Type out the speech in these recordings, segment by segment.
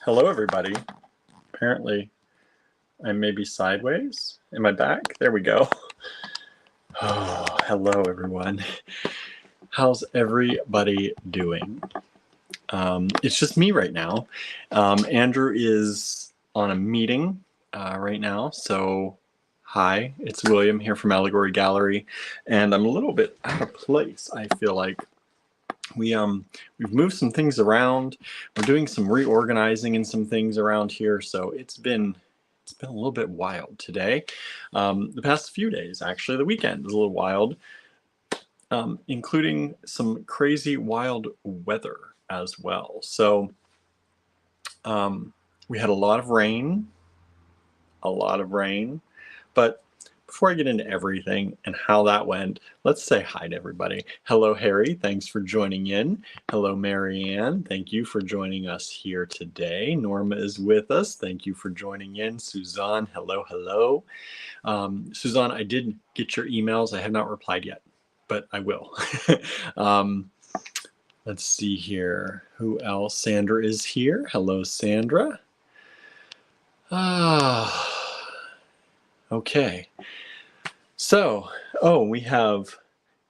Hello, everybody. Apparently, I may be sideways. Am I back? There we go. Oh, hello, everyone. How's everybody doing? It's just me right now. Andrew is on a meeting right now, so hi, it's William here from Allegory Gallery, and I'm a little bit out of place, I feel like. We've moved some things around. We're doing some reorganizing and some things around here, so it's been a little bit wild today. The past few days, actually, the weekend was a little wild, including some crazy wild weather as well. So we had a lot of rain, but before I get into everything and how that went, let's say hi to everybody. Hello, Harry. Thanks for joining in. Hello, Marianne. Thank you for joining us here today. Norma is with us. Thank you for joining in. Suzanne, hello, hello. Suzanne, I did get your emails. I have not replied yet, but I will. Let's see here. Who else? Sandra is here. Hello, Sandra. Okay. So, we have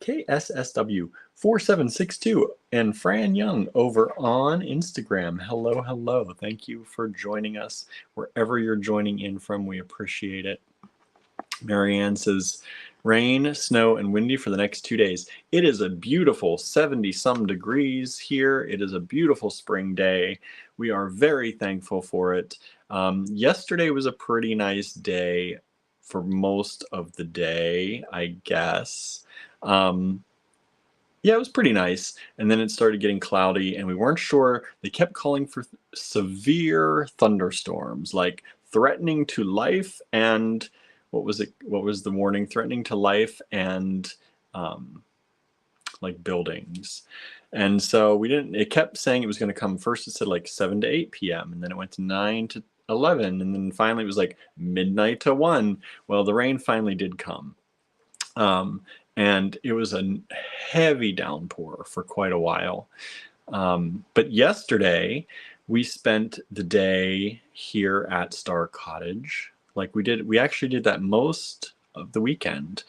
KSSW 4762 and Fran Young over on Instagram. Hello, hello. Thank you for joining us wherever you're joining in from. We appreciate it. Marianne says, rain, snow, and windy for the next 2 days. It is a beautiful 70-some degrees here. It is a beautiful spring day. We are very thankful for it. Yesterday was a pretty nice day for most of the day, I guess. Yeah, it was pretty nice. And then it started getting cloudy and we weren't sure. They kept calling for severe thunderstorms, like threatening to life and what was it? What was the warning? Threatening to life and like buildings. And so we didn't, it kept saying it was going to come. First it said like 7 to 8 p.m. and then it went to 9 to 11 and then finally it was like midnight to 1. Well, the rain finally did come. And it was a heavy downpour for quite a while. But yesterday we spent the day here at Star Cottage. Like we actually did that most of the weekend.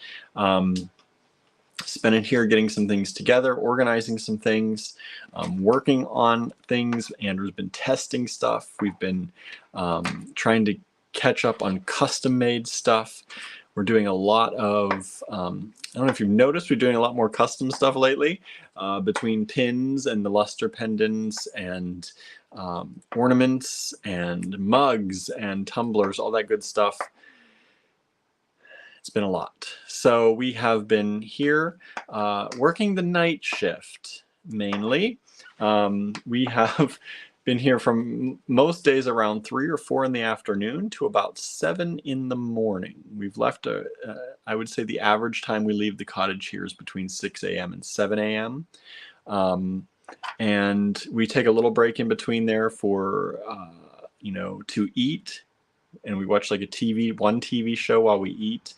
Spent it here getting some things together, organizing some things, working on things. Andrew's been testing stuff. We've been trying to catch up on custom made stuff. We're doing a lot of, I don't know if you've noticed, we're doing a lot more custom stuff lately between pins and the luster pendants and ornaments and mugs and tumblers, all that good stuff. It's been a lot. So we have been here working the night shift mainly. We have been here from most days around 3 or 4 in the afternoon to about 7 in the morning. We've left, I would say the average time we leave the cottage here is between 6 a.m. and 7 a.m. And we take a little break in between there for, to eat. And we watch like one TV show while we eat.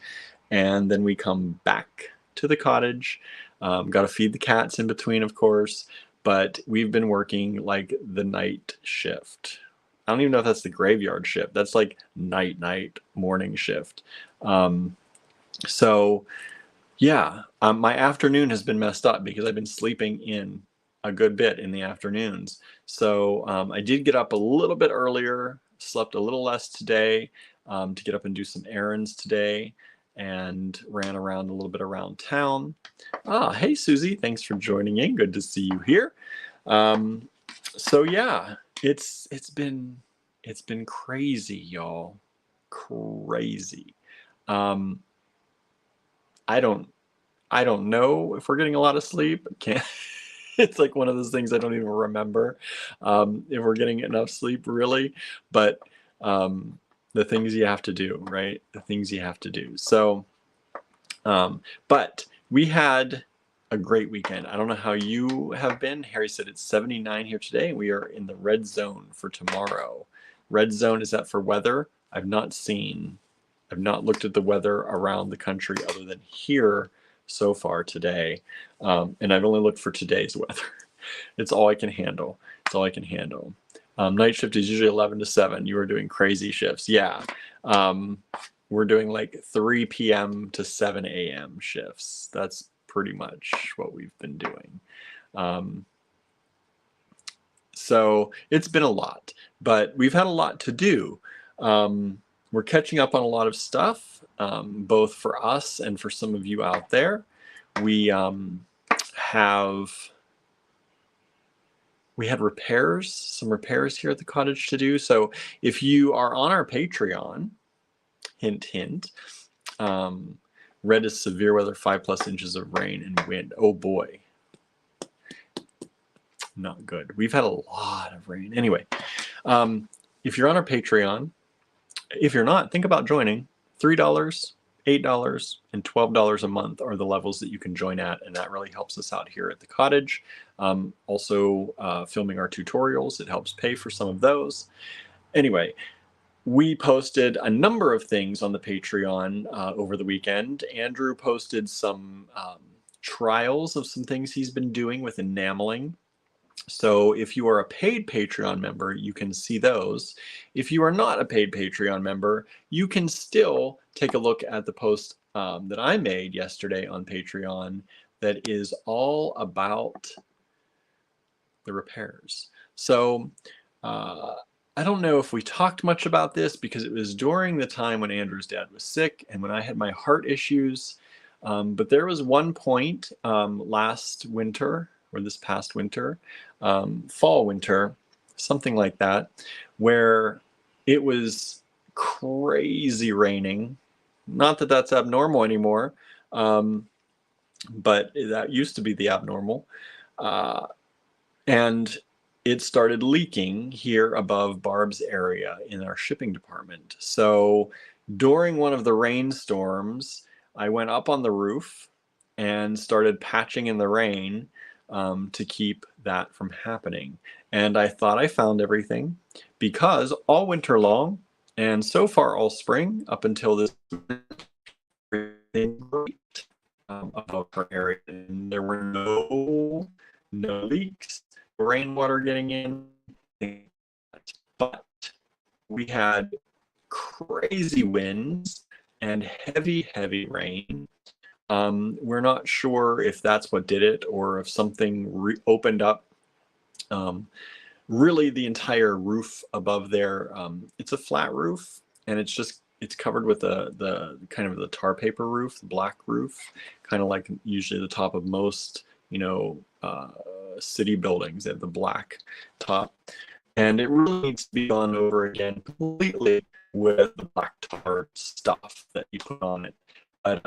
And then we come back to the cottage. Got to feed the cats in between, of course. But we've been working like the night shift. I don't even know if that's the graveyard shift. That's like night, morning shift. So yeah, my afternoon has been messed up because I've been sleeping in a good bit in the afternoons. So I did get up a little bit earlier, slept a little less today to get up and do some errands today, and ran around a little bit around town. Hey Susie, thanks for joining in. Good to see you here. So yeah, it's been crazy, y'all. Crazy. I don't know if we're getting a lot of sleep. It's like one of those things I don't even remember if we're getting enough sleep really, but the things you have to do, right? The things you have to do. So, but we had a great weekend. I don't know how you have been. Harry said it's 79 here today. We are in the red zone for tomorrow. Red zone, is that for weather? I've not looked at the weather around the country other than here so far today. And I've only looked for today's weather. It's all I can handle. It's all I can handle. Night shift is usually 11 to 7. You are doing crazy shifts. Yeah. We're doing like 3 p.m. to 7 a.m. shifts. That's pretty much what we've been doing. So it's been a lot, but we've had a lot to do. We're catching up on a lot of stuff, both for us and for some of you out there. We had repairs, some repairs here at the cottage to do. So if you are on our Patreon, hint, hint, red is severe weather, 5+ inches of rain and wind. Oh boy. Not good. We've had a lot of rain. Anyway, if you're on our Patreon, if you're not, think about joining. $3, $8, and $12 a month are the levels that you can join at, and that really helps us out here at the cottage. Also, filming our tutorials, it helps pay for some of those. Anyway, we posted a number of things on the Patreon over the weekend. Andrew posted some trials of some things he's been doing with enameling. So if you are a paid Patreon member, you can see those. If you are not a paid Patreon member, you can still take a look at the post that I made yesterday on Patreon that is all about the repairs. So I don't know if we talked much about this because it was during the time when Andrew's dad was sick and when I had my heart issues. But there was one point last winter, or this past winter, fall, winter, something like that, where it was crazy raining. Not that that's abnormal anymore, but that used to be the abnormal. And it started leaking here above Barb's area in our shipping department. So during one of the rainstorms, I went up on the roof and started patching in the rain to keep that from happening. And I thought I found everything because all winter long and so far all spring up until this above our area, and there were no leaks, rainwater getting in, but we had crazy winds and heavy rain. We're not sure if that's what did it or if something opened up really the entire roof above there. It's a flat roof and it's covered with the kind of the tar paper roof, the black roof, kind of like usually the top of most, city buildings. They have the black top. And it really needs to be gone over again completely with the black tar stuff that you put on it. But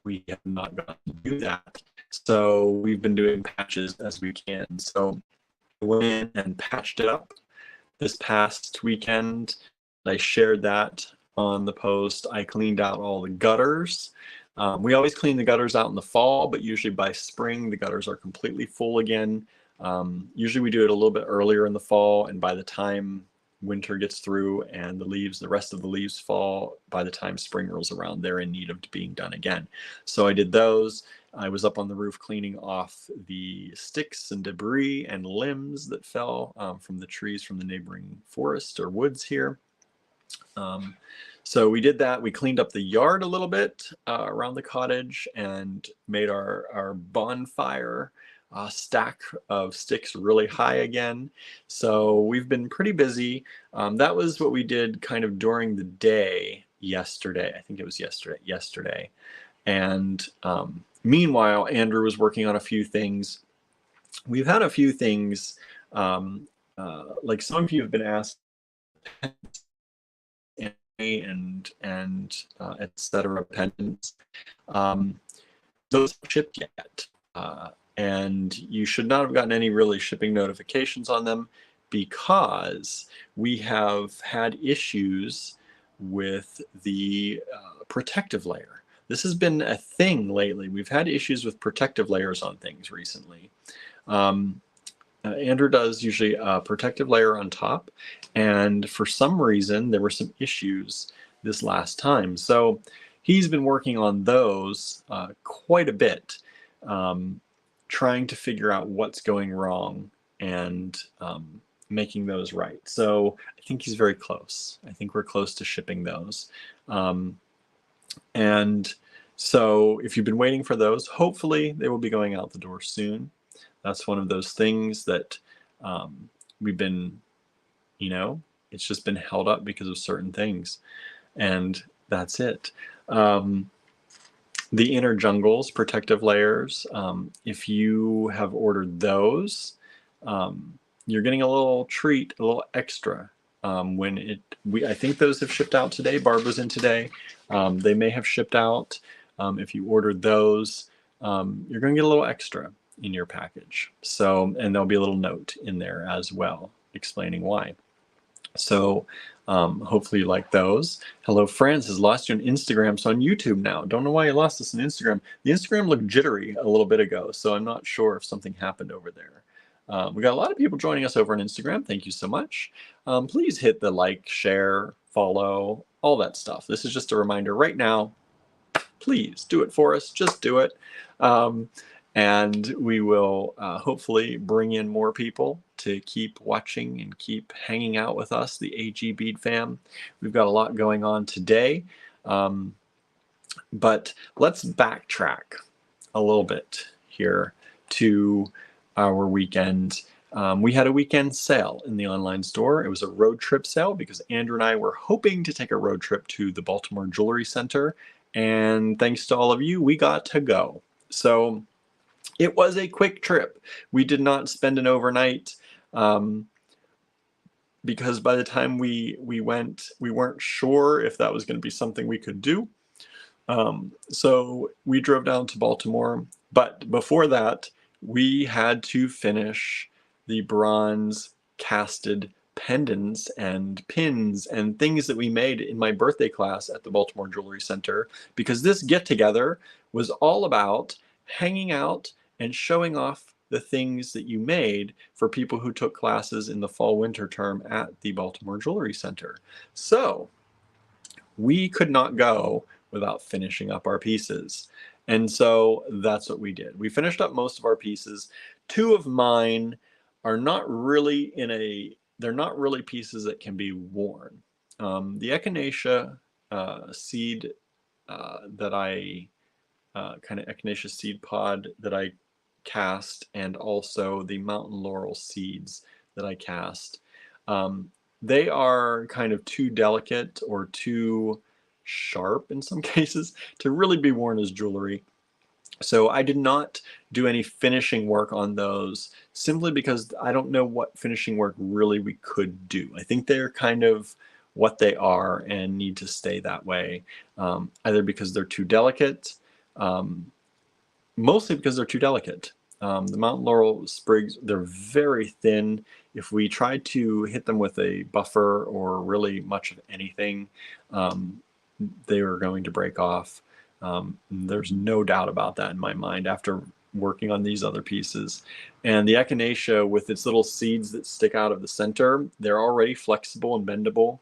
we have not gotten to do that. So we've been doing patches as we can. So I went in and patched it up this past weekend. I shared that on the post. I cleaned out all the gutters. We always clean the gutters out in the fall, but usually by spring, the gutters are completely full again. Usually we do it a little bit earlier in the fall, and by the time winter gets through and the rest of the leaves fall, by the time spring rolls around, they're in need of being done again. So I did those. I was up on the roof cleaning off the sticks and debris and limbs that fell from the trees from the neighboring forest or woods here. So we did that. We cleaned up the yard a little bit around the cottage and made our bonfire stack of sticks really high again. So we've been pretty busy. That was what we did kind of during the day yesterday. I think it was yesterday. And meanwhile, Andrew was working on a few things. We've had a few things, like some of you have been asked, and etc. pendants. Those aren't shipped yet. And you should not have gotten any really shipping notifications on them because we have had issues with the protective layer. This has been a thing lately. We've had issues with protective layers on things recently. Andrew does usually a protective layer on top, and for some reason there were some issues this last time. So he's been working on those quite a bit, trying to figure out what's going wrong and making those right. So I think he's very close. I think we're close to shipping those. And so if you've been waiting for those, hopefully they will be going out the door soon. That's one of those things that we've been, it's just been held up because of certain things. And that's it. The inner jungles, protective layers, if you have ordered those, you're getting a little treat, a little extra. I think those have shipped out today. Barb was in today. They may have shipped out. If you ordered those, you're going to get a little extra in your package. So, and there'll be a little note in there as well explaining why. So hopefully you like those. Hello Friends has lost you on Instagram, so on YouTube now. Don't know why you lost us on Instagram. The Instagram looked jittery a little bit ago, so I'm not sure if something happened over there. We got a lot of people joining us over on Instagram. Thank you so much. Please hit the like, share, follow, all that stuff. This is just a reminder right now. Please do it for us. Just do it. And we will hopefully bring in more people to keep watching and keep hanging out with us, the AG Bead fam. We've got a lot going on today. But let's backtrack a little bit here to our weekend. We had a weekend sale in the online store. It was a road trip sale because Andrew and I were hoping to take a road trip to the Baltimore Jewelry Center. And thanks to all of you, we got to go. So it was a quick trip. We did not spend an overnight because by the time we went, we weren't sure if that was going to be something we could do. So we drove down to Baltimore. But before that, we had to finish the bronze casted pendants and pins and things that we made in my birthday class at the Baltimore Jewelry Center, because this get-together was all about hanging out and showing off the things that you made for people who took classes in the fall-winter term at the Baltimore Jewelry Center. So we could not go without finishing up our pieces. And so that's what we did. We finished up most of our pieces. Two of mine are not really they're not really pieces that can be worn. The echinacea seed that I, kind of echinacea seed pod that I cast, and also the mountain laurel seeds that I cast, they are kind of too delicate or too sharp in some cases to really be worn as jewelry. So I did not do any finishing work on those simply because I don't know what finishing work really we could do. I think they're kind of what they are and need to stay that way, either because they're too delicate, mostly because they're too delicate. The mountain laurel sprigs, they're very thin. If we tried to hit them with a buffer or really much of anything, they were going to break off. There's no doubt about that in my mind after working on these other pieces. And the echinacea, with its little seeds that stick out of the center, they're already flexible and bendable.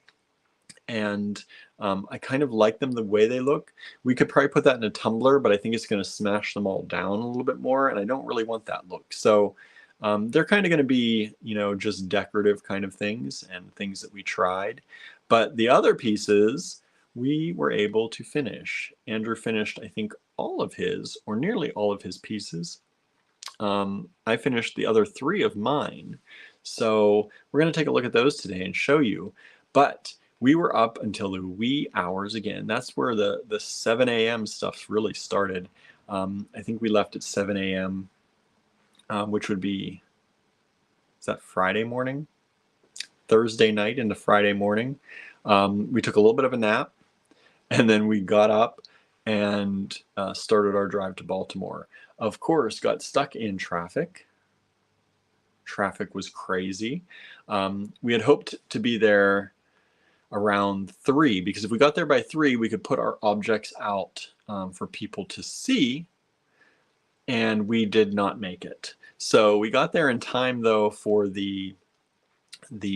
And I kind of like them the way they look. We could probably put that in a tumbler, but I think it's going to smash them all down a little bit more, and I don't really want that look. So they're kind of going to be, just decorative kind of things and things that we tried. But the other pieces we were able to finish. Andrew finished, I think, all of his, or nearly all of his pieces. I finished the other 3 of mine. So we're going to take a look at those today and show you. But we were up until the wee hours again. That's where the 7 a.m. stuff really started. I think we left at 7 a.m., which would be, is that Friday morning? Thursday night into Friday morning. We took a little bit of a nap, and then we got up and started our drive to Baltimore. Of course, got stuck in traffic. Traffic was crazy. We had hoped to be there around 3, because if we got there by 3, we could put our objects out for people to see, and we did not make it. So we got there in time, though, for the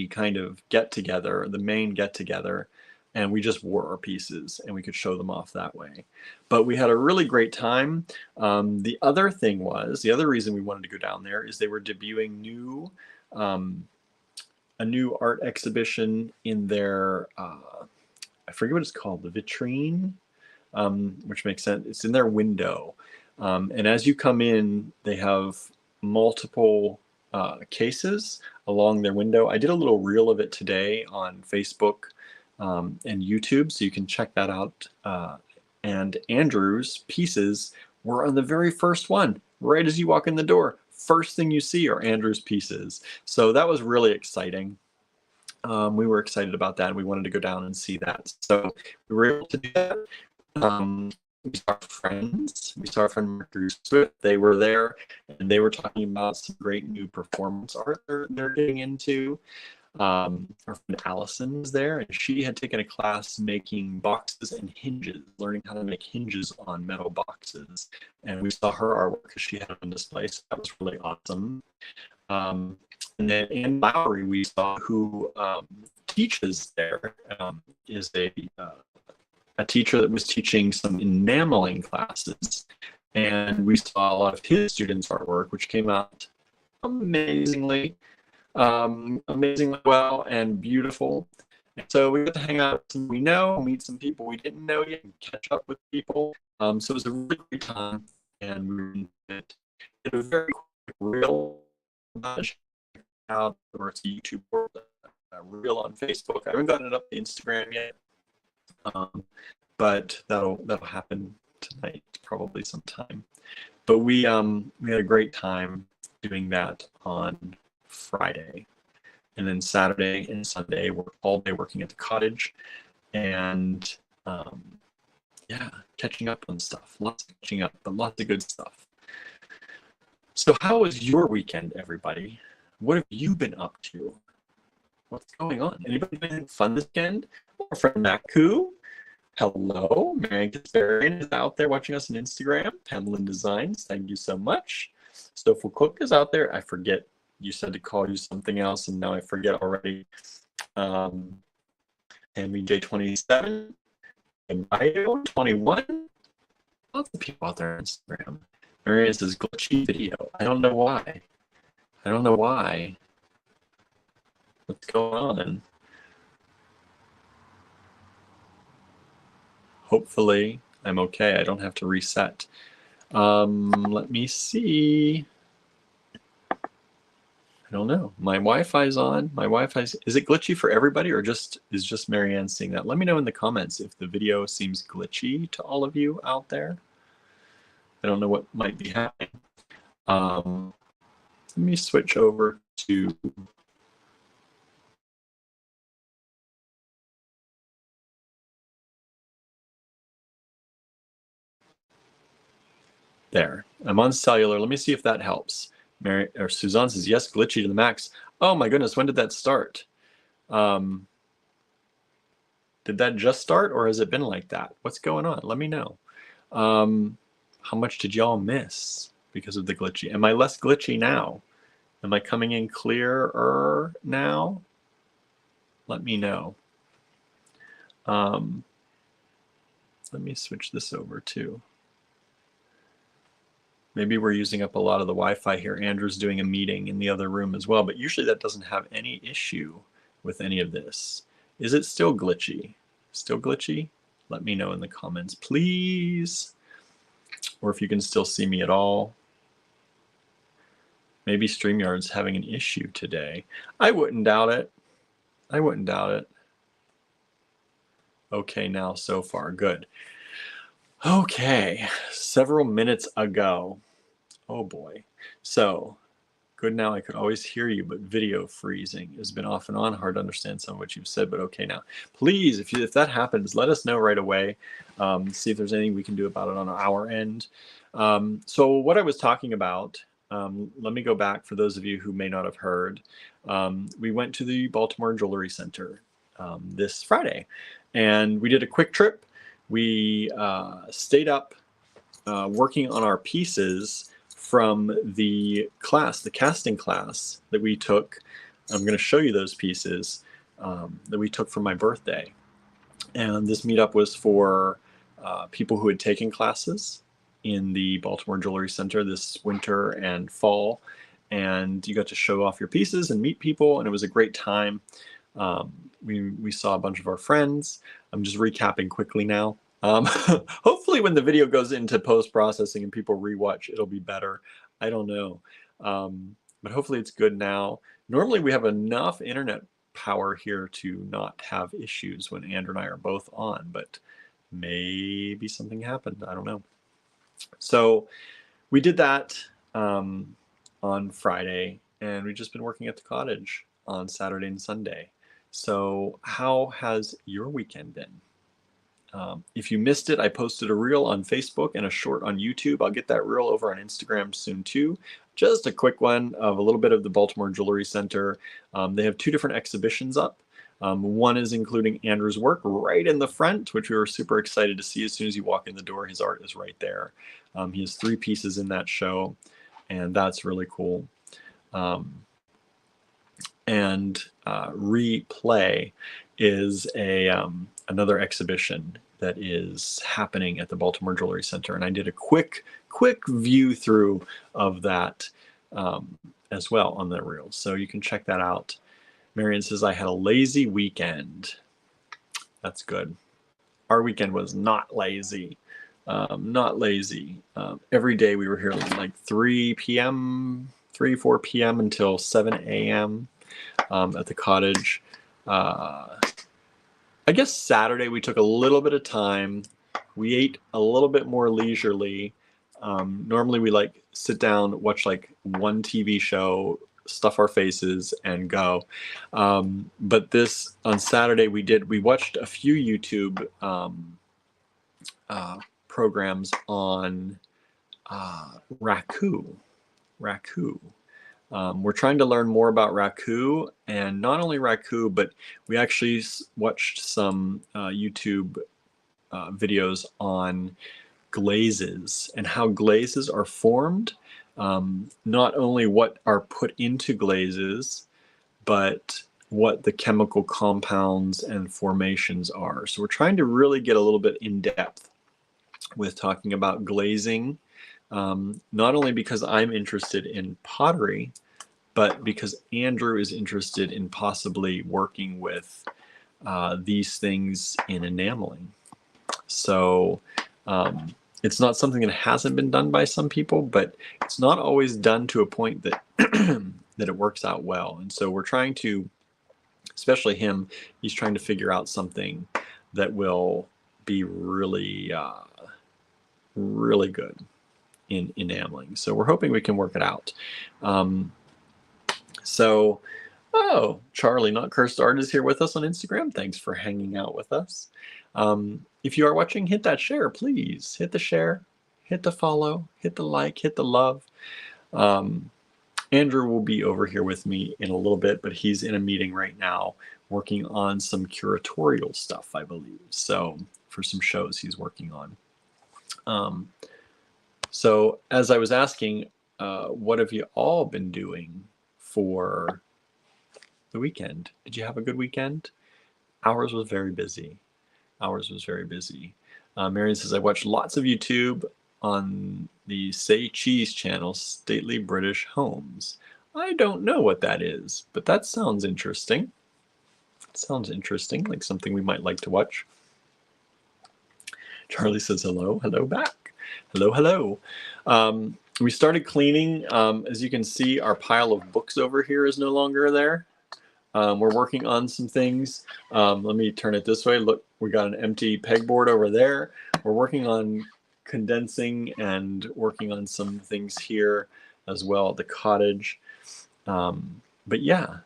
kind of get-together, the main get-together, and we just wore our pieces and we could show them off that way. But we had a really great time. The other reason we wanted to go down there is they were debuting new a new art exhibition in their, I forget what it's called, the vitrine, which makes sense. It's in their window. And as you come in, they have multiple cases along their window. I did a little reel of it today on Facebook and YouTube, so you can check that out. And Andrew's pieces were on the very first one, right as you walk in the door. First thing you see are Andrew's pieces. So that was really exciting. We were excited about that, and we wanted to go down and see that. So we were able to do that. We saw friends. We saw our friend Mark Swift. They were there, and they were talking about some great new performance art they're getting into. Our friend Allison was there, and she had taken a class making boxes and hinges, learning how to make hinges on metal boxes. And we saw her artwork because she had it on display, so that was really awesome. And then Anne Lowry, we saw, who teaches there, is a teacher that was teaching some enameling classes. And we saw a lot of his students' artwork, which came out amazingly well and beautiful. And so we got to hang out with some we know, meet some people we didn't know yet, and catch up with people. So it was a really great time, and we did a very quick reel out, or it's a YouTube or a reel on Facebook. I haven't gotten it up to Instagram yet, but that'll happen tonight, probably sometime. But we had a great time doing that on Friday, and then Saturday and Sunday we're all day working at the cottage, and yeah, catching up on stuff. Lots of catching up, but lots of good stuff. So how was your weekend, everybody? What have you been up to? What's going on? Anybody doing anything fun this weekend? Our friend Maku. Hello. Marianne Kasparian is out there watching us on Instagram. Pamela Designs, thank you so much. Stoful Cook is out there. I forget, you said to call you something else, and now I forget already. MJ27, and Bio21. Lots of people out there on Instagram. Marianne says glitchy video. I don't know why. What's going on? Hopefully I'm okay. I don't have to reset. Let me see. I don't know. My Wi-Fi's on. Is it glitchy for everybody, or is just Marianne seeing that? Let me know in the comments if the video seems glitchy to all of you out there. I don't know what might be happening. Let me switch over to there. I'm on cellular. Let me see if that helps. Suzanne says, yes, glitchy to the max. Oh my goodness, when did that start? Did that just start, or has it been like that? What's going on? Let me know. How much did y'all miss because of the glitchy? Am I less glitchy now? Am I coming in clearer now? Let me know. Let me switch this over too. Maybe we're using up a lot of the Wi-Fi here. Andrew's doing a meeting in the other room as well, but usually that doesn't have any issue with any of this. Is it still glitchy? Still glitchy? Let me know in the comments, please. Or if you can still see me at all. Maybe StreamYard's having an issue today. I wouldn't doubt it. Okay, now so far, good. Okay, several minutes ago. Oh boy. So, good now, I could always hear you, but video freezing has been off and on. Hard to understand some of what you've said, but okay now. Please, if that happens, let us know right away. See if there's anything we can do about it on our end. So what I was talking about, let me go back for those of you who may not have heard. We went to the Baltimore Jewelry Center this Friday, and we did a quick trip. We stayed up working on our pieces from the class, the casting class that we took. I'm going to show you those pieces that we took for my birthday. And this meetup was for people who had taken classes in the Baltimore Jewelry Center this winter and fall. and you got to show off your pieces and meet people, and it was a great time. We saw a bunch of our friends. I'm just recapping quickly now. Hopefully when the video goes into post-processing and people rewatch, it'll be better. I don't know. But hopefully it's good now. Normally we have enough internet power here to not have issues when Andrew and I are both on, but maybe something happened. I don't know. So we did that on Friday, and we've just been working at the cottage on Saturday and Sunday. So how has your weekend been? If you missed it, I posted a reel on Facebook and a short on YouTube. I'll get that reel over on Instagram soon too. Just a quick one of a little bit of the Baltimore Jewelry Center. They have 2 different exhibitions up. One is including Andrew's work right in the front, which we were super excited to see. As soon as you walk in the door, his art is right there. He has 3 pieces in that show, and that's really cool. And Replay is another exhibition that is happening at the Baltimore Jewelry Center, and I did a quick view through of that as well on the reel, so you can check that out. Marion says, I had a lazy weekend. That's good. Our weekend was not lazy. Not lazy. Every day we were here like 3 p.m., 4 p.m. until 7 a.m. At the cottage. I guess Saturday we took a little bit of time. We ate a little bit more leisurely. Normally we like sit down, watch like one TV show, stuff our faces, and go. But this on Saturday we watched a few YouTube programs on raku. We're trying to learn more about raku, and not only raku, but we actually watched some YouTube videos on glazes and how glazes are formed. Not only what are put into glazes, but what the chemical compounds and formations are. So we're trying to really get a little bit in depth with talking about glazing, not only because I'm interested in pottery, but because Andrew is interested in possibly working with these things in enameling. So it's not something that hasn't been done by some people, but it's not always done to a point that that it works out well. And so we're trying to, especially him, he's trying to figure out something that will be really, really good in enameling. So we're hoping we can work it out. So, oh, Charlie, Not Cursed Art is here with us on Instagram. Thanks for hanging out with us. If you are watching, hit that share, please. Hit the share, hit the follow, hit the like, hit the love. Andrew will be over here with me in a little bit, but he's in a meeting right now working on some curatorial stuff, I believe. So for some shows he's working on. So as I was asking, what have you all been doing for the weekend? Did you have a good weekend? Ours was very busy. Marion says, I watched lots of YouTube on the Say Cheese channel, Stately British Homes. I don't know what that is, but that sounds interesting. Like something we might like to watch. Charlie says hello back. Hello. We started cleaning. As you can see, our pile of books over here is no longer there. We're working on some things. Let me turn it this way. Look, we got an empty pegboard over there. We're working on condensing and working on some things here as well at the cottage. But yeah,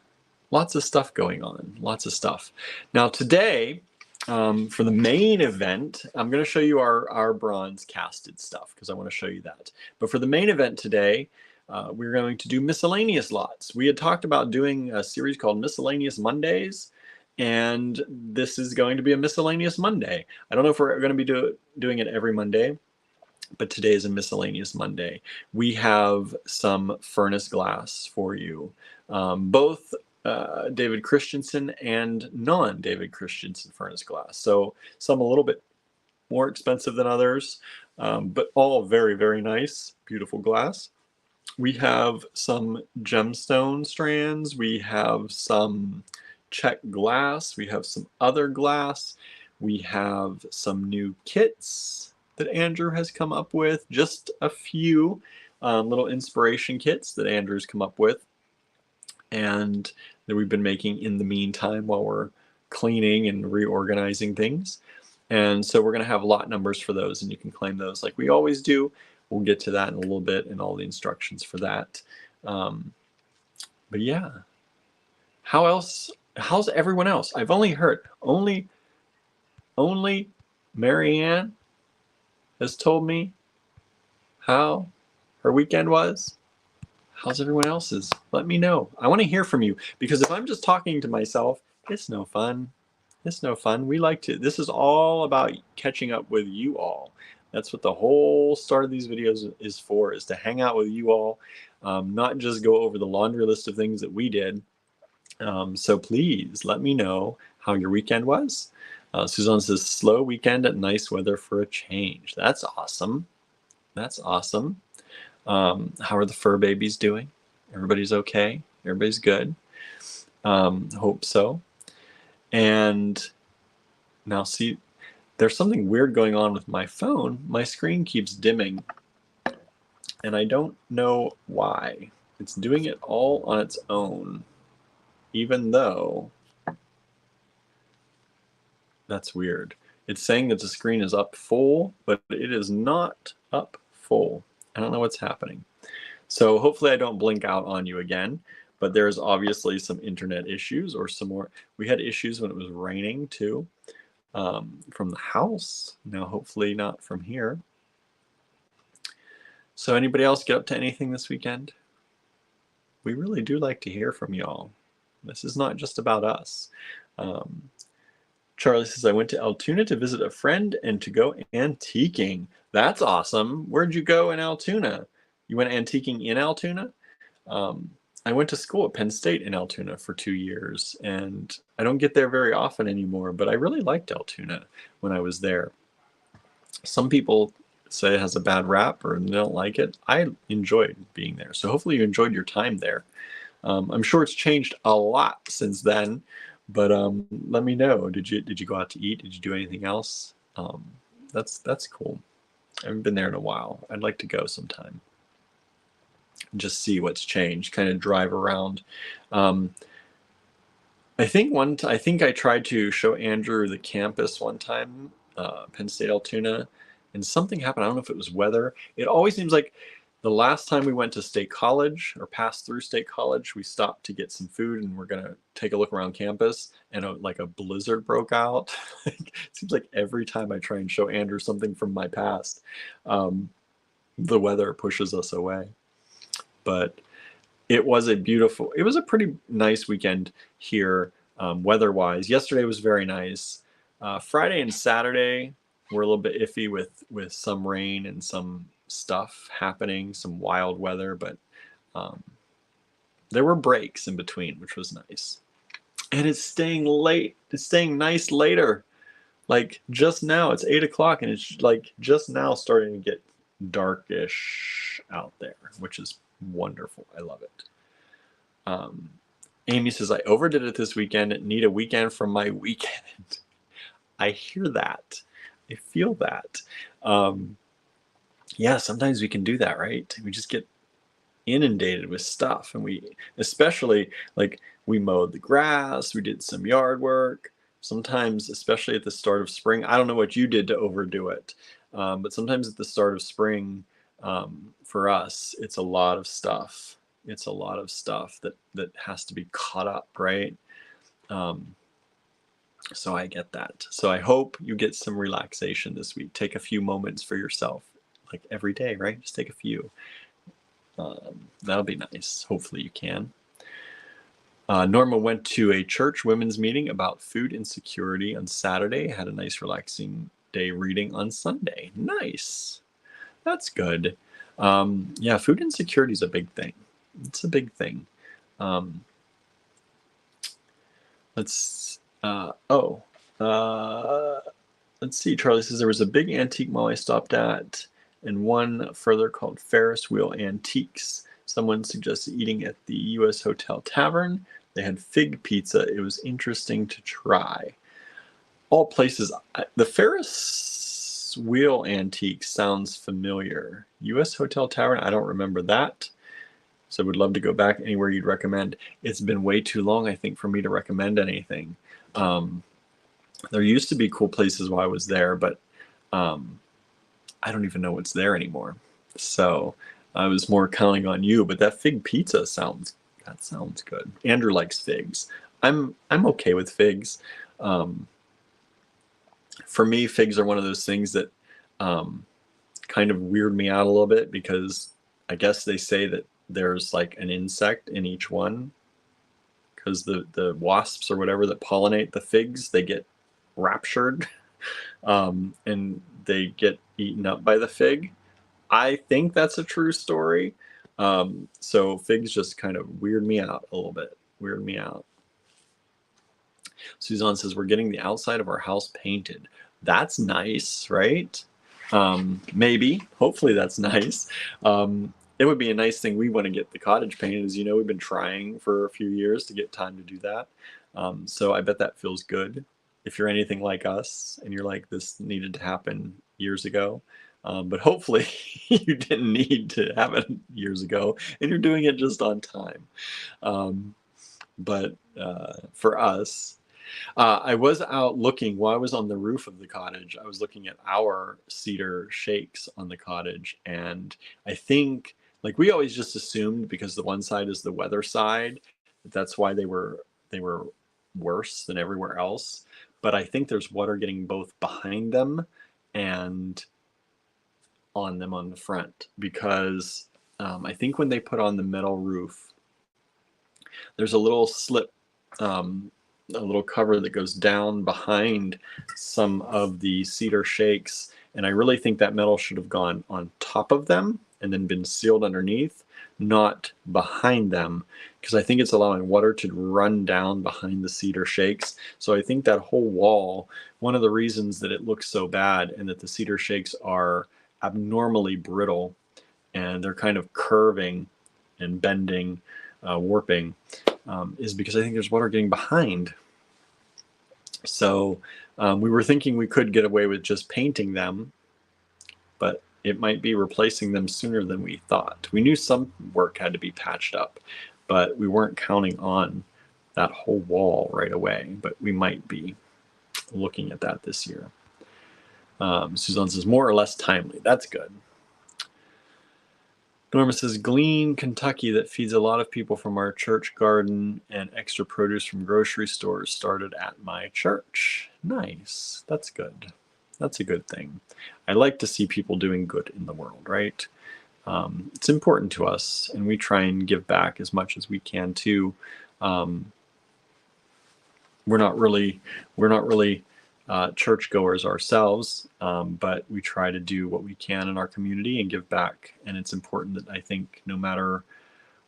lots of stuff going on, lots of stuff. Now today, for the main event, I'm going to show you our bronze casted stuff because I want to show you that. But for the main event today, we're going to do miscellaneous lots. We had talked about doing a series called Miscellaneous Mondays, and this is going to be a Miscellaneous Monday. I don't know if we're going to be doing it every Monday, but today is a Miscellaneous Monday. We have some furnace glass for you, both David Christensen and non-David Christensen furnace glass. So some a little bit more expensive than others, but all very, very nice, beautiful glass. We have some gemstone strands. We have some Czech glass. We have some other glass. We have some new kits that Andrew has come up with. Just a few little inspiration kits that Andrew's come up with, and that we've been making in the meantime while we're cleaning and reorganizing things. And so we're going to have lot numbers for those, and you can claim those like we always do. We'll get to that in a little bit and all the instructions for that. But yeah, how else? How's everyone else? I've only heard only Marianne has told me how her weekend was. How's everyone else's? Let me know. I want to hear from you, because if I'm just talking to myself, it's no fun. It's no fun. We like to, this is all about catching up with you all. That's what the whole start of these videos is for, is to hang out with you all, not just go over the laundry list of things that we did. So please let me know how your weekend was. Suzanne says, slow weekend at nice weather for a change. That's awesome. That's awesome. How are the fur babies doing? Everybody's okay? Everybody's good? Hope so. And now see, there's something weird going on with my phone. My screen keeps dimming, and I don't know why. It's doing it all on its own, even though that's weird. It's saying that the screen is up full, but it is not up full. I don't know what's happening. So hopefully I don't blink out on you again, but there's obviously some internet issues or some more. We had issues when it was raining too, from the house. Now hopefully not from here. So anybody else get up to anything this weekend? We really do like to hear from y'all. This is not just about us. Charlie says, I went to Altoona to visit a friend and to go antiquing. That's awesome. Where'd you go in Altoona? You went antiquing in Altoona? I went to school at Penn State in Altoona for 2 years, and I don't get there very often anymore, but I really liked Altoona when I was there. Some people say it has a bad rap or they don't like it. I enjoyed being there, so hopefully you enjoyed your time there. I'm sure it's changed a lot since then, but let me know. Did you go out to eat? Did you do anything else? That's cool. I haven't been there in a while. I'd like to go sometime. Just see what's changed, kind of drive around. I think I tried to show Andrew the campus one time, Penn State Altoona, and something happened. I don't know if it was weather. It always seems like the last time we went to State College or passed through State College, we stopped to get some food and we're gonna take a look around campus, and like a blizzard broke out. It seems like every time I try and show Andrew something from my past, the weather pushes us away. But it was a pretty nice weekend here, weather-wise. Yesterday was very nice. Friday and Saturday were a little bit iffy with some rain and some stuff happening, some wild weather, but there were breaks in between, which was nice. And it's staying late. It's staying nice later. Like just now, it's 8 o'clock, and it's like just now starting to get darkish out there, which is wonderful. I love it. Amy says, I overdid it this weekend. Need a weekend from my weekend. I hear that. I feel that. Yeah, sometimes we can do that, right? We just get inundated with stuff, and especially like we mowed the grass, we did some yard work. Sometimes, especially at the start of spring, I don't know what you did to overdo it, but sometimes at the start of spring, for us, it's a lot of stuff. It's a lot of stuff that has to be caught up, right? So I get that. So I hope you get some relaxation this week. Take a few moments for yourself, like every day, right? Just take a few. That'll be nice. Hopefully you can. Norma went to a church women's meeting about food insecurity on Saturday. Had a nice relaxing day reading on Sunday. Nice. That's good. Yeah, food insecurity is a big thing. It's a big thing. Let's see. Charlie says there was a big antique mall I stopped at, and one further called Ferris Wheel Antiques. Someone suggested eating at the U.S. Hotel Tavern. They had fig pizza. It was interesting to try. All places. The Ferris wheel antique sounds familiar. U.S. Hotel Tavern, I don't remember that. So would love to go back anywhere you'd recommend. It's been way too long, I think, for me to recommend anything. There used to be cool places while I was there, but I don't even know what's there anymore. So I was more counting on you. But that fig pizza sounds good. Andrew likes figs. I'm okay with figs. For me, figs are one of those things that kind of weird me out a little bit, because I guess they say that there's like an insect in each one, because the wasps or whatever that pollinate the figs, they get raptured and they get eaten up by the fig. I think that's a true story. So figs just kind of weird me out a little bit. Weird me out. Suzanne says, we're getting the outside of our house painted. That's nice, right? Maybe. Hopefully that's nice. It would be a nice thing. We want to get the cottage painted. As you know, we've been trying for a few years to get time to do that. So I bet that feels good. If you're anything like us and you're like, this needed to happen years ago. But hopefully you didn't need to have it years ago and you're doing it just on time. But for us, I was out looking while I was on the roof of the cottage. I was looking at our cedar shakes on the cottage, and I think, like, we always just assumed, because the one side is the weather side, that's why they were worse than everywhere else. But I think there's water getting both behind them and on them on the front, because I think when they put on the metal roof, there's a little slip, a little cover that goes down behind some of the cedar shakes. And I really think that metal should have gone on top of them and then been sealed underneath, not behind them, because I think it's allowing water to run down behind the cedar shakes. So I think that whole wall, one of the reasons that it looks so bad and that the cedar shakes are abnormally brittle and they're kind of curving and bending, warping, is because I think there's water getting behind. So we were thinking we could get away with just painting them, but it might be replacing them sooner than we thought. We knew some work had to be patched up, but we weren't counting on that whole wall right away. But we might be looking at that this year. Suzanne says, more or less timely. That's good. Norma says, Glean, Kentucky, that feeds a lot of people from our church garden, and extra produce from grocery stores started at my church. Nice. That's good. That's a good thing. I like to see people doing good in the world, right? It's important to us, and we try and give back as much as we can too. We're not really churchgoers ourselves, but we try to do what we can in our community and give back. And it's important that, I think, no matter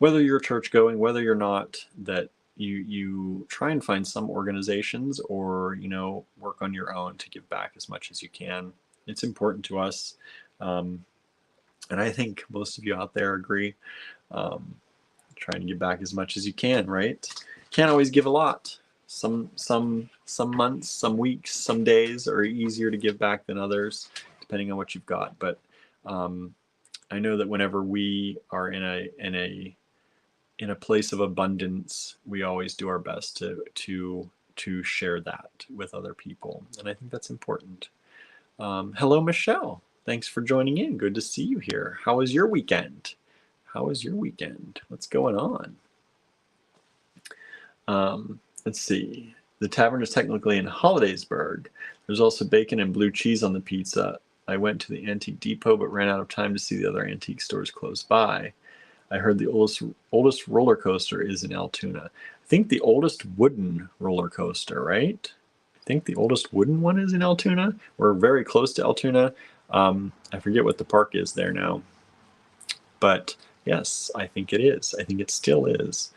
whether you're church going, whether you're not, that you try and find some organizations or, work on your own to give back as much as you can. It's important to us. And I think most of you out there agree. Trying to give back as much as you can, right? Can't always give a lot. Some months, some weeks, some days are easier to give back than others, depending on what you've got. But I know that whenever we are in a place of abundance, we always do our best to share that with other people, and I think that's important. Hello, Michelle. Thanks for joining in. Good to see you here. How was your weekend? What's going on? Let's see. The tavern is technically in Hollidaysburg. There's also bacon and blue cheese on the pizza. I went to the Antique Depot but ran out of time to see the other antique stores close by. I heard the oldest roller coaster is in Altoona. I think the oldest wooden roller coaster, right? I think the oldest wooden one is in Altoona. We're very close to Altoona. I forget what the park is there now. But yes, I think it is. I think it still is.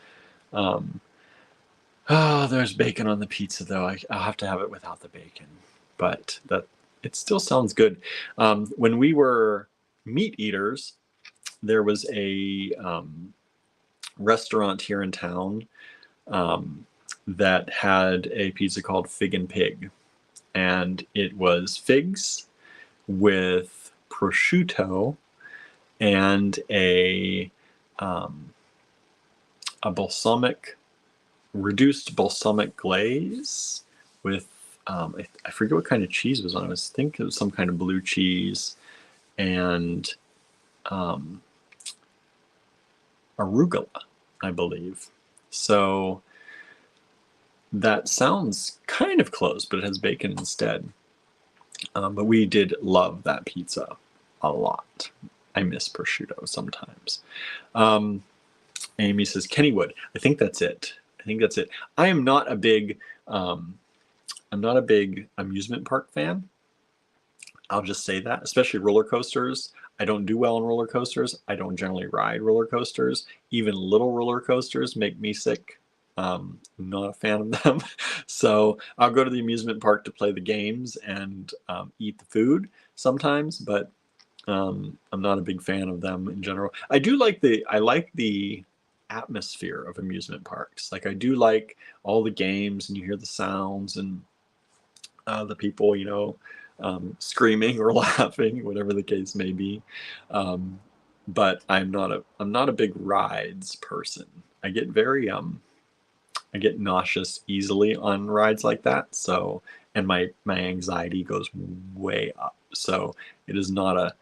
Oh, there's bacon on the pizza, though. I'll have to have it without the bacon. But it still sounds good. When we were meat eaters, there was a restaurant here in town that had a pizza called Fig and Pig, and it was figs with prosciutto and a reduced balsamic glaze with I forget what kind of cheese was on it. I think it was some kind of blue cheese and arugula, I believe. So that sounds kind of close, but it has bacon instead. But we did love that pizza a lot. I miss prosciutto sometimes. Amy says Kennywood. I think that's it. I am not a big amusement park fan. I'll just say that, especially roller coasters. I don't do well on roller coasters. I don't generally ride roller coasters. Even little roller coasters make me sick. I'm not a fan of them. So I'll go to the amusement park to play the games and eat the food sometimes, but I'm not a big fan of them in general. I like the atmosphere of amusement parks. Like I do like all the games and you hear the sounds and the people, screaming or laughing, whatever the case may be. But I'm not a big rides person. I get nauseous easily on rides like that. So, and my anxiety goes way up. So it is not a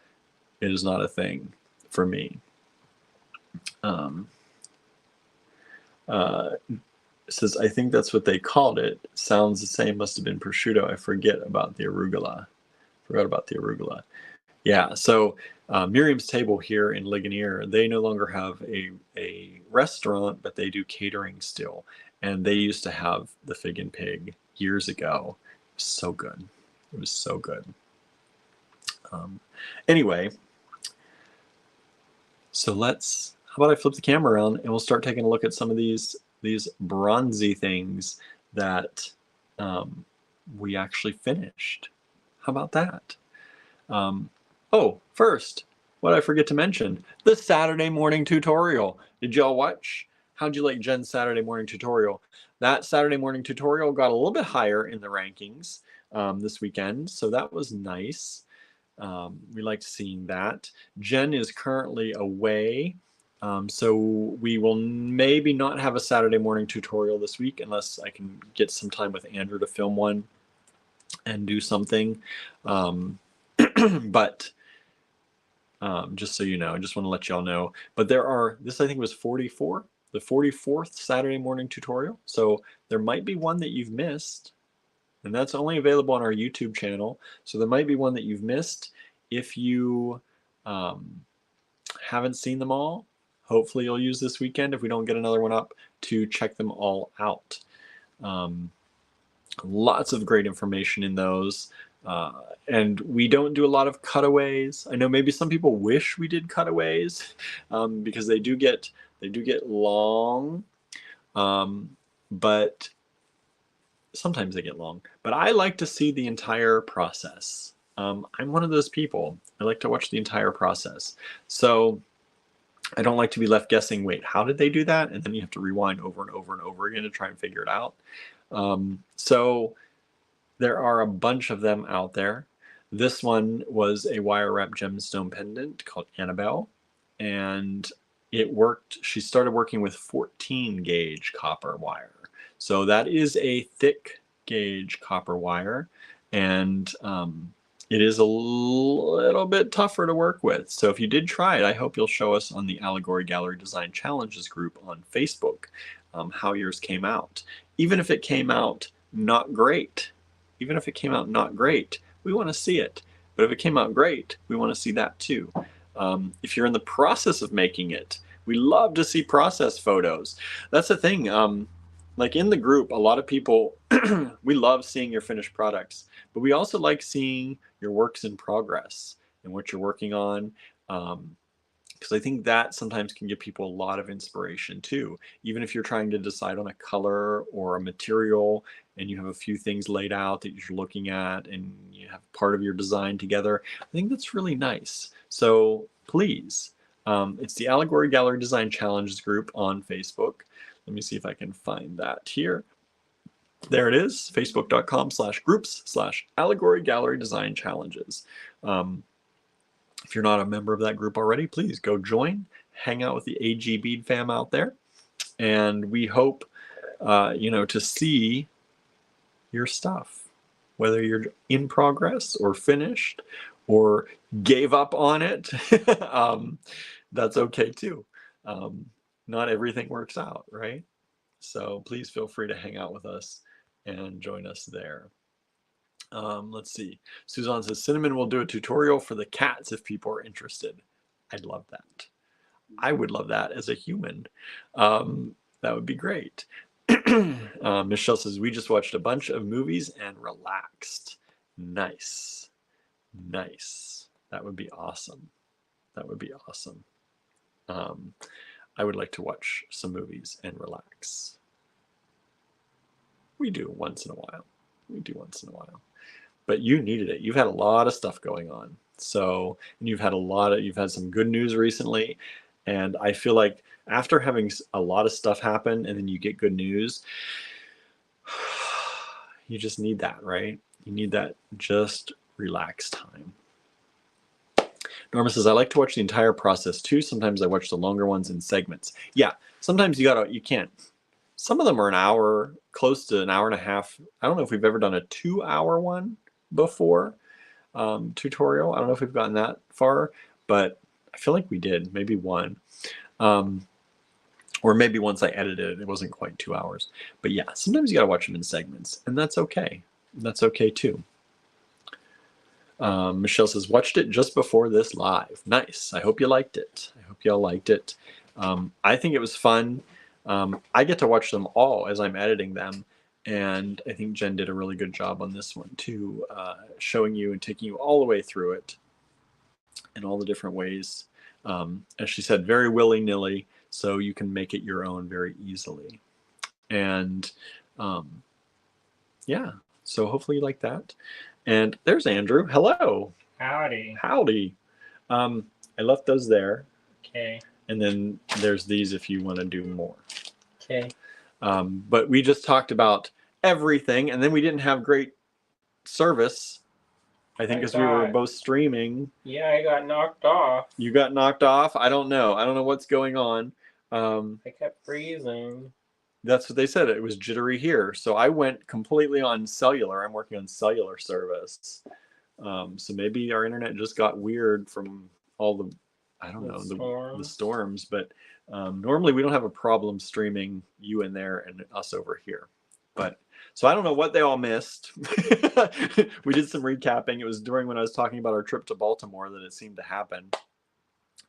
thing for me. Says, I think that's what they called it. Sounds the same. Must have been prosciutto. I forgot about the arugula. Yeah. So Miriam's Table here in Ligonier, they no longer have a restaurant, but they do catering still. And they used to have the Fig and Pig years ago. It was so good. Anyway, so how about I flip the camera around and we'll start taking a look at some of these bronzy things that we actually finished. How about that? First, what I forget to mention, the Saturday morning tutorial. Did y'all watch? How'd you like Jen's Saturday morning tutorial? That Saturday morning tutorial got a little bit higher in the rankings this weekend, so that was nice. We liked seeing that. Jen is currently away, so we will maybe not have a Saturday morning tutorial this week unless I can get some time with Andrew to film one and do something. But just so you know, I just want to let y'all know. But this I think was 44, the 44th Saturday morning tutorial. So there might be one that you've missed. And that's only available on our YouTube channel. So there might be one that you've missed. If you haven't seen them all, hopefully you'll use this weekend, if we don't get another one up, to check them all out. Lots of great information in those. And we don't do a lot of cutaways. I know maybe some people wish we did cutaways because they do get long. But sometimes they get long, but I like to see the entire process. I'm one of those people. I like to watch the entire process. So I don't like to be left guessing, wait, how did they do that? And then you have to rewind over and over and over again to try and figure it out. So there are a bunch of them out there. This one was a wire wrap gemstone pendant called Annabelle, and it worked. She started working with 14 gauge copper wire. So that is a thick gauge copper wire, and it is a little bit tougher to work with. So if you did try it, I hope you'll show us on the Allegory Gallery Design Challenges group on Facebook how yours came out. Even if it came out not great, we want to see it. But if it came out great, we want to see that too. If you're in the process of making it, we love to see process photos. That's the thing. Like in the group, a lot of people, we love seeing your finished products, but we also like seeing your works in progress and what you're working on. Because I think that sometimes can give people a lot of inspiration too. Even if you're trying to decide on a color or a material and you have a few things laid out that you're looking at and you have part of your design together, I think that's really nice. So please It's the Allegory Gallery Design Challenges group on Facebook. Let me see if I can find that here. There it is, facebook.com/groups/Allegory Gallery Design Challenges. If you're not a member of that group already, please go join, hang out with the AG Bead fam out there, and we hope, to see your stuff, whether you're in progress or finished or gave up on it. That's okay too. Not everything works out, right? So please feel free to hang out with us and join us there. Let's see. Suzanne says, Cinnamon will do a tutorial for the cats if people are interested. I'd love that. I would love that as a human. That would be great. Michelle says, we just watched a bunch of movies and relaxed. Nice. Nice. That would be awesome. That would be awesome. I would like to watch some movies and relax. We do once in a while. But you needed it. You've had a lot of stuff going on. So, and you've had some good news recently. And I feel like after having a lot of stuff happen and then you get good news, you just need that, right? You need that just relaxed time. Norma says, I like to watch the entire process too. Sometimes I watch the longer ones in segments. Yeah, sometimes you can't. Some of them are an hour, close to an hour and a half. I don't know if we've ever done a 2-hour one before, tutorial. I don't know if we've gotten that far, but I feel like we did, maybe one. Or maybe once I edited it, it wasn't quite 2 hours. But yeah, sometimes you gotta watch them in segments, and that's okay. That's okay too. Michelle says, watched it just before this live. Nice. I hope you liked it. I hope y'all liked it. I think it was fun. I get to watch them all as I'm editing them. And I think Jen did a really good job on this one too, showing you and taking you all the way through it in all the different ways. As she said, very willy-nilly, so you can make it your own very easily. And yeah, so hopefully you like that. And there's Andrew. Hello. Howdy. Howdy. I left those there. Okay. And then there's these if you want to do more. Okay. But we just talked about everything, and then we didn't have great service, I think, because we were both streaming. Yeah, I got knocked off. You got knocked off? I don't know. I don't know what's going on. I kept freezing. That's what they said. It was jittery here. So I went completely on cellular. I'm working on cellular service. So maybe our internet just got weird from all the, I don't know, the storms. But normally we don't have a problem streaming you in there and us over here. But so I don't know what they all missed. We did some recapping. It was during when I was talking about our trip to Baltimore that it seemed to happen.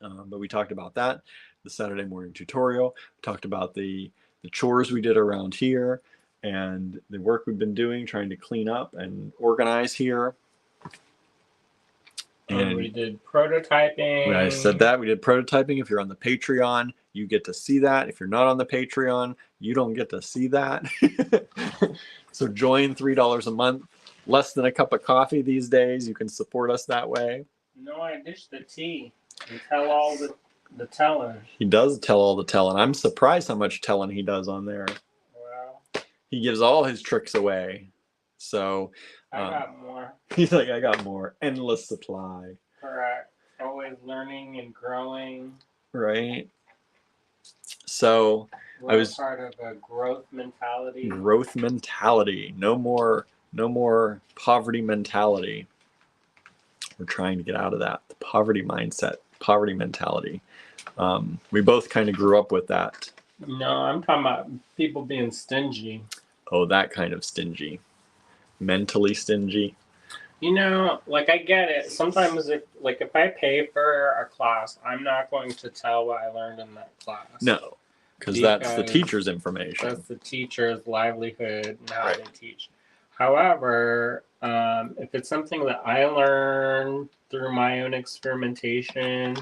But we talked about that, the Saturday morning tutorial. We talked about the chores we did around here and the work we've been doing, trying to clean up and organize here. And we did prototyping. I said that. We did prototyping. If you're on the Patreon, you get to see that. If you're not on the Patreon, you don't get to see that. So join $3 a month. Less than a cup of coffee these days. You can support us that way. No, I dish the tea and tell all the telling. He does tell all the telling. I'm surprised how much telling he does on there. Well, he gives all his tricks away. So I got more. He's like, I got more. Endless supply. Correct. Always learning and growing. Right. So I was part of a growth mentality. Growth mentality. No more poverty mentality. We're trying to get out of that. The poverty mindset, poverty mentality. We both kind of grew up with that. No, I'm talking about people being stingy. Oh, that kind of stingy. Mentally stingy. You know, like I get it. Sometimes if I pay for a class, I'm not going to tell what I learned in that class. No, because that's the teacher's information. That's the teacher's livelihood and how they teach. However, if it's something that I learned through my own experimentation,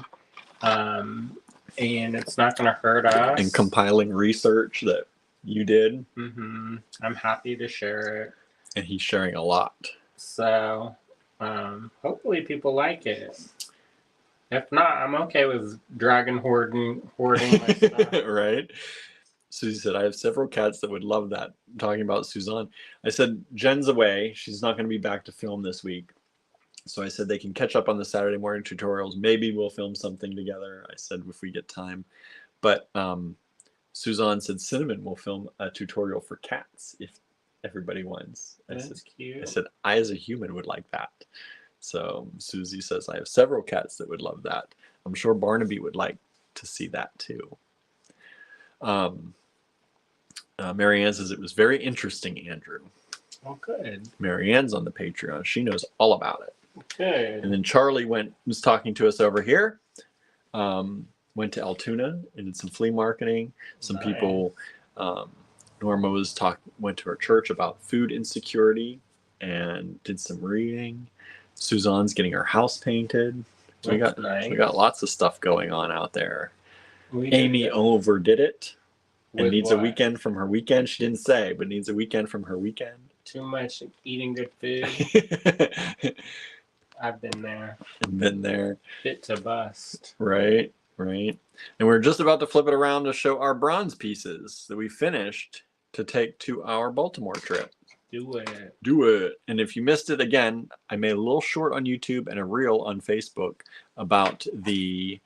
and it's not going to hurt us. And compiling research that you did. Mm-hmm. I'm happy to share it. And he's sharing a lot. So, hopefully people like it. If not, I'm okay with dragon hoarding my stuff. Right? Susie said, I have several cats that would love that. I'm talking about Suzanne. I said, Jen's away. She's not going to be back to film this week. So I said they can catch up on the Saturday morning tutorials. Maybe we'll film something together. I said if we get time. But Suzanne said Cinnamon will film a tutorial for cats if everybody wants. That's cute. I said I as a human would like that. So Susie says I have several cats that would love that. I'm sure Barnaby would like to see that too. Marianne says it was very interesting, Andrew. Oh, good. Marianne's on the Patreon. She knows all about it. Good. And then Charlie was talking to us over here. Went to Altoona and did some flea marketing. Some Nice. people. Norma went to her church about food insecurity and did some reading. Suzanne's getting her house painted. So we got lots of stuff going on out there. Amy overdid it and needs a weekend from her weekend. She didn't say, but needs a weekend from her weekend. Too much eating good food. I've been there. Fit to bust. Right. And we're just about to flip it around to show our bronze pieces that we finished to take to our Baltimore trip. Do it. And if you missed it, again, I made a little short on YouTube and a reel on Facebook about the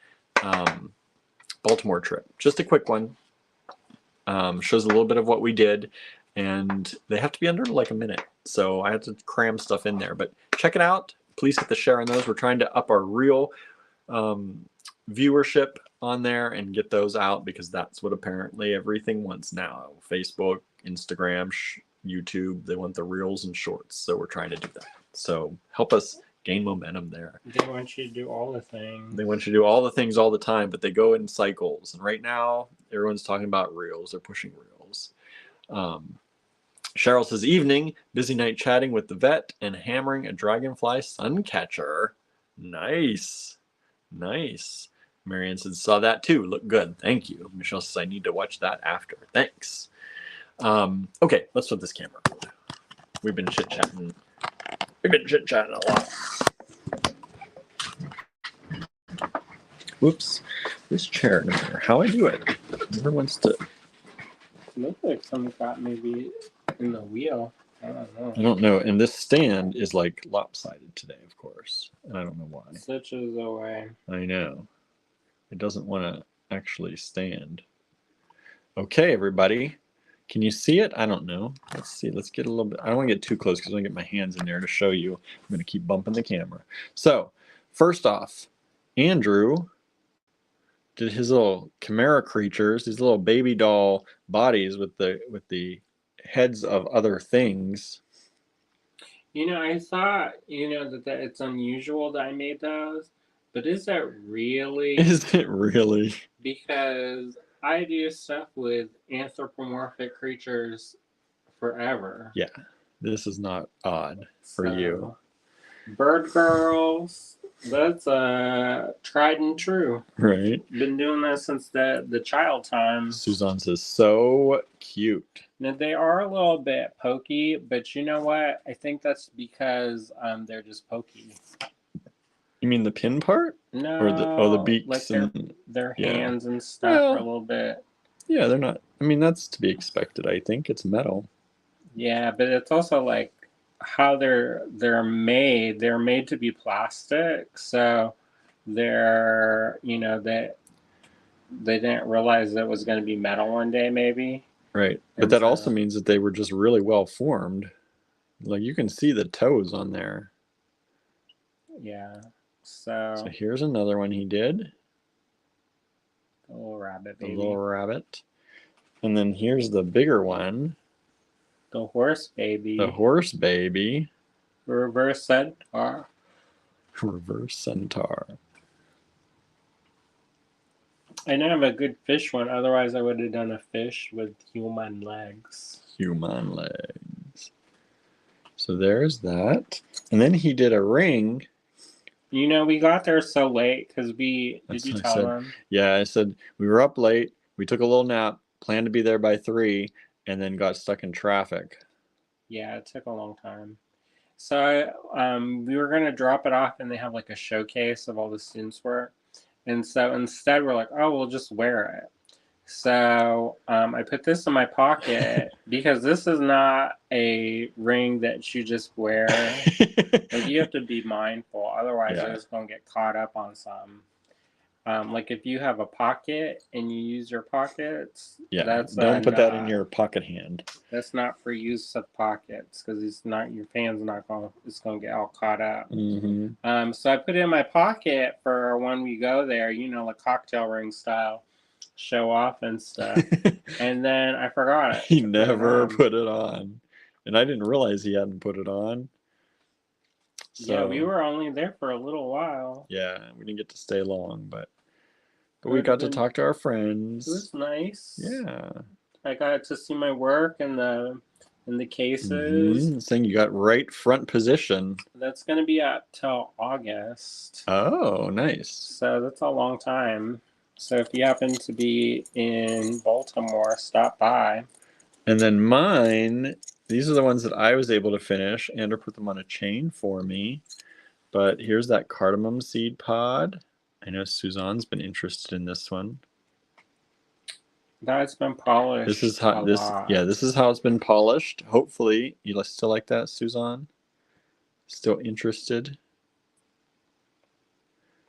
Baltimore trip. Just a quick one. Shows a little bit of what we did. And they have to be under like a minute. So I had to cram stuff in there. But check it out. Please hit the share on those. We're trying to up our reel viewership on there and get those out because that's what apparently everything wants now. Facebook, Instagram, YouTube, they want the reels and shorts. So we're trying to do that. So help us gain momentum there. They want you to do all the things. They want you to do all the things all the time, but they go in cycles. And right now, everyone's talking about reels. They're pushing reels. Cheryl says, evening, busy night chatting with the vet and hammering a dragonfly sun catcher. Nice. Marianne says, saw that too. Look good. Thank you. Michelle says, I need to watch that after. Thanks. Okay, let's flip this camera. We've been chit-chatting. A lot. Whoops. This chair, no matter how I do it, never wants to. Looks like something got maybe in the wheel. I don't know. And this stand is like lopsided today, of course. And I don't know why. Switches away. I know. It doesn't want to actually stand. Okay, everybody. Can you see it? I don't know. Let's see. Let's get a little bit. I don't want to get too close because I want to get my hands in there to show you. I'm going to keep bumping the camera. So, first off, Andrew did his little chimera creatures, these little baby doll bodies with the heads of other things. I thought, that it's unusual that I made those, but is that really? Is it really? Because I do stuff with anthropomorphic creatures forever. Yeah, this is not odd for you. Bird girls, that's tried and true. Right. Been doing that since the child time. Suzanne says, so cute. Now, they are a little bit pokey, but you know what? I think that's because they're just pokey. You mean the pin part? No. Or the beaks like and their hands and stuff are a little bit. Yeah, they're not. I mean, that's to be expected, I think. It's metal. Yeah, but it's also like how they're made. They're made to be plastic, so they're they didn't realize it was going to be metal one day, maybe. Right, but that also means that they were just really well formed. Like you can see the toes on there. Yeah. So here's another one he did. The little rabbit baby. The little rabbit. And then here's the bigger one. The horse baby. The horse baby. Reverse centaur. Reverse centaur. I didn't have a good fish one. Otherwise, I would have done a fish with human legs. Human legs. So there's that. And then he did a ring. We got there so late because did you tell them? Yeah, I said we were up late. We took a little nap, planned to be there by 3, and then got stuck in traffic. Yeah, it took a long time. So we were gonna drop it off, and they have like a showcase of all the students' work. And so instead, we're like, oh, we'll just wear it. So I put this in my pocket because this is not a ring that you just wear. Like, you have to be mindful, otherwise you're just gonna get caught up on something. Like if you have a pocket and you use your pockets, don't put that in your pocket hand. That's not for use of pockets, because your fan's not gonna, it's gonna get all caught up. So I put it in my pocket for when we go there, like cocktail ring style, show off and stuff. And then I forgot it. He never put it on, and I didn't realize he hadn't put it on. So, yeah, we were only there for a little while. Yeah, we didn't get to stay long, but we got to talk to our friends. It was nice. Yeah, I got to see my work in the cases. Saying you got right front position. That's gonna be up till August. Oh, nice. So that's a long time. So if you happen to be in Baltimore, stop by. And then mine, these are the ones that I was able to finish. Andrew put them on a chain for me. But here's that cardamom seed pod. I know Suzanne's been interested in this one. That's been polished. This is how this is how it's been polished. Hopefully you still like that, Suzanne. Still interested?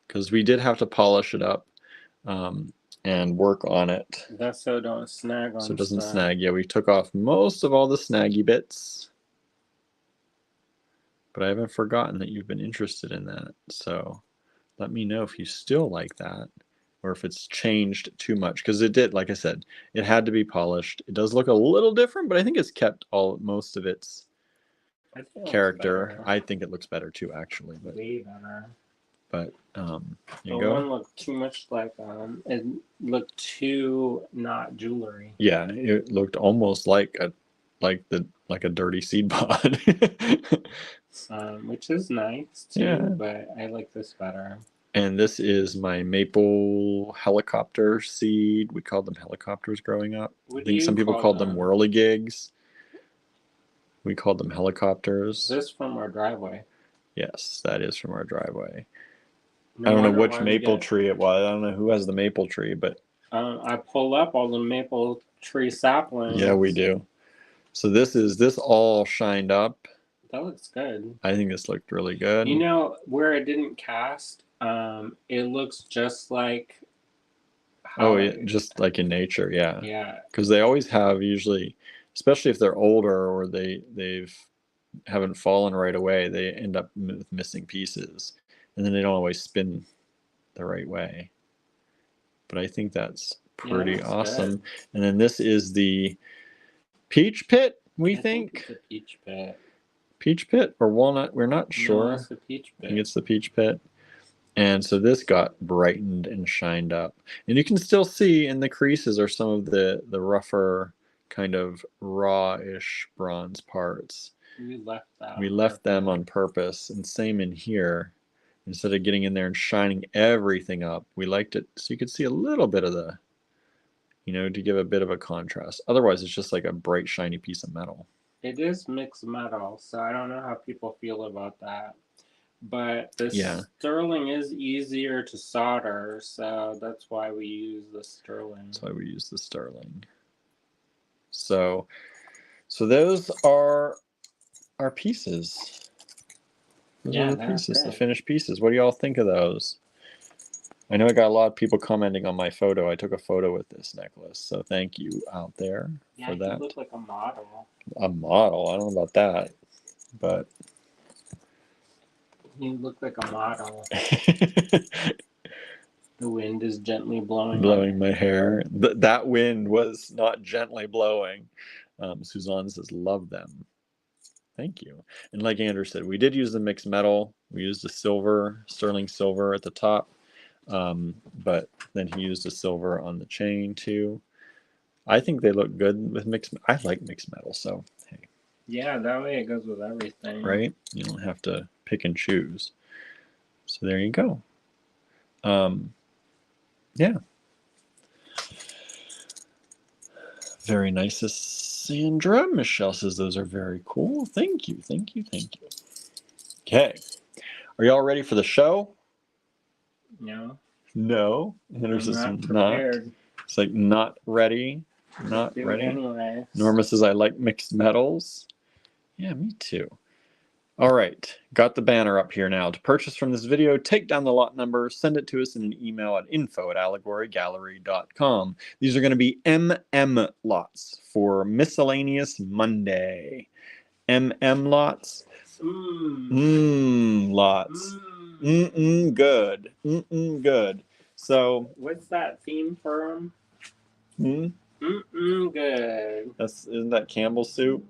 Because we did have to polish it up and work on it. That's so it don't snag on So it doesn't snag. Yeah, we took off most of all the snaggy bits. But I haven't forgotten that you've been interested in that. So let me know if you still like that, or if it's changed too much. Because it did, like I said, it had to be polished. It does look a little different, but I think it's kept most of its character. I think it looks better too, actually. But, way better. But there you the go. one looked too much like it looked too not jewelry. Yeah, it looked almost like a dirty seed pod. Which is nice too, but I like this better. And this is my maple helicopter seed. We called them helicopters growing up. I think some people called them whirligigs. We called them helicopters. Is this from our driveway? Yes, that is from our driveway. I don't know which maple tree it was. I don't know who has the maple tree, but I pull up all the maple tree saplings. Yeah, we do. So this all shined up. That looks good. I think this looked really good. You know, where it didn't cast, it looks just like just like in nature, yeah. Yeah. Because they always have, usually, especially if they're older or they've haven't fallen right away, they end up with missing pieces, and then they don't always spin the right way. But I think that's pretty awesome. Good. And then this is the peach pit, I think. It's a peach pit. Peach pit or walnut? We're not sure. No, it's the peach pit. I think it's the peach pit. And so this got brightened and shined up. And you can still see in the creases are some of the rougher, kind of raw-ish bronze parts. We left that. We left them on purpose. And same in here. Instead of getting in there and shining everything up, we liked it so you could see a little bit of the, to give a bit of a contrast. Otherwise, it's just like a bright, shiny piece of metal. It is mixed metal, so I don't know how people feel about that. But the sterling is easier to solder, so that's why we use the sterling. So those are our pieces. Those are the pieces, the finished pieces. What do y'all think of those? I know I got a lot of people commenting on my photo. I took a photo with this necklace, so thank you out there for that. You look like a model. A model? I don't know about that, but you look like a model. The wind is gently blowing my hair. That wind was not gently blowing. Suzanne says, love them. Thank you. And like Andrew said, we did use the mixed metal. We used the silver, sterling silver at the top. But then he used a silver on the chain too. I think they look good with mixed. I like mixed metal, so hey. Yeah, that way it goes with everything. Right? You don't have to pick and choose. So there you go. Yeah. Very nice, Sandra. Michelle says those are very cool. Thank you. Okay. Are y'all ready for the show? No. No. Henry I'm says not not. prepared. It's like not ready. Not Do ready. anyways. Norma says I like mixed metals. Yeah, me too. All right, got the banner up here now. To purchase from this video, take down the lot number, send it to us in an email at info@allegorygallery.com. These are going to be MM lots for Miscellaneous Monday. MM lots. Lots. Good. Good. So, What's that theme for them? hmm? Good. Isn't that Campbell's soup?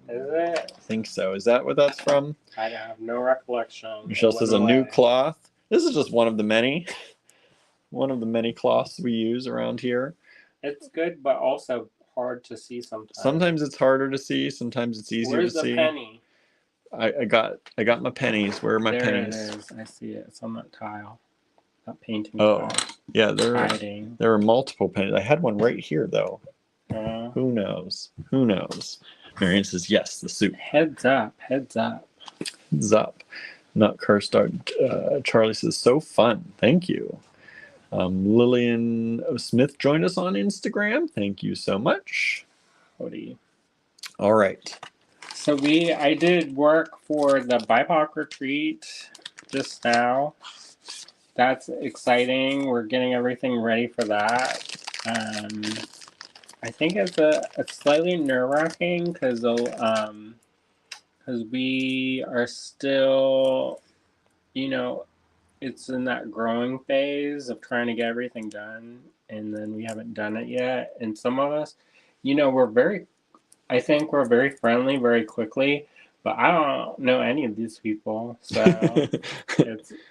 Is it? I think so. Is that what that's from? I have no recollection. Michelle says a new cloth. This is just one of the many. One of the many cloths we use around here. It's good, but also hard to see sometimes. Sometimes it's harder to see. Sometimes it's easier to see. Where's the penny? I got my pennies. Where are my pennies? There it is. I see it. It's on that tile. That painting Oh, tile. yeah. Hiding. There are multiple pennies. I had one right here though. Who knows? Who knows? Marion says yes. The soup. Heads up. Heads up. Heads up. Not cursed out. Charlie says so fun. Thank you. Lillian Smith joined us on Instagram. Thank you so much. Howdy. All right. So I did work for the BIPOC retreat just now. That's exciting. We're getting everything ready for that. I think it's slightly nerve-wracking because we are still, it's in that growing phase of trying to get everything done, and then we haven't done it yet. And some of us, I think we're very friendly very quickly, but I don't know any of these people, so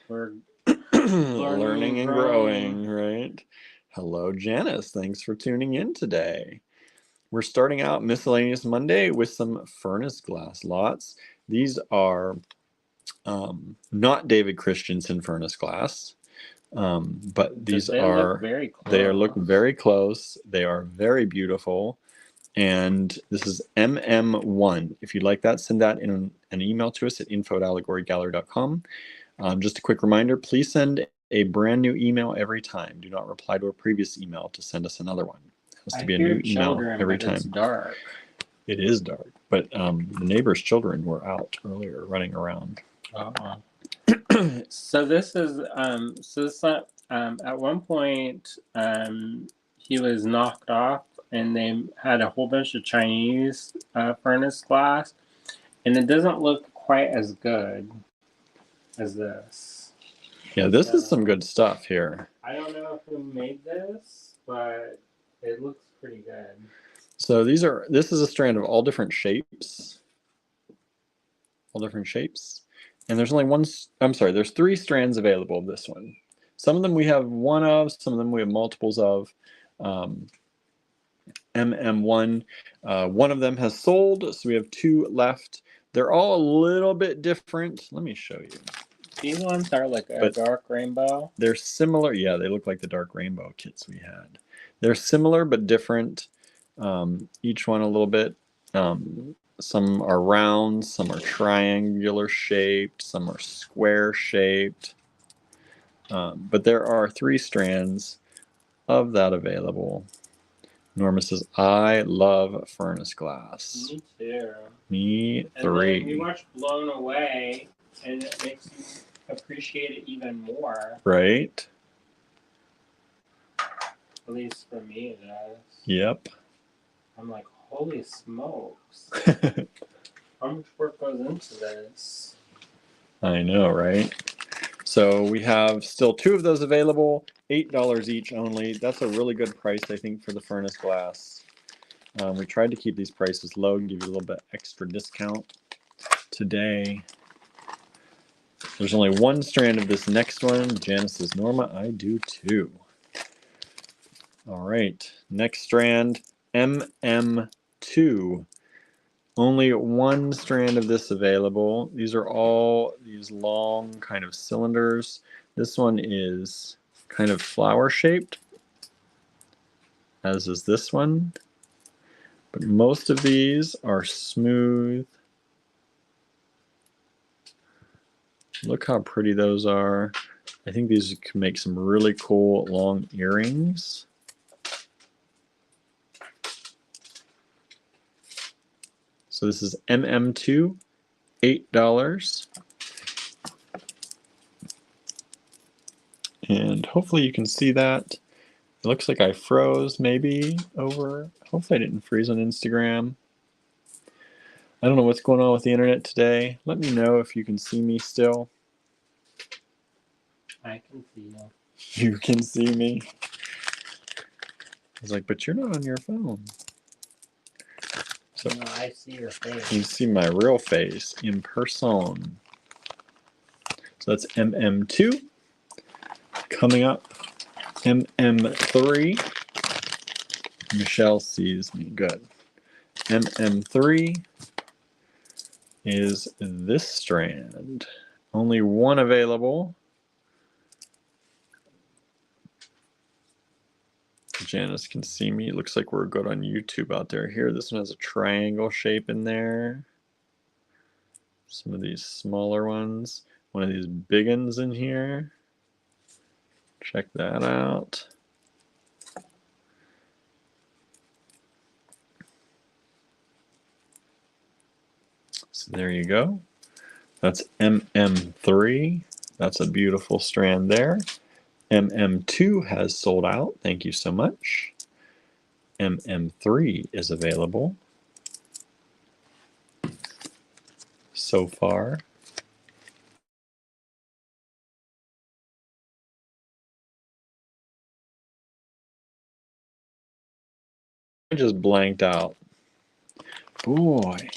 we're learning and growing, right? Hello, Janice. Thanks for tuning in today. We're starting out Miscellaneous Monday with some furnace glass lots. These are not David Christensen furnace glass, but these they look very close. They look very close. They are very beautiful. And this is MM1. If you'd like that, send that in an email to us at info@allegorygallery.com. Just a quick reminder, please send a brand new email every time. Do not reply to a previous email to send us another one. It has to be a new email every time. It's dark. It is dark, but the neighbor's children were out earlier running around. So this is at one point he was knocked off, and they had a whole bunch of Chinese furnace glass, and it doesn't look quite as good as this. Yeah, this is some good stuff here. I don't know who made this, but it looks pretty good. So this is a strand of all different shapes. And there's only there's 3 strands available of this one. Some of them we have one of, some of them we have multiples of. MM1, one of them has sold, so we have 2 left. They're all a little bit different. Let me show you. These ones are like a dark rainbow. They're similar. Yeah, they look like the dark rainbow kits we had. They're similar but different. Each one a little bit. Some are round, some are triangular shaped, some are square shaped. But there are 3 strands of that available. Norma says, I love furnace glass. Me too. Me 3. And then we watched Blown Away, and it makes you appreciate it even more. Right? At least for me it does. Yep. I'm like, holy smokes. How much work goes into this? I know, right? So we have still 2 of those available, $8 each only. That's a really good price, I think, for the furnace glass. We tried to keep these prices low and give you a little bit extra discount today. There's only 1 strand of this next one. Janice says, Norma, I do too. All right, next strand, MM2. Only 1 strand of this available. These are all these long kind of cylinders. This one is kind of flower shaped, as is this one. But most of these are smooth. Look how pretty those are. I think these can make some really cool long earrings. So this is MM2, $8. And hopefully you can see that. It looks like I froze maybe over. Hopefully I didn't freeze on Instagram. I don't know what's going on with the internet today. Let me know if you can see me still. I can see you. You can see me. I was like, but you're not on your phone. So No, I see your face. you see my real face in person. So that's MM2. Coming up, MM3. Michelle sees me. Good. MM3 is this strand. Only one available. Janice can see me. It looks like we're good on YouTube out there. Here, this one has a triangle shape in there. Some of these smaller ones. One of these big ones in here. Check that out. So there you go. That's MM3. That's a beautiful strand there. MM2 has sold out. Thank you so much. MM3 is available so far. I just blanked out. Boy.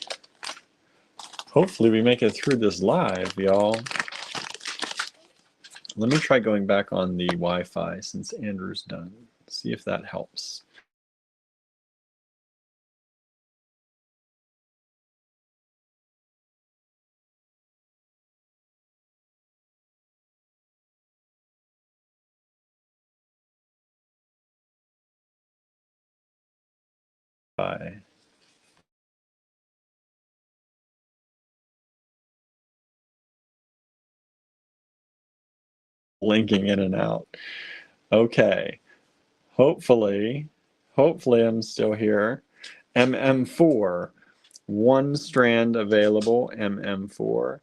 Hopefully we make it through this live, y'all. Let me try going back on the Wi-Fi since Andrew's done. See if that helps. Bye. Linking in and out. Okay. Hopefully I'm still here. MM4. One strand available, MM4.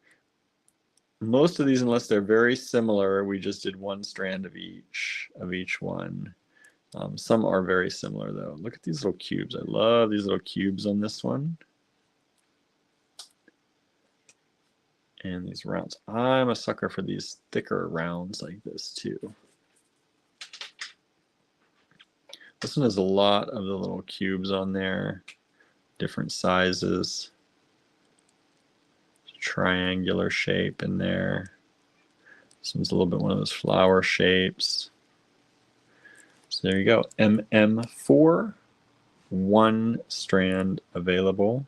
Most of these, unless they're very similar, we just did one strand of each one. Some are very similar though. Look at these little cubes. I love these little cubes on this one. And these rounds. I'm a sucker for these thicker rounds like this too. This one has a lot of the little cubes on there, different sizes, triangular shape in there. This one's a little bit one of those flower shapes. So there you go, MM4, one strand available,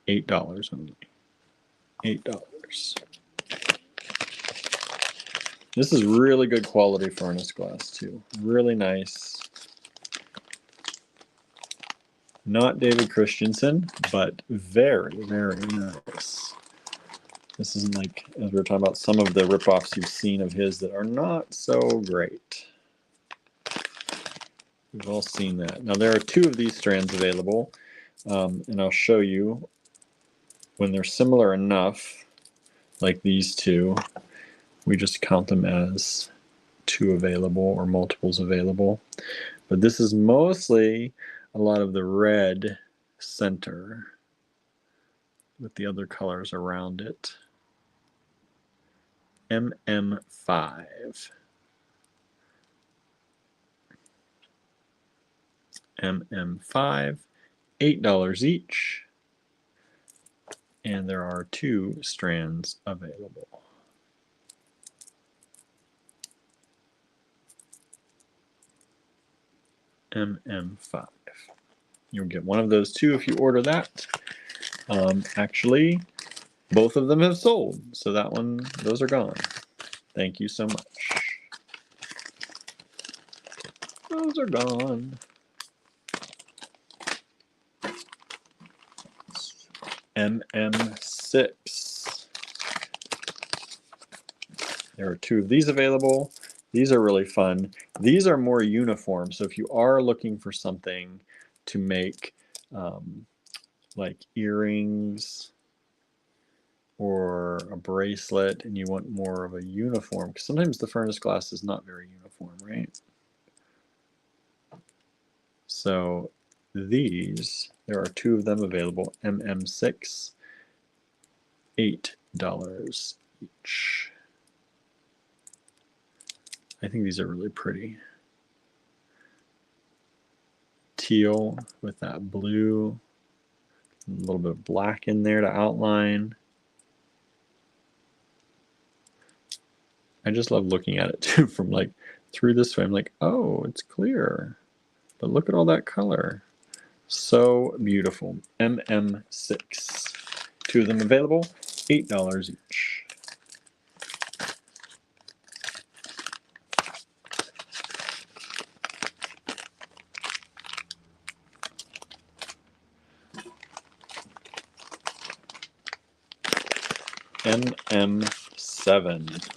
$8 only, $8. This is really good quality furnace glass too, really nice. Not David Christensen, but very, very nice. This isn't like, as we were talking about, some of the ripoffs you've seen of his that are not so great. We've all seen that. Now there are two of these strands available, and I'll show you when they're similar enough, like these two, we just count them as two available or multiples available. But this is mostly a lot of the red center with the other colors around it. MM5. MM5, $8 each. And there are two strands available. MM5. You'll get one of those two if you order that. Actually, both of them have sold, so that one, those are gone. Thank you so much. Those are gone. MM6. There are 2 of these available. These are really fun. These are more uniform. So if you are looking for something to make like earrings or a bracelet and you want more of a uniform, because sometimes the furnace glass is not very uniform, right? So these, there are 2 of them available, MM6, $8 each. I think these are really pretty. Teal with that blue, a little bit of black in there to outline. I just love looking at it too from like through this way. I'm like, oh, it's clear. But look at all that color. So beautiful. MM6. 2 of them available, $8 each. MM7.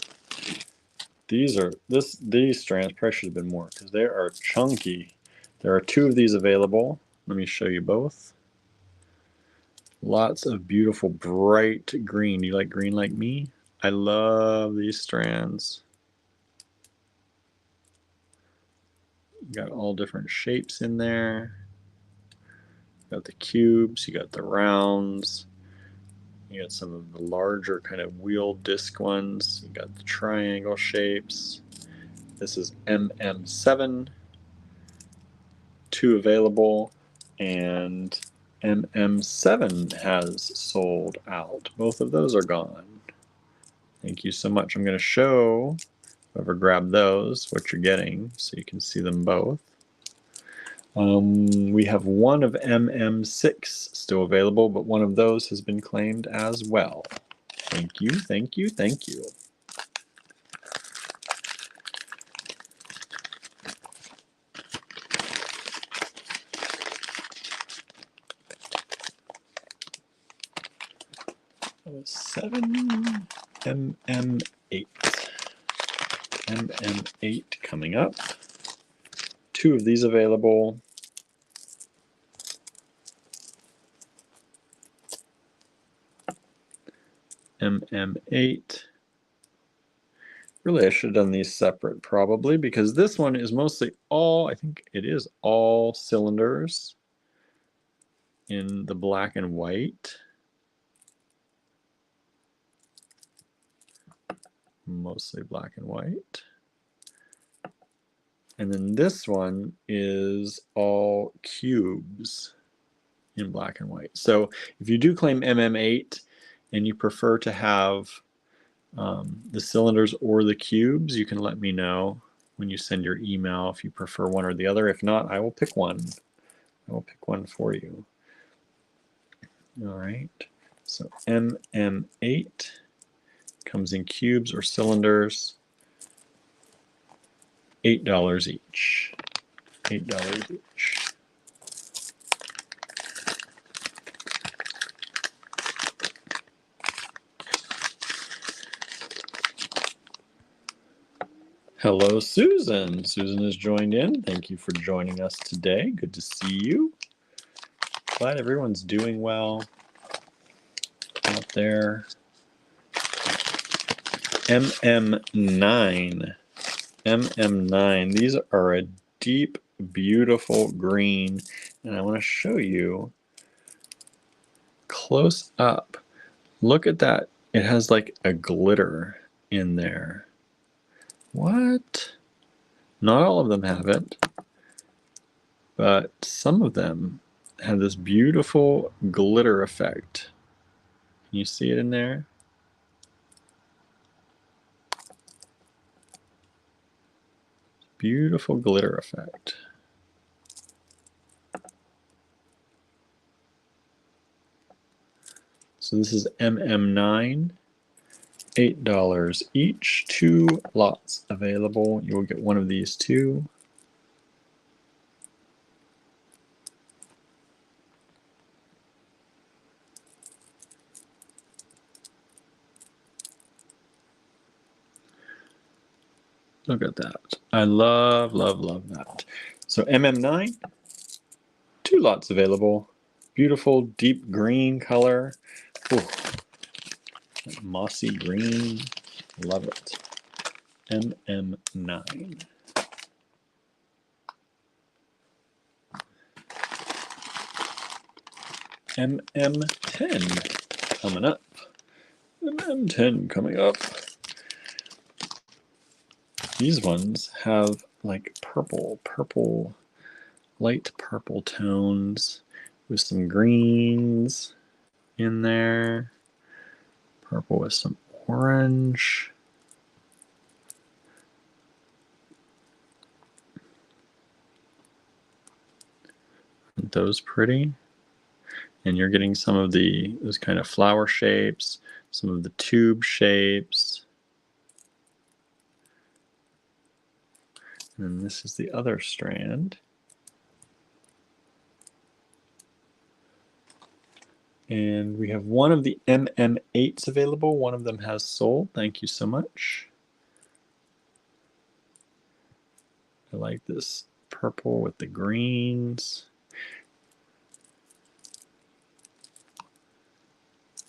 These strands probably should have been more because they are chunky. There are 2 of these available. Let me show you both. Lots of beautiful bright green. Do you like green like me? I love these strands. You got all different shapes in there. You got the cubes, you got the rounds, you got some of the larger kind of wheel disc ones, you got the triangle shapes. This is MM7, 2 available, and MM7 has sold out. Both of those are gone. Thank you so much. I'm going to show whoever grabbed those what you're getting so you can see them both. We have 1 of MM6 still available, but 1 of those has been claimed as well. Thank you, thank you, thank you. That was 7 MM8. MM8 coming up. 2 of these available. MM8. Really, I should have done these separate probably because this one is mostly all, I think it is all cylinders in the black and white. Mostly black and white. And then this one is all cubes in black and white. So if you do claim MM8 and you prefer to have the cylinders or the cubes, you can let me know when you send your email if you prefer one or the other. If not, I will pick one. I will pick one for you. All right. So MM8 comes in cubes or cylinders. $8 each. $8 each. Hello, Susan. Susan has joined in. Thank you for joining us today. Good to see you. Glad everyone's doing well out there. MM9. MM9. These are a deep, beautiful green, and I want to show you close up. Look at that. It has like a glitter in there. What? Not all of them have it, but some of them have this beautiful glitter effect. Can you see it in there? Beautiful glitter effect. So this is MM9, $8 each, 2 lots available. You will get one of these too. Look at that. I love, love, love that. So MM9, 2 lots available. Beautiful deep green color. Ooh, mossy green. Love it. MM9. MM10 coming up. MM10 coming up. These ones have like purple, light purple tones with some greens in there. Purple with some orange. Aren't those pretty? And you're getting some of those kind of flower shapes, some of the tube shapes. And this is the other strand. And we have one of the MM8s available. One of them has sold. Thank you so much. I like this purple with the greens.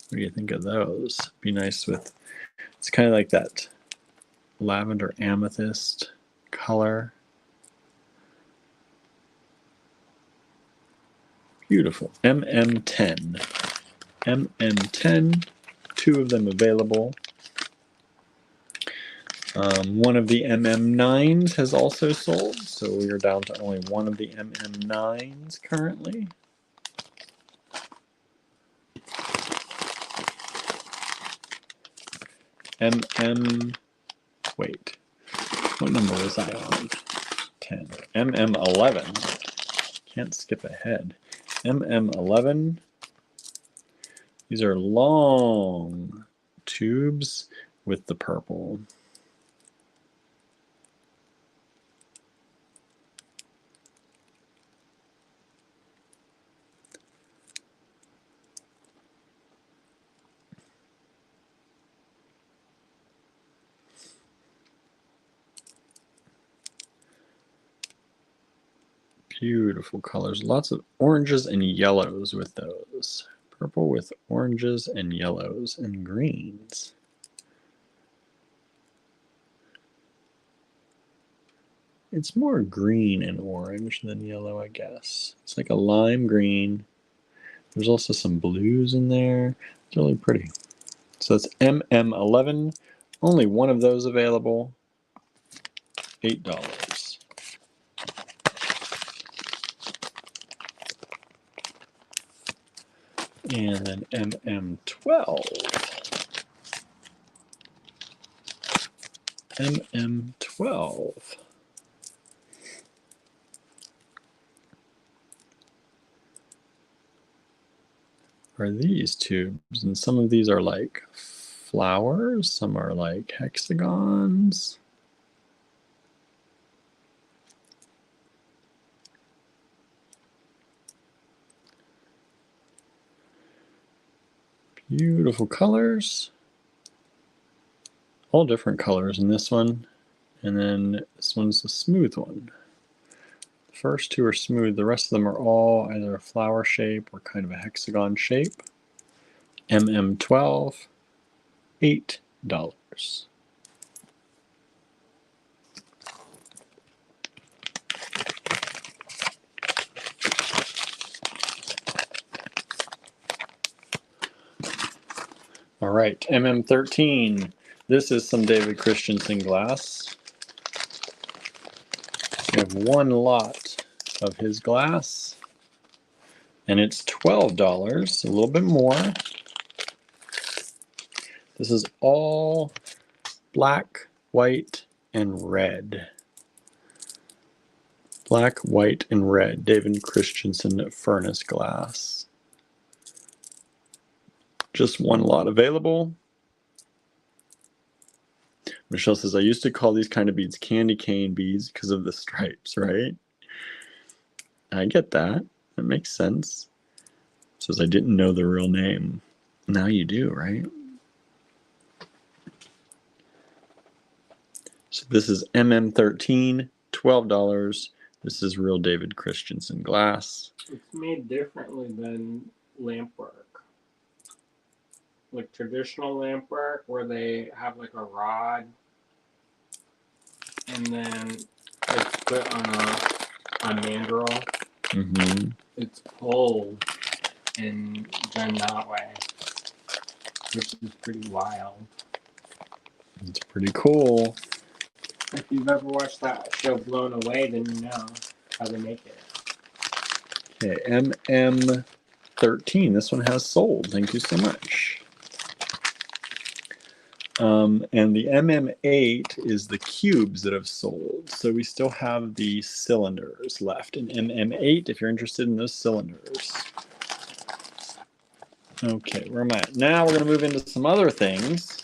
What do you think of those? Be nice with, it's kind of like that lavender amethyst color. Beautiful. MM10. MM10, 2 of them available. One of the MM9s has also sold, so we are down to only one of the MM9s currently. Wait, what number was I on? 10. MM11. Can't skip ahead. MM11. These are long tubes with the purple. Beautiful colors. Lots of oranges and yellows with those. Purple with oranges and yellows and greens. It's more green and orange than yellow, I guess. It's like a lime green. There's also some blues in there. It's really pretty. So it's MM11. Only one of those available. $8. And then MM12. MM12. Are these tubes, and some of these are like flowers, some are like hexagons. Beautiful colors. All different colors in this one, and then this one's a smooth one. The first 2 are smooth, the rest of them are all either a flower shape or kind of a hexagon shape. MM12, $8. All right, MM13. This is some David Christensen glass. We have 1 lot of his glass, and it's $12, a little bit more. This is all black, white, and red. Black, white, and red. David Christensen furnace glass. Just 1 lot available. Michelle says, I used to call these kind of beads candy cane beads because of the stripes, right? I get that. That makes sense. Says, I didn't know the real name. Now you do, right? So this is MM13, $12. This is real David Christensen glass. It's made differently than lamp work. Like traditional lamp work where they have like a rod and then it's put on a mandrel. Mm-hmm. It's pulled and done that way, which is pretty wild. It's pretty cool. If you've ever watched that show Blown Away, then you know how they make it. Okay, MM13. This one has sold. Thank you so much. And the MM8 is the cubes that have sold. So we still have the cylinders left in MM8 if you're interested in those cylinders. Okay, where am I at? Now we're going to move into some other things.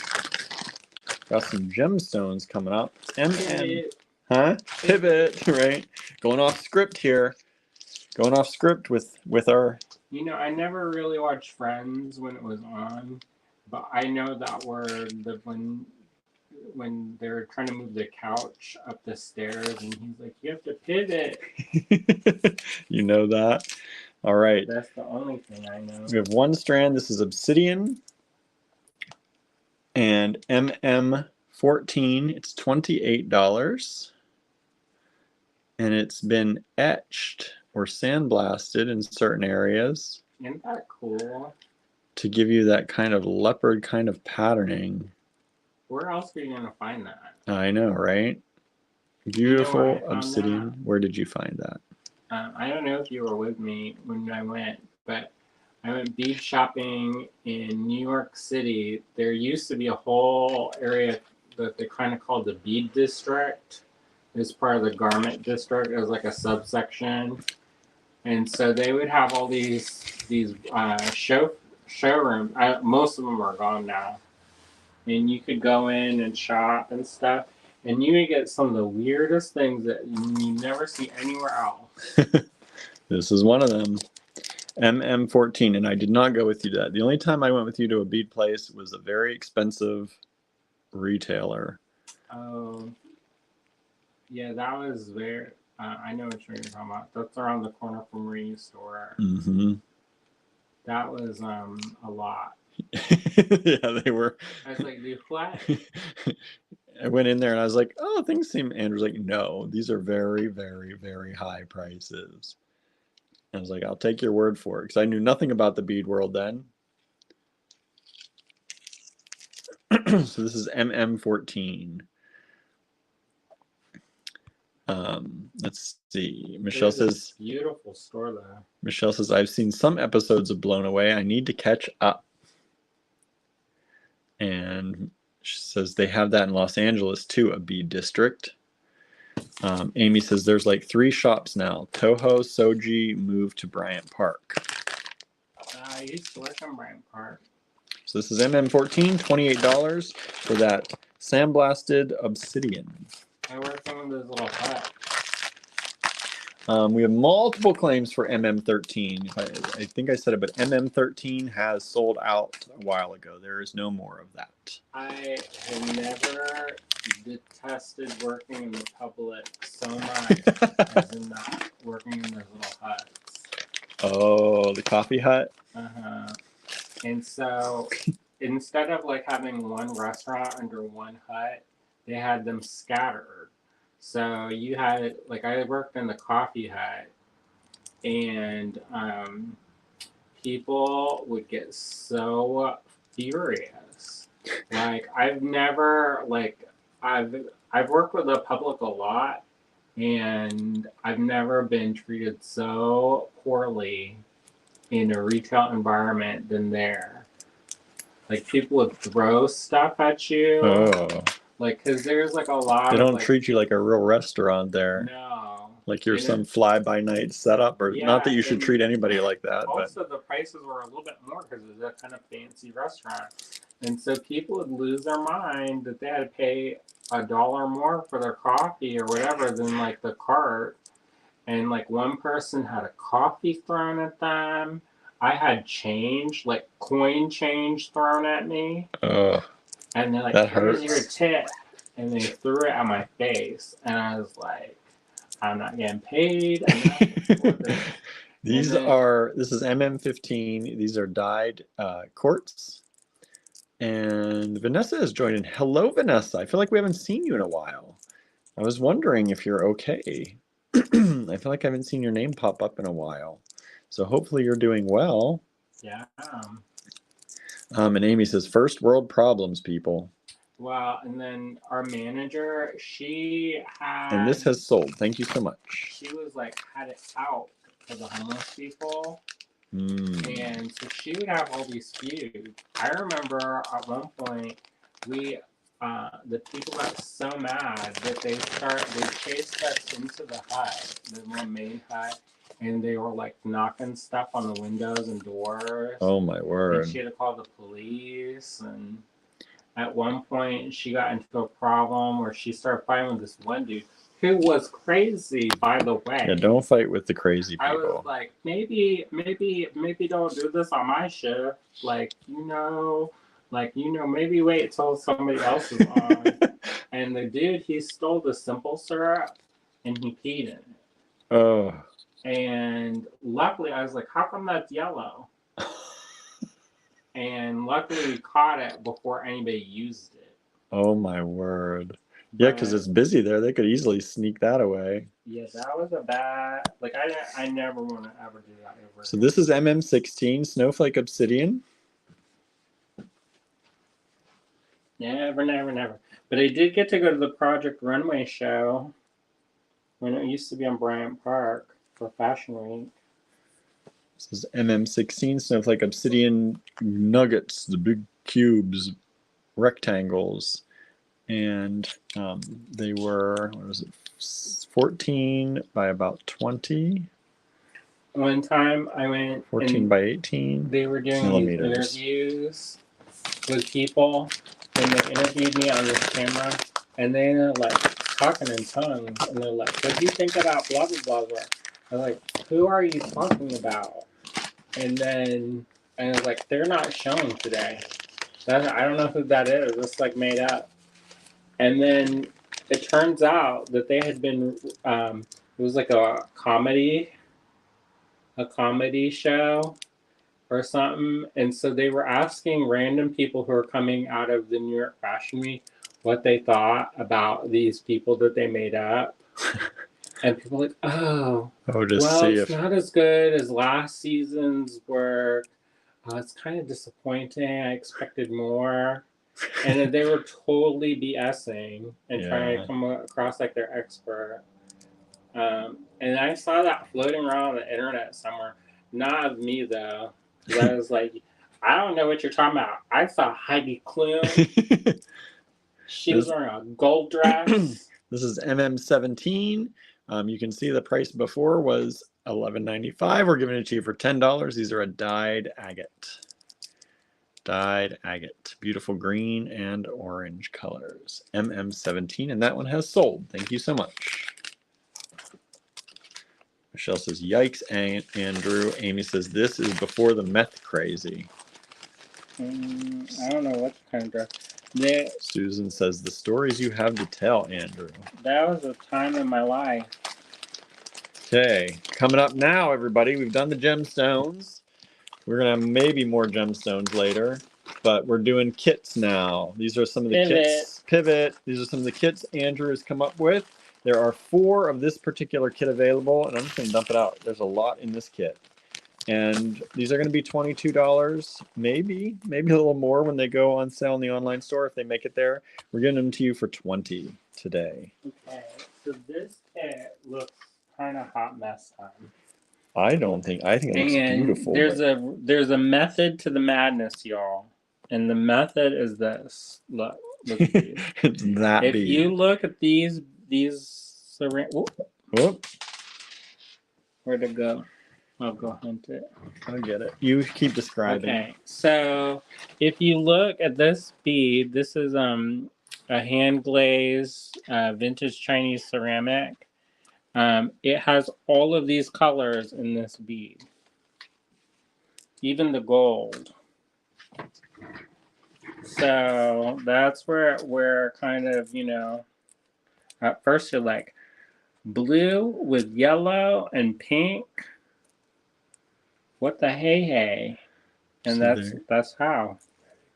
Got some gemstones coming up. Pivot, right? Going off script here. Going off script with our... You know, I never really watched Friends when it was on, but I know that word that when they're trying to move the couch up the stairs and he's like, you have to pivot. You know that? All right. That's the only thing I know. We have one strand. This is obsidian. And MM14, it's $28. And it's been etched or sandblasted in certain areas. Isn't that cool? To give you that kind of leopard kind of patterning. Where else are you going to find that? I know, right? Beautiful You know where obsidian. Where did you find that? I don't know if you were with me when I went, but I went bead shopping in New York City. There used to be a whole area that they kind of called the bead district. It's part of the garment district. It was like a subsection. And so they would have all these showrooms. Most of them are gone now. And you could go in and shop and stuff. And you would get some of the weirdest things that you never see anywhere else. This is one of them. MM14, and I did not go with you to that. The only time I went with you to a bead place was a very expensive retailer. Oh, yeah, that was very... I know what you're talking about. That's around the corner from where you store. Mm-hmm. That was a lot. Yeah, they were. I was like, dude, what? I went in there and I was like, oh, things seem... Andrew's like, no, these are very, very, very high prices. I was like, I'll take your word for it, because I knew nothing about the bead world then. So this is MM14. Let's see. Michelle says, beautiful store there. Michelle says, I've seen some episodes of Blown Away. I need to catch up. And she says they have that in Los Angeles too, a bead district. Amy says there's like 3 shops now. Toho, Soji moved to Bryant Park. I used to work in Bryant Park. So this is MM14, $28 for that sandblasted obsidian. I worked in one of those little huts. We have multiple claims for MM13. I think I said it, but MM13 has sold out a while ago. There is no more of that. I have never detested working in the public so much as in that, working in those little huts. Oh, the coffee hut? Uh-huh. And so instead of like having one restaurant under one hut, they had them scattered. So you had, like, I worked in the coffee hut, and people would get so furious. Like, I've worked with the public a lot, and I've never been treated so poorly in a retail environment than there. Like, people would throw stuff at you. Oh. Like, because there's like a lot They don't like, treat you like a real restaurant there. No. Like you're some fly-by-night setup, or Yeah, not that you should treat anybody like that. Also, the prices were a little bit more because it was a kind of fancy restaurant. And so people would lose their mind that they had to pay $1 more for their coffee or whatever than like the cart. And like one person had a coffee thrown at them. I had change, like coin change thrown at me. Oh. And they're like, that here's hurts. your tip. and they threw it at my face, and I was like, I'm not getting paid enough for this. These then, are, this is MM15. These are dyed quartz. And Vanessa has joined in. Hello, Vanessa. I feel like we haven't seen you in a while. I was wondering if you're okay. I feel like I haven't seen your name pop up in a while. So hopefully you're doing well. yeah. And Amy says, first world problems, people. Well, and then our manager, she And this had, has sold. Thank you so much. she was like, had it out for the homeless people. And so she would have all these feuds. I remember at one point, we, the people got so mad that they chased us into the hut, the little main hut, and they were like knocking stuff on the windows and doors. Oh my word. And she had to call the police. And at one point, she got into a problem where she started fighting with this one dude who was crazy, by the way. Yeah, don't fight with the crazy people. I was like, maybe don't do this on my shift. Like, maybe wait till somebody else is on. And the dude, he stole the simple syrup and he peed in it. Oh. And luckily, I was like, how come that's yellow? And luckily, we caught it before anybody used it. Oh my word. Yeah, because it's busy there. They could easily sneak that away. Yeah, that was a bad. Like, I never want to ever do that ever. So this is MM16 Snowflake Obsidian. Never. But I did get to go to the Project Runway show when it used to be on Bryant Park for Fashion Week. This is MM16 Snowflake Obsidian nuggets, the big cubes, rectangles. And they were, 14 by about 20. One time I went 14 by 18. They were doing these interviews with people, and they interviewed me on this camera, and they were like talking in tongues, and they're like, what do you think about blah, blah, blah, blah? I was like, who are you talking about? And then I was like, they're not showing today. I don't know who that is. It's like made up. And then it turns out that they had been, it was like a comedy show or something. And so they were asking random people who are coming out of the New York Fashion Week what they thought about these people that they made up. And people were like, it's not as good as last season's work. It's kind of disappointing. I expected more. And then they were totally BSing and trying to come across like they're expert. And I saw that floating around on the internet somewhere. Not of me, though. Because I was like, I don't know what you're talking about. I saw Heidi Klum. She was wearing a gold dress. This is MM17. You can see the price before was $11.95. We're giving it to you for $10. These are a dyed agate. Dyed agate. Beautiful green and orange colors. MM17, and that one has sold. Thank you so much. Michelle says, yikes, Andrew. Amy says, this is before the meth crazy. I don't know what kind of dress. Susan says, the stories you have to tell, Andrew. That was a time in my life. Okay, coming up now, everybody, we've done the gemstones. We're going to have maybe more gemstones later, but we're doing kits now. These are some of the kits. Pivot. These are some of the kits Andrew has come up with. There are 4 of this particular kit available, and I'm just going to dump it out. There's a lot in this kit. And these are going to be $22, maybe a little more when they go on sale in the online store if they make it there. We're getting them to you for $20 today. Okay, so this kit looks kind of hot mess time. I think it looks beautiful. There's a method to the madness, y'all. And the method is this. Look at these. It's that if big. You look at these where'd it go? I'll go hunt it. I get it. You keep describing. Okay, so if you look at this bead, this is a hand glazed vintage Chinese ceramic. It has all of these colors in this bead, even the gold. So that's where kind of, you know, at first you're like blue with yellow and pink. What the hey? And So that's how.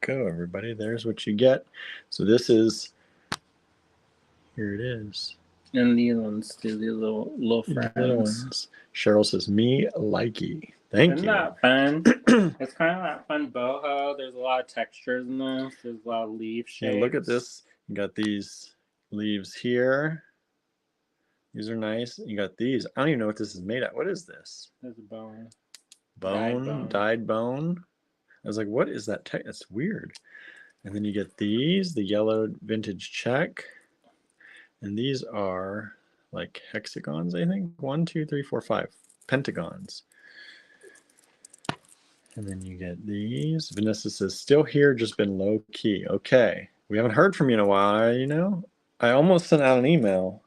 go, everybody. There's what you get. So this is, here it is. And these ones too, these little These friends. little ones. Cheryl says, me likey. Thank Isn't you. that fun? It's kind of that fun boho. There's a lot of textures in this. There's a lot of leaf shapes. Yeah, look at this. You got these leaves here. These are nice. You got these. I don't even know what this is made out. What is this? There's a bone. Dyed bone. I was like, what is that? That's weird. And then you get these, the yellow vintage Czech. And these are like hexagons, I think. 1, 2, 3, 4, 5 pentagons. And then you get these. Vanessa says, still here, just been low key. Okay. We haven't heard from you in a while, you know? I almost sent out an email.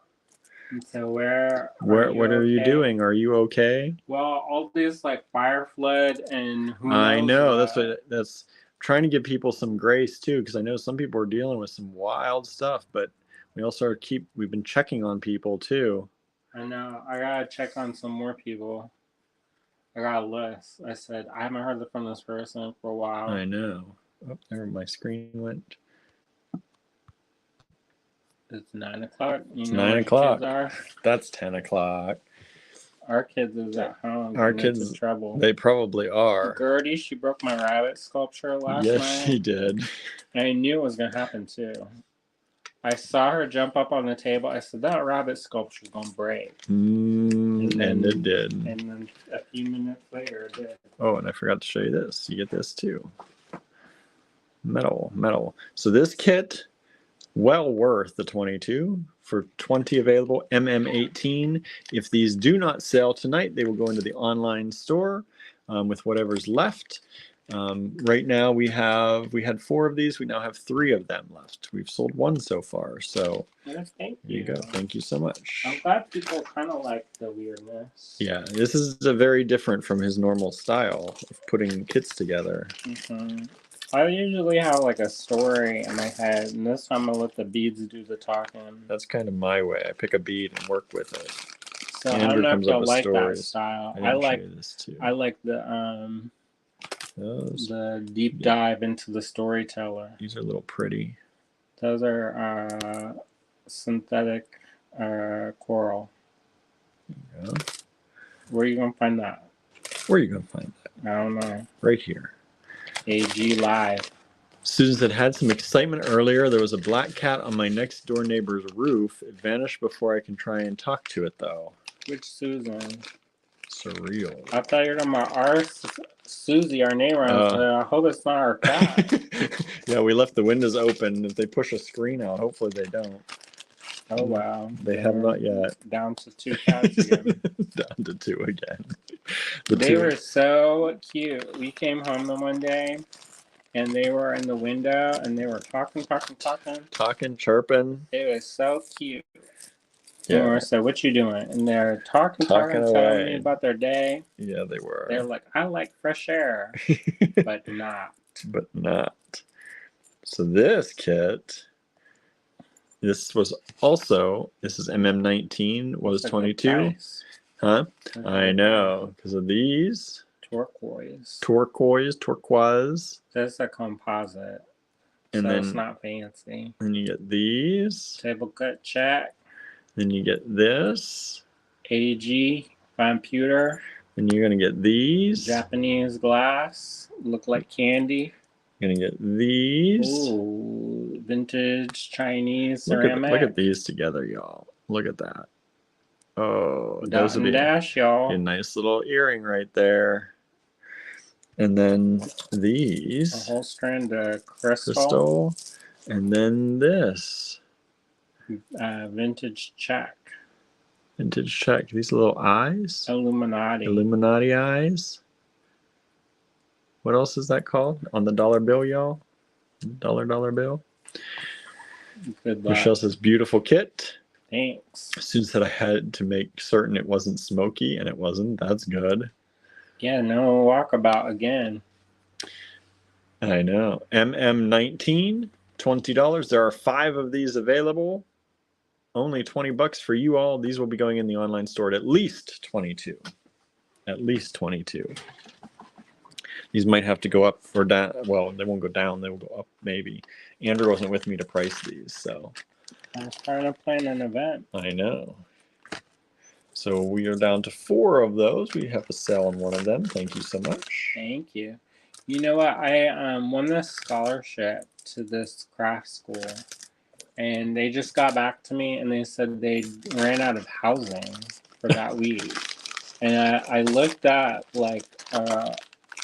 So what are you doing? Are you okay? Well, all these like fire flood and who knows I know. what. That's trying to give people some grace too, because I know some people are dealing with some wild stuff, but we also we've been checking on people too. I know. I gotta check on some more people. I got a list. I said I haven't heard from this person for a while. I know. Oh, there my screen went. It's 9 o'clock. It's 9 o'clock. That's 10 o'clock. Our kids is at home. Our kids, into trouble. They probably are. Gertie, she broke my rabbit sculpture last night. Yes, she did. And I knew it was gonna happen too. I saw her jump up on the table. I said, that rabbit sculpture's gonna break. And it did. And then a few minutes later, it did. Oh, and I forgot to show you this. You get this too. Metal. So this kit, well worth the 22 for 20 available MM18. If these do not sell tonight, they will go into the online store with whatever's left. Right now we had 4 of these. We now have 3 of them left. We've sold 1 so far. So yes, thank you go. Thank you so much. I'm glad people kind of like the weirdness. Yeah, this is a very different from his normal style of putting kits together. Mm-hmm. I usually have like a story in my head, and this time I let the beads do the talking. That's kind of my way. I pick a bead and work with it. So Andrew I don't know if you'll like that style. I like this too. I like the deep dive into the storyteller. These are a little pretty. Those are synthetic coral. Yeah. Where are you gonna find that? Where are you gonna find that? I don't know. Right here. AG Live. Susan said, had some excitement earlier. There was a black cat on my next door neighbor's roof. It vanished before I can try and talk to it, though. Which Susan? Surreal. I thought you were talking about our Susie, our neighbor. I hope it's not our cat. Yeah, we left the windows open. If they push a screen out, hopefully they don't. Oh, wow. They have not yet. Down to 2 cats again. Down to 2 again. They were so cute. We came home the one day, and they were in the window, and they were talking. Talking, chirping. It was so cute. Yeah. And we said, what you doing? And they're talking, telling me about their day. Yeah, they were. They're like, I like fresh air, but not. But not. So this kit, this is MM19, was 22. Huh? I know, because of these. Turquoise. That's a composite. And so then it's not fancy. And you get these. Table cut Czech. Then you get this. AG fine pewter. And you're gonna get these. Japanese glass. Look like candy. You're gonna get these. Ooh, vintage Chinese ceramic. Look at these together, y'all. Look at that. Oh, Dot and dash, y'all. A nice little earring right there. And then these. A whole strand of crystal. And then this. Vintage Czech. These little eyes. Illuminati eyes. What else is that called? On the dollar bill, y'all? Dollar bill. Good luck. Michelle says, beautiful kit. Thanks. Susan said I had to make certain it wasn't smoky, and it wasn't. That's good. Yeah, no walkabout again. I know. MM19, $20. There are 5 of these available. Only $20 for you all. These will be going in the online store at least 22. At least 22. These might have to go up or down. Well, they won't go down. They will go up maybe. Andrew wasn't with me to price these, so. I was trying to plan an event. I know. So we are down to 4 of those. We have a sale on one of them. Thank you so much. Thank you. You know what? I won this scholarship to this craft school, and they just got back to me and they said they ran out of housing for that week. And I looked at like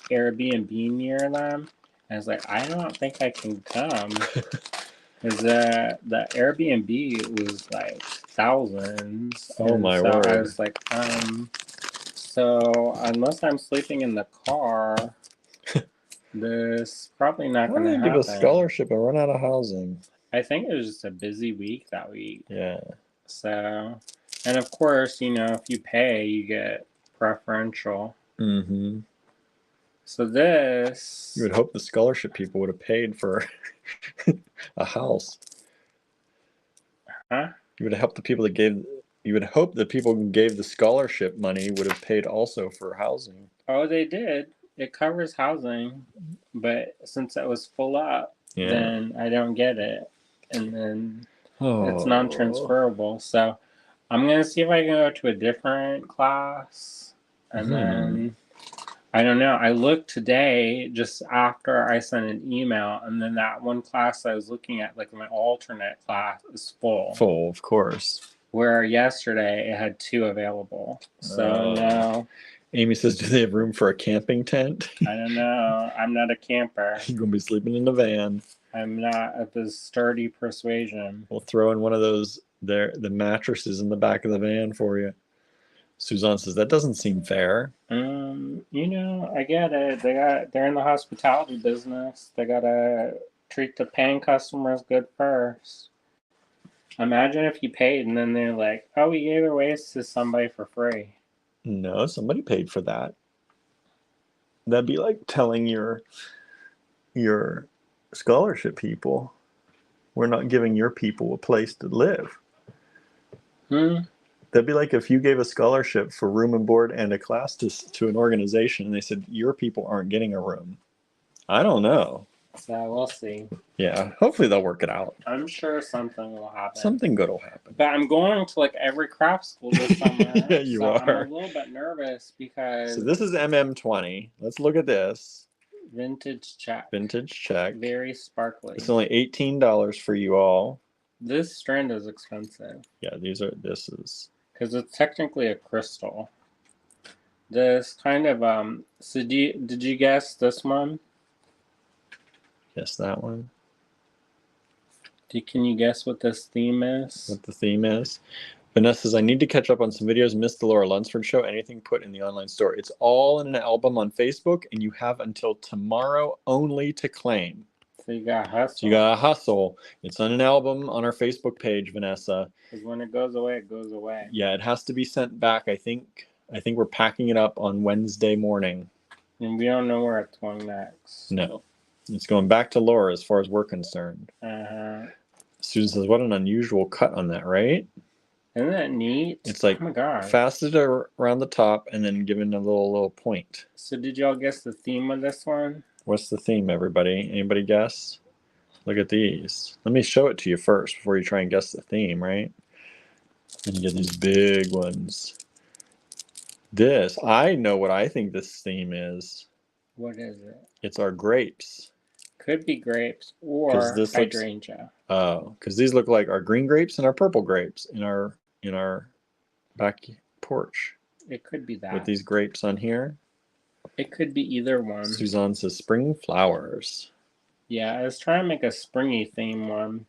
Airbnb near them. And I was like, I don't think I can come because the Airbnb was like thousands. Oh and my so word! I was like, so unless I'm sleeping in the car, this probably not How going do to they happen. give a scholarship and run out of housing? I think it was just a busy week that week. Yeah. So, and of course, you know, if you pay, you get preferential. Mm-hmm. So this. You would hope the scholarship people would have paid for a house. Huh? You would help the people that gave. You would hope the people who gave the scholarship money would have paid also for housing. Oh, they did. It covers housing, but since it was full up, then I don't get it, and then it's non-transferable. So I'm gonna see if I can go to a different class, and then I don't know. I looked today just after I sent an email, and then that one class I was looking at, like my alternate class, is full. Full, of course. Where yesterday it had 2 available. So now. Amy says, do they have room for a camping tent? I don't know. I'm not a camper. You're going to be sleeping in the van. I'm not of this sturdy persuasion. We'll throw in one of those, the mattresses in the back of the van for you. Suzanne says, that doesn't seem fair. You know, I get it. They're in the hospitality business. They gotta treat the paying customers good first. Imagine if you paid and then they're like, oh, we gave away to somebody for free. No, somebody paid for that. That'd be like telling your scholarship people, we're not giving your people a place to live. That'd be like if you gave a scholarship for room and board and a class to an organization and they said, your people aren't getting a room. I don't know. So we'll see. Yeah, hopefully they'll work it out. I'm sure something will happen. Something good will happen. But I'm going to like every craft school this summer. Yeah, you are. I'm a little bit nervous because. So this is MM20. Let's look at this. Vintage Czech. Vintage Czech. Very sparkly. It's only $18 for you all. This strand is expensive. Yeah, this is. Because it's technically a crystal. This kind of so did you guess this one? Guess that one. Can you guess what this theme is? What the theme is? Vanessa says, I need to catch up on some videos. Missed the Laura Lunsford show. Anything put in the online store. It's all in an album on Facebook, and you have until tomorrow only to claim. So you got to hustle. So you got to hustle. It's on an album on our Facebook page, Vanessa. Because when it goes away, it goes away. Yeah, it has to be sent back. I think we're packing it up on Wednesday morning. And we don't know where it's going next. No. It's going back to Laura as far as we're concerned. Susan says, what an unusual cut on that, right? Isn't that neat? It's like, oh my God, faceted around the top and then given a little point. So did y'all guess the theme of this one? What's the theme, everybody? Anybody guess? Look at these. Let me show it to you first before you try and guess the theme, right? And you get these big ones. This, I know what I think this theme is. What is it? It's our grapes. Could be grapes or hydrangea. Oh, because these look like our green grapes and our purple grapes in our back porch. It could be that. With these grapes on here. It could be either one. Suzanne says spring flowers. Yeah, I was trying to make a springy theme one.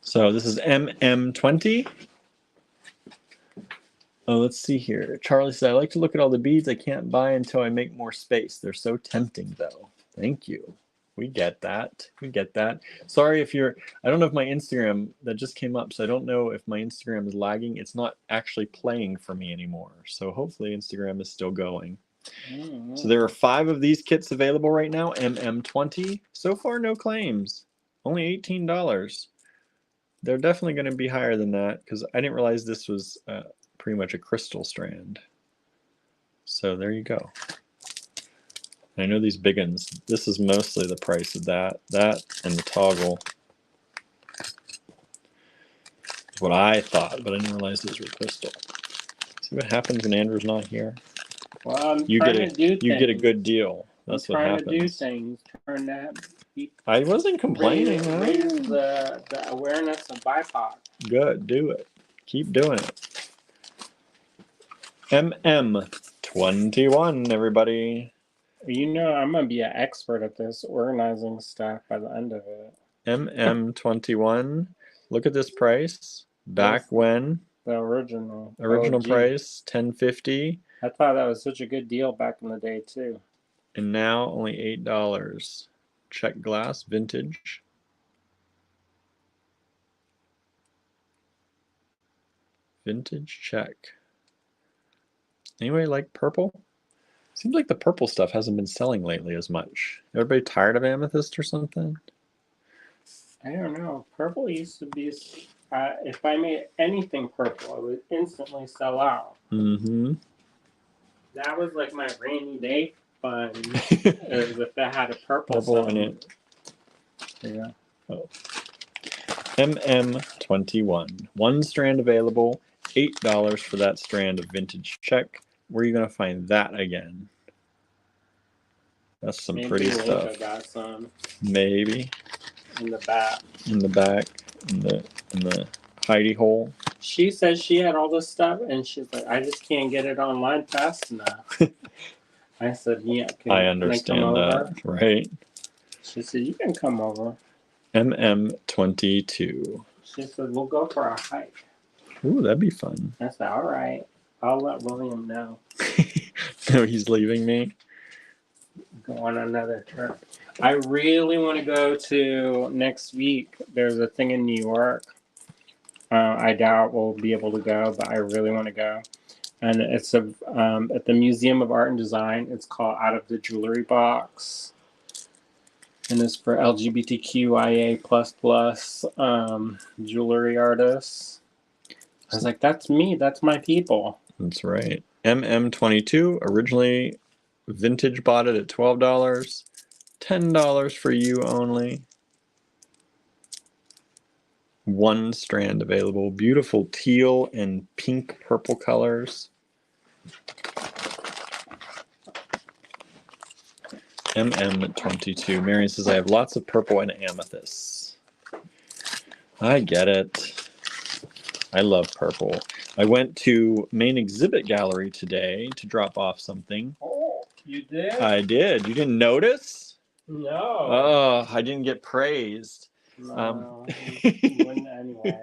So this is MM20. Oh, let's see here. Charlie said, I like to look at all the beads I can't buy until I make more space. They're so tempting, though. Thank you. We get that. We get that. Sorry if I don't know if my Instagram, that just came up, so I don't know if my Instagram is lagging. It's not actually playing for me anymore. So hopefully Instagram is still going. So there are 5 of these kits available right now, MM20. So far, no claims. Only $18. They're definitely going to be higher than that because I didn't realize this was pretty much a crystal strand. So there you go. I know these big ones. This is mostly the price of that and the toggle. That's what I thought, but I didn't realize those were crystal. See what happens when Andrew's not here? Well, I'm You trying get to do things. You get a good deal. That's what happens. I'm trying to do things. Trying to I wasn't complaining. raise the awareness of BIPOC. Good, do it. Keep doing it. MM21, everybody. You know, I'm gonna be an expert at this organizing stuff by the end of it. MM21. Look at this price. Back Yes. when? The original Price, $10.50. I thought that was such a good deal back in the day too. And now only $8. Czech glass, vintage. Vintage Czech. Anybody like purple? Seems like the purple stuff hasn't been selling lately as much. Everybody tired of amethyst or something? I don't know. Purple used to be. If I made anything purple, it would instantly sell out. Mm-hmm. That was like my rainy day fun. Is if it had a purple in it. Yeah. Oh. MM21. 1 strand available. $8 for that strand of vintage Czech. Where are you going to find that again? That's some pretty stuff. Got some. Maybe. In the back. In the back. In the hidey hole. She says she had all this stuff, and she's like, I just can't get it online fast enough. I said, yeah. I understand that, right? She said, you can come over. MM22. She said, we'll go for a hike. Ooh, that'd be fun. I said, all right. I'll let William know. No, he's leaving me. Go on another trip. I really want to go to next week. There's a thing in New York. I doubt we'll be able to go, but I really want to go. And it's at the Museum of Art and Design. It's called Out of the Jewelry Box. And it's for LGBTQIA++ jewelry artists. I was like, that's me. That's my people. That's right. MM22, originally vintage bought it at $12. $10 for you only. 1 strand available. Beautiful teal and pink purple colors. MM22. Marion says, I have lots of purple and amethysts. I get it. I love purple. I went to main exhibit gallery today to drop off something. Oh, you did? I did. You didn't notice? No. Oh, I didn't get praised. No. Anyway.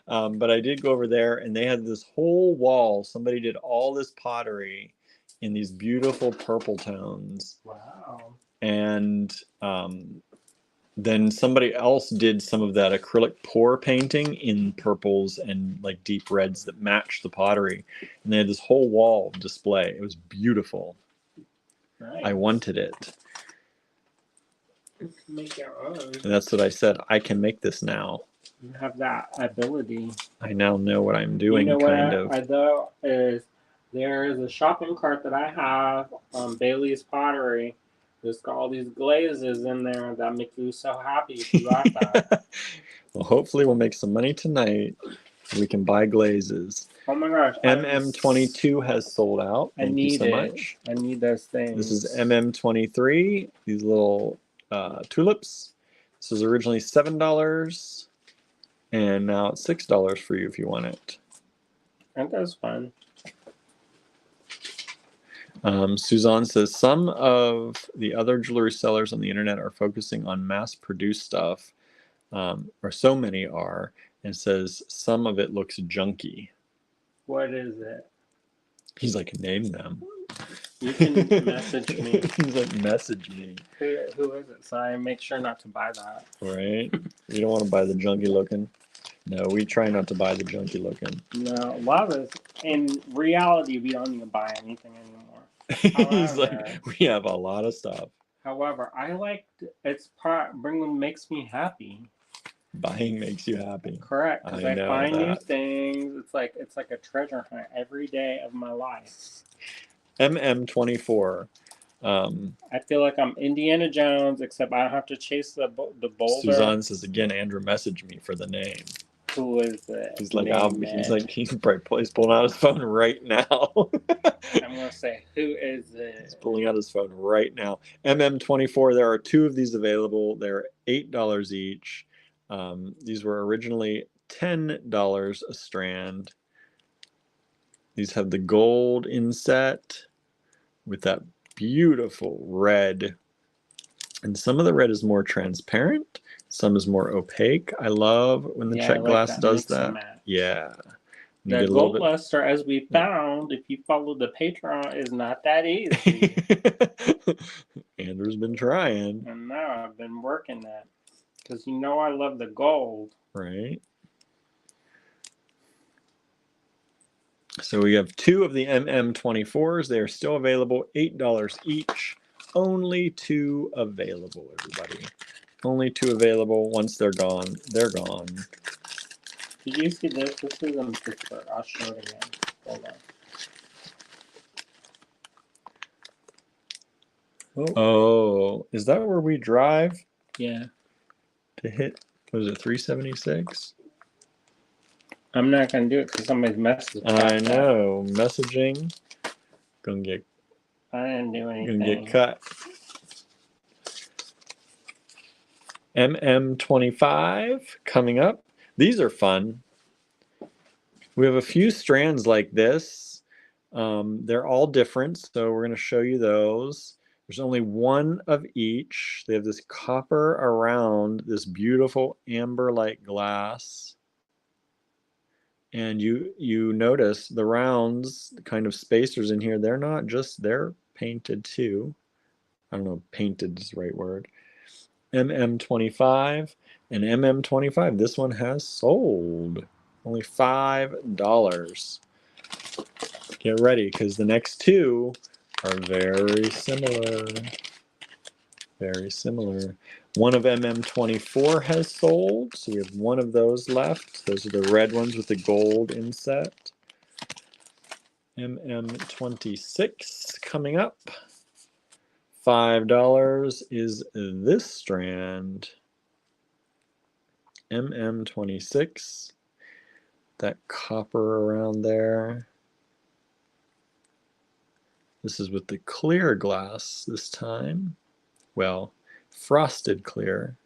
But I did go over there, and they had this whole wall. Somebody did all this pottery in these beautiful purple tones. Wow. And then somebody else did some of that acrylic pour painting in purples and like deep reds that matched the pottery. And they had this whole wall display. It was beautiful. Nice. I wanted it. You can make your own. And that's what I said. I can make this now. You have that ability. I now know what I'm doing, you know kind what I though is there is a shopping cart that I have on Bailey's Pottery. There's got all these glazes in there that make you so happy if you got that. Well, hopefully we'll make some money tonight. We can buy glazes. Oh my gosh. MM22 has sold out. Thank you so much. I need those things. This is MM23. These little tulips. This was originally $7. And now it's $6 for you if you want it. And that's fun. Suzanne says some of the other jewelry sellers on the internet are focusing on mass-produced stuff, or so many are, and says some of it looks junky. What is it? He's like, name them. You can message me. He's like, message me. Who is it? So I make sure not to buy that. Right? You don't want to buy the junky looking. No, we try not to buy the junky looking. No, a lot of us, in reality, we don't even buy anything anymore. He's like, However, we have a lot of stuff. however, I like makes me happy. Buying makes you happy. Correct, because I I know find new that. things. It's like a treasure hunt every day of my life. MM24. I feel like I'm Indiana Jones, except I don't have to chase the boulder. Suzanne says again, Andrew messaged me for the name. Who is it? He's like, he's pulling out his phone right now. I'm gonna say, who is it? He's pulling out his phone right now. MM24. There are 2 of these available. They're $8 each. These were originally $10 a strand. These have the gold inset with that beautiful red. And some of the red is more transparent. Some is more opaque. I love when the Czech glass does that. Yeah. The gold luster, as we found, if you follow the Patreon, is not that easy. Andrew's been trying. And now I've been working that. Because you know I love the gold. Right. So we have 2 of the MM24s. They are still available, $8 each. Only 2 available, everybody. Only 2 available. Once they're gone, they're gone. Did you see this? This is in Pittsburgh. I'll show it again. Hold on. Oh, is that where we drive? Yeah. To hit, was it 376? I'm not going to do it because somebody's messaging. I know. Messaging. Gonna get. I didn't do anything. Gonna get cut. MM25 coming up. These are fun. We have a few strands like this. They're all different, so we're going to show you those. There's only 1 of each. They have this copper around this beautiful amber-like glass. And you notice the rounds, the kind of spacers in here, they're not just, they're painted too. I don't know if painted is the right word. MM25 and MM25. This one has sold. Only $5. Get ready, because the next 2 are very similar. Very similar. 1 of MM24 has sold, so we have 1 of those left. Those are the red ones with the gold inset. MM26 coming up. $5 is this strand. MM26. That copper around there. This is with the clear glass this time. Well, frosted clear.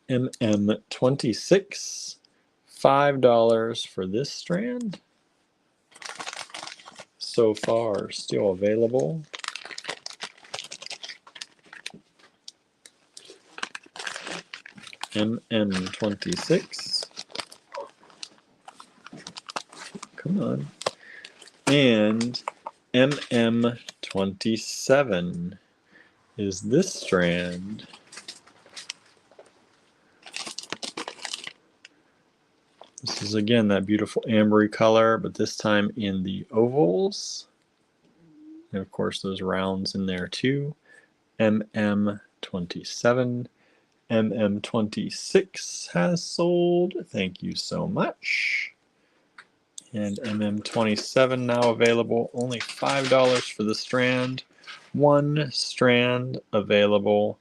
MM26. $5 for this strand. So far, still available. MM26. Come on. And MM27 is this strand. This is again that beautiful ambery color, but this time in the ovals. And of course those rounds in there too. MM27. MM26 has sold. Thank you so much. And MM27 now available. Only $5 for the strand. 1 strand available.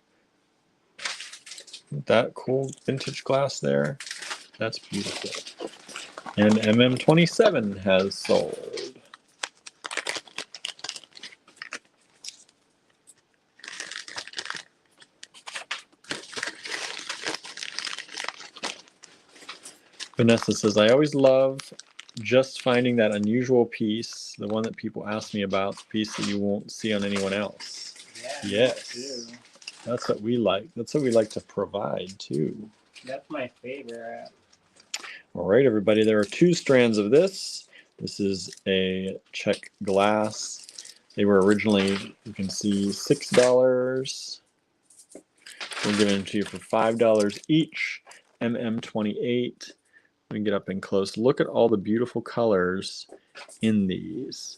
That cool vintage glass there. That's beautiful. And MM27 has sold. Vanessa says, I always love just finding that unusual piece, the one that people ask me about, the piece that you won't see on anyone else. Yeah, yes. That's what we like. That's what we like to provide too. That's my favorite. All right, everybody, there are 2 strands of this. This is a Czech glass. They were originally, you can see, $6. We're giving them to you for $5 each. MM28. Let me get up and close. Look at all the beautiful colors in these.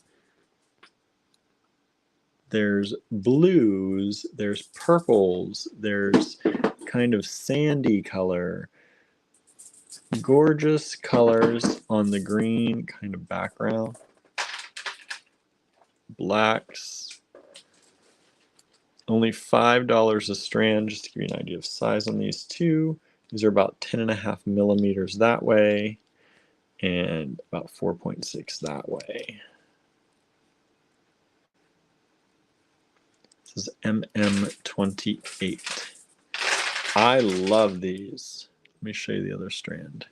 There's blues, there's purples, there's kind of sandy color. Gorgeous colors on the green kind of background. Blacks. Only $5 a strand, just to give you an idea of size on these two. These are about 10.5 millimeters that way and about 4.6 that way. This is MM28. I love these. Let me show you the other strand.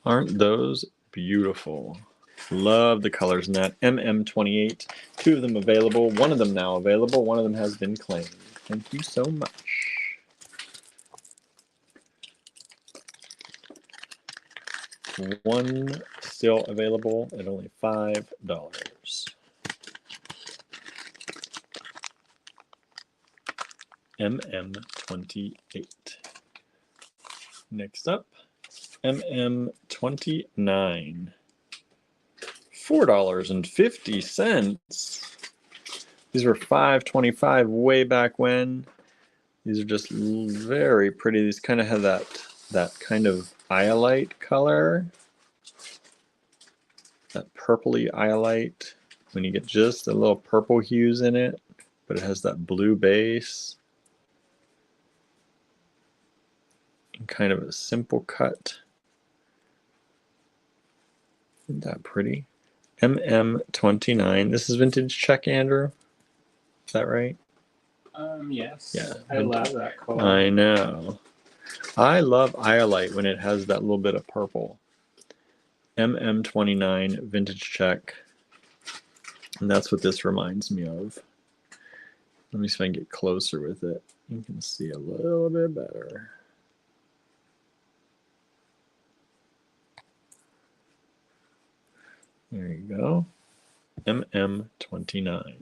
Aren't those beautiful? Love the colors in that. MM28. 2 of them available. 1 of them now available. 1 of them has been claimed. Thank you so much. One still available at only $5. MM28. Next up, MM29. $4.50. These were $5.25 way back when. These are just very pretty. These kind of have that kind of iolite color. That purpley iolite. When you get just a little purple hues in it, but it has that blue base. And kind of a simple cut. Isn't that pretty? MM29. This is vintage Czech, Andrew. Is that right? Yes. Yeah. I love that color. I know. I love iolite when it has that little bit of purple. MM29 vintage Czech. And that's what this reminds me of. Let me see if I can get closer with it. You can see a little bit better. There you go. MM29.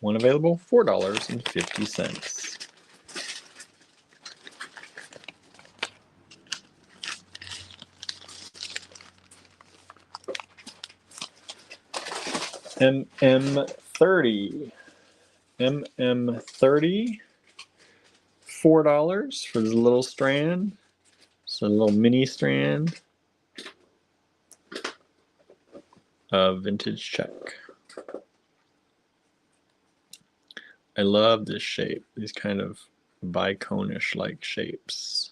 1 available, $4.50. MM30. MM30. $4 for this little strand. So a little mini strand of vintage Czech. I love this shape, these kind of biconish like shapes.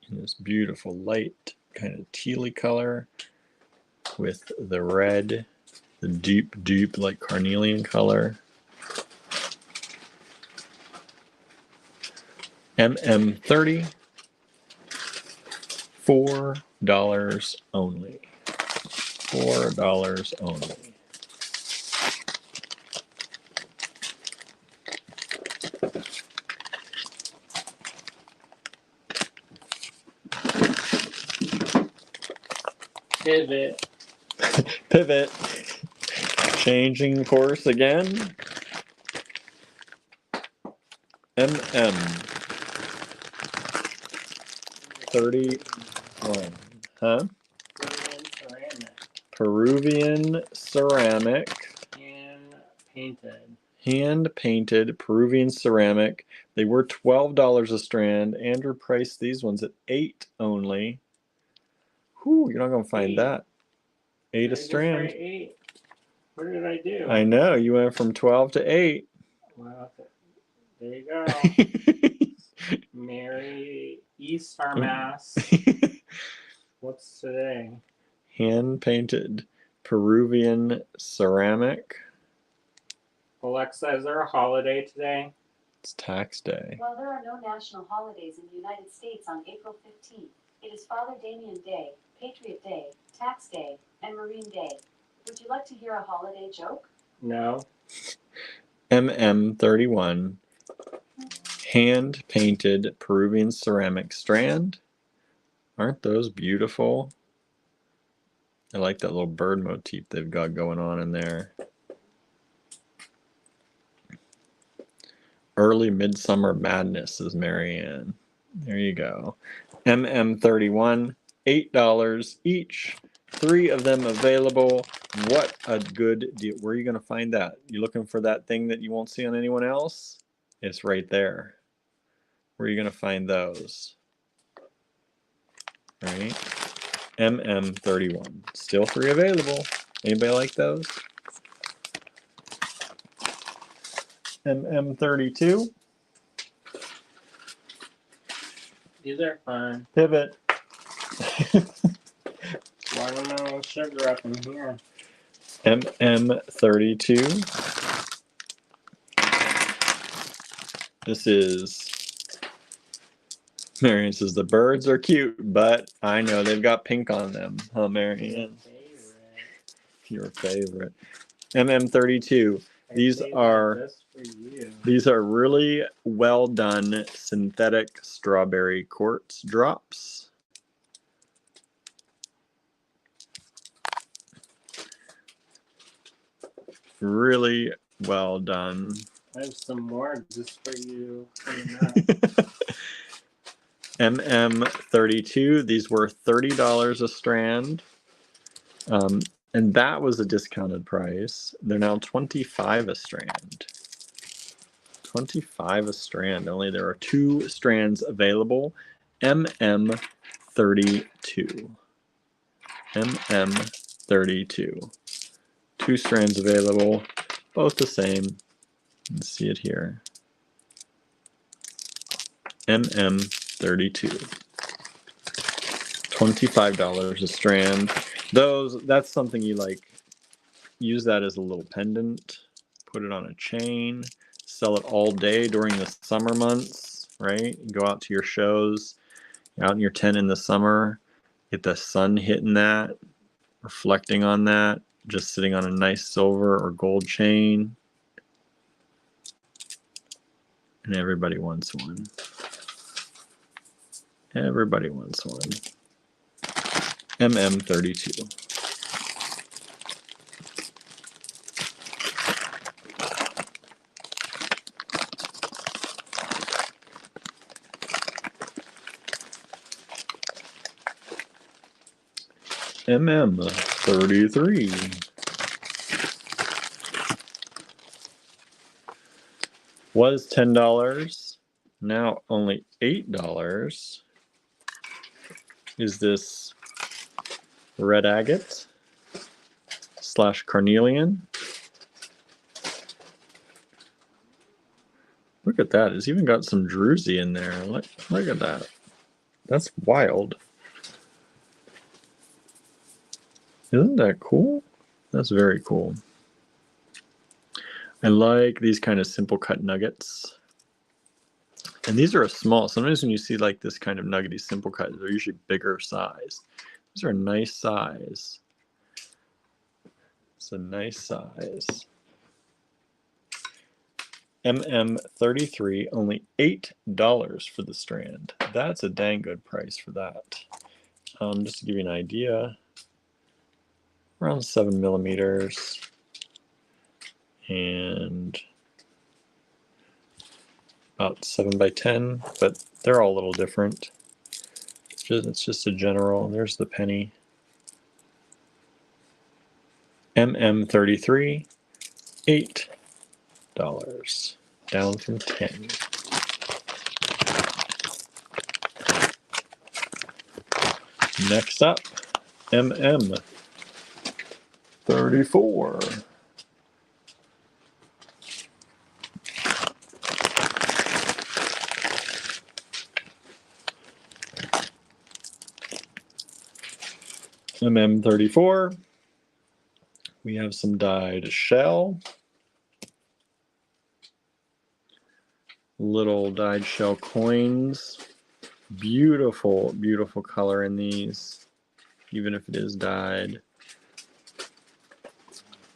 And this beautiful light kind of tealy color with the red, the deep like carnelian color. MM30, $4 only. $4 only. Pivot. Pivot. Changing course again. MM 31. Huh? Peruvian ceramic. Hand painted. Hand painted Peruvian ceramic. They were $12 a strand. Andrew priced these ones at $8 only. Whew, you're not gonna find that. $8 a strand. 8. What did I do? I know, you went from 12 to 8. Well, there you go. Merry Easter Mass. What's today? Hand painted Peruvian ceramic. Alexa, is there a holiday today? It's tax day. While there are no national holidays in the United States on April 15th, it is Father Damien Day, Patriot Day, Tax Day, and Marine Day. Would you like to hear a holiday joke? No. MM31. Hand painted Peruvian ceramic strand. Aren't those beautiful? I like that little bird motif they've got going on in there. Early Midsummer Madness, says Marianne. There you go. MM31, $8 each. 3 of them available. What a good deal. Where are you going to find that? You looking for that thing that you won't see on anyone else? It's right there. Where are you going to find those? Right? MM31. Still 3 available. Anybody like those? MM32. These are fun. Pivot. Watermelon sugar up in here. MM32. This is, Marion says, the birds are cute, but I know they've got pink on them. Huh, Marion? Your favorite. MM32. These are really well done synthetic strawberry quartz drops. Really well done. I have some more just for you. MM32. These were $30 a strand. And that was a discounted price. They're now $25 a strand. $25 a strand. Only there are 2 strands available. MM32. MM32. 2 strands available. Both the same. Let's see it here. MM32. $25 a strand. That's something you like. Use that as a little pendant. Put it on a chain. Sell it all day during the summer months, right? You go out to your shows, out in your tent in the summer, get the sun hitting that, reflecting on that, just sitting on a nice silver or gold chain. And everybody wants one. Everybody wants one. MM32. MM33. Was $10, now only $8. Is this red agate / carnelian? Look at that. It's even got some druzy in there. Look at that. That's wild. Isn't that cool? That's very cool. I like these kind of simple cut nuggets. And these are a small. Sometimes when you see like this kind of nuggety simple cut, they're usually bigger size. These are a nice size. It's a nice size. MM33, only $8 for the strand. That's a dang good price for that. Just to give you an idea, around 7 millimeters. And about 7 by 10, but they're all a little different. It's just a general. There's the penny. MM33, $8, down from 10. Next up, MM34. MM34. We have some dyed shell. Little dyed shell coins. Beautiful, beautiful color in these, even if it is dyed.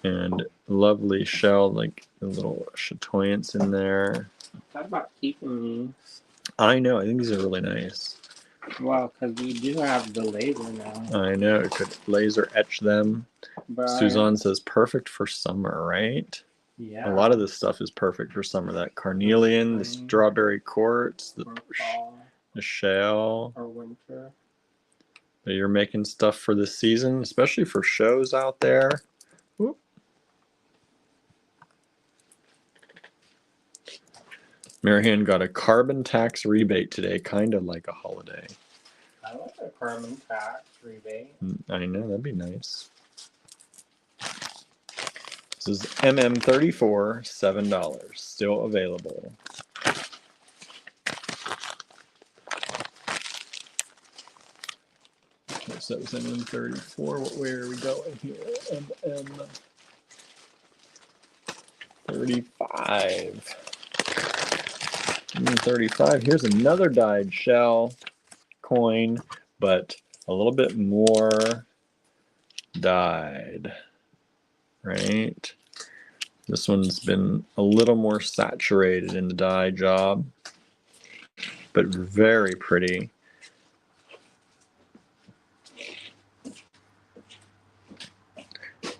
And lovely shell, like a little chatoyance in there. I thought about keeping these. I know, I think these are really nice. Well, because we do have the laser now. I know, it could laser etch them. But Suzanne says perfect for summer, right? yeah. A lot of this stuff is perfect for summer. That carnelian, the Spring. strawberry quartz, the Or fall shell. or winter. You're making stuff for this season, especially for shows out there. Whoop. Marianne got a carbon tax rebate today, kind of like a holiday. I like a carbon tax rebate. I know, that'd be nice. This is MM34, $7, still available. Okay, so that was MM34. What way are we going here? MM35. MM35. Here's another dyed shell coin, but a little bit more dyed, right? This one's been a little more saturated in the dye job, but very pretty.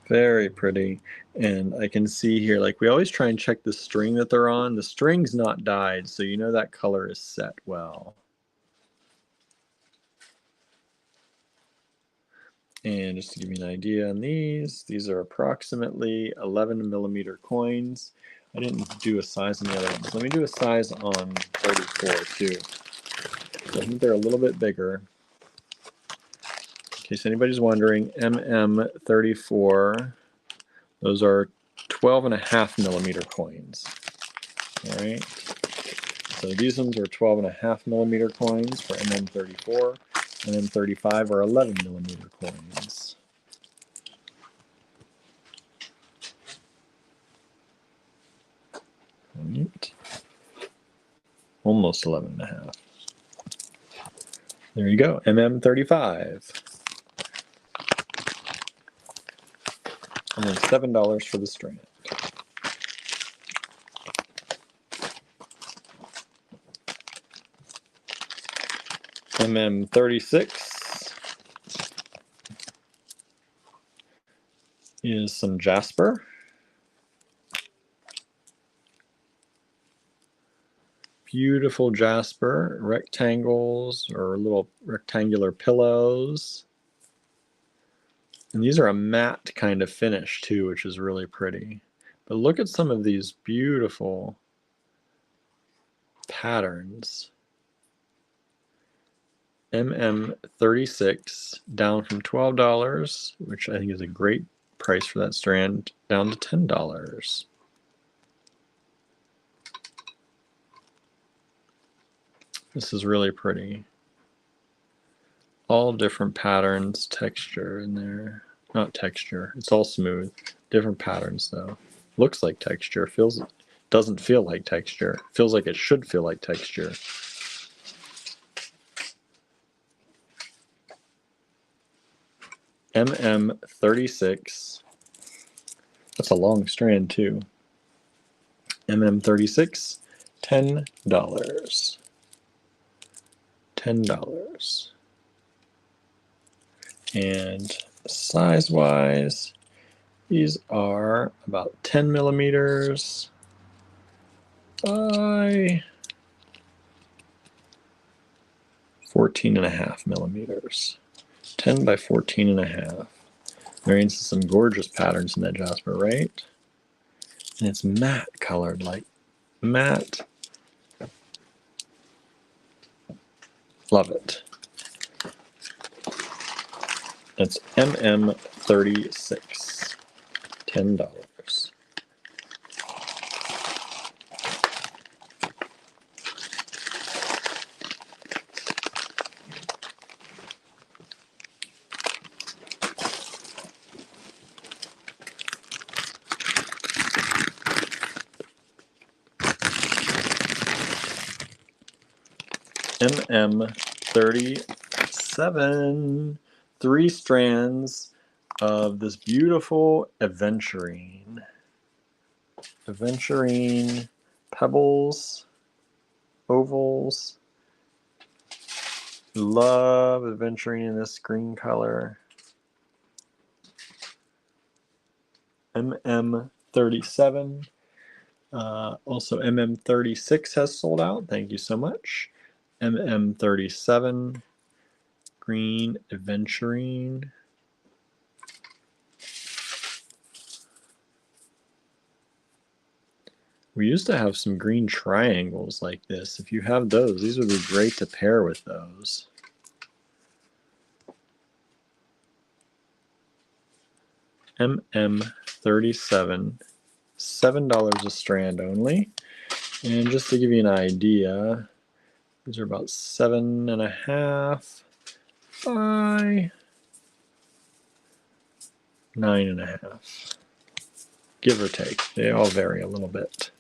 Very pretty. And I can see here, like we always try and check the string that they're on. The string's not dyed, so you know that color is set well. And just to give you an idea on these are approximately 11 millimeter coins. I didn't do a size on the other ones. Let me do a size on 34 too. So I think they're a little bit bigger. In case anybody's wondering, MM34, those are 12.5 millimeter coins. All right. So these ones are 12.5 millimeter coins for MM34, and M35 are 11 millimeter coins. Right. Almost 11.5. There you go, MM35. And then $7 for the strand. MM36 is some jasper. Beautiful jasper, rectangles or little rectangular pillows. And these are a matte kind of finish too, which is really pretty. But look at some of these beautiful patterns. MM36 down from $12, which I think is a great price for that strand, down to $10. This is really pretty. All different patterns, texture in there. Not texture, it's all smooth. Different patterns though. Looks like texture, doesn't feel like texture. Feels like it should feel like texture. MM36. That's a long strand too. MM36, $10. $10. And size-wise, these are about 10 millimeters by 14.5 millimeters. 10 by 14.5. Marianne says some gorgeous patterns in that jasper, right? And it's matte colored, like matte. Love it. That's MM36, $10. MM37, 3 strands of this beautiful aventurine. Aventurine pebbles, ovals. Love adventuring in this green color. MM37. Also, MM36 has sold out. Thank you so much. MM37. Green adventuring. We used to have some green triangles like this. If you have those, these would be great to pair with those. MM37, $7 a strand only. And just to give you an idea, these are about 7.5 by 9.5, give or take. They all vary a little bit.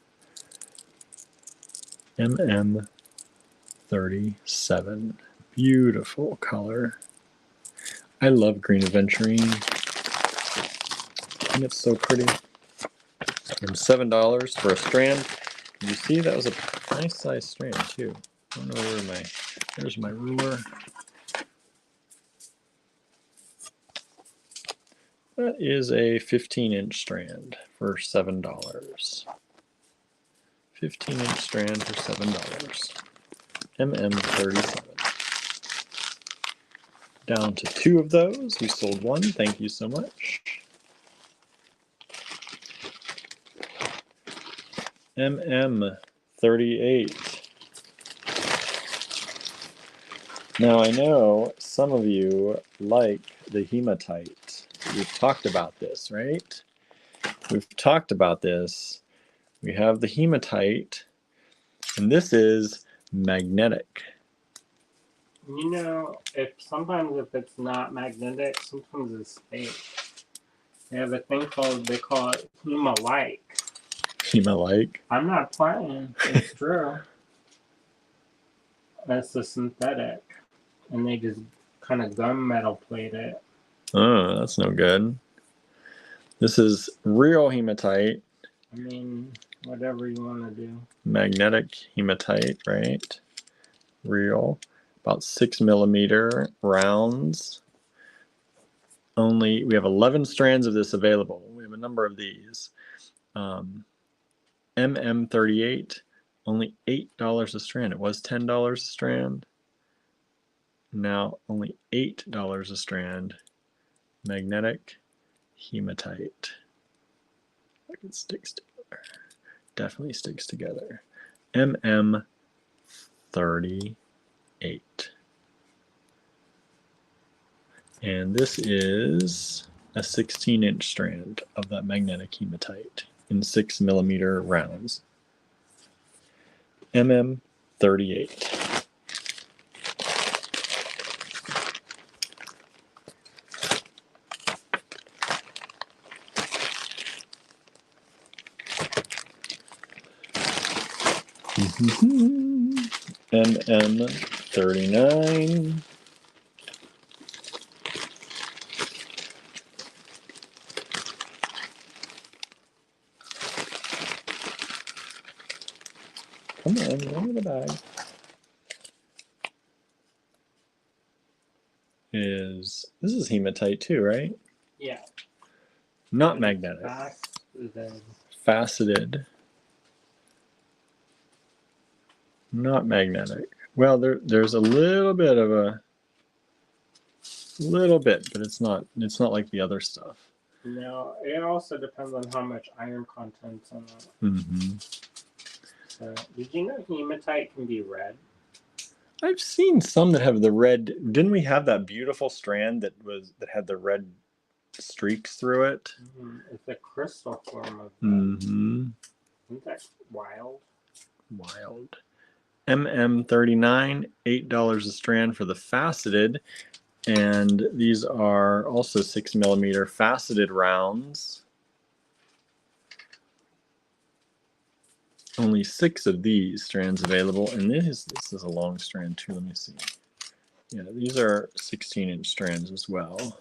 MM37, beautiful color. I love green aventurine. And it's so pretty. And $7 for a strand. You see, that was a nice size strand too. I don't know where there's my ruler. That is a 15-inch strand for $7. 15-inch strand for $7. MM37. Down to 2 of those. We sold 1. Thank you so much. MM38. Now I know some of you like the hematite. We've talked about this, right? We've talked about this. We have the hematite, and this is magnetic. You know, sometimes if it's not magnetic, sometimes it's fake. They have a thing they call it Hema-like. Hema-like? I'm not playing. It's true. That's the synthetic. And they just kind of gunmetal plate it. Oh, that's no good. This is real hematite. I mean, whatever you want to do. Magnetic hematite, right? Real. About 6mm rounds. We have 11 strands of this available. We have a number of these. MM38, only $8 a strand. It was $10 a strand. Now only $8 a strand. Magnetic hematite. Like it sticks together. Definitely sticks together. MM38. And this is a 16-inch strand of that magnetic hematite in 6mm rounds. MM38. MM39. Come on, get out of the bag. This is hematite too, right? Yeah. Not magnetic. Faceted. Not magnetic. Well, there's a little bit, but it's not like the other stuff. No, it also depends on how much iron content's in it. Mm-hmm. So, did you know hematite can be red? I've seen some that have the red. Didn't we have that beautiful strand that had the red streaks through it? Mm-hmm. It's a crystal form of that. Mm-hmm. Isn't that wild? Wild. MM39, $8 a strand for the faceted, and these are also 6mm faceted rounds. Only 6 of these strands available, and this is a long strand too. Let me see. Yeah, these are 16-inch strands as well.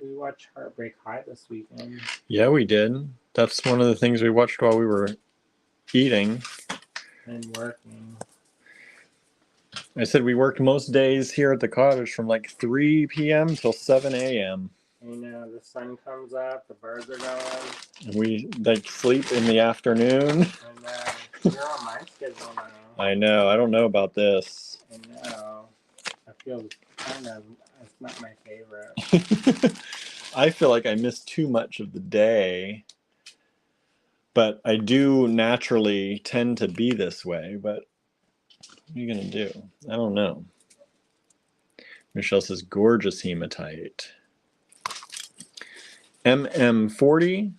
We watched Heartbreak High this weekend. Yeah, we did. That's one of the things we watched while we were eating. And working. I said we worked most days here at the cottage from like 3 p.m. till 7 a.m. You know, the sun comes up, the birds are going. And we like sleep in the afternoon. And you're on my schedule now. I know. I don't know about this. I know. I feel kind of, it's not my favorite. I feel like I miss too much of the day. But I do naturally tend to be this way. But what are you going to do? I don't know. Michelle says, gorgeous hematite. MM40.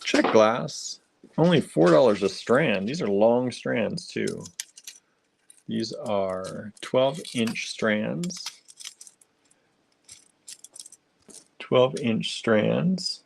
Czech glass. Only $4 a strand. These are long strands too. These are 12-inch strands. 12-inch strands.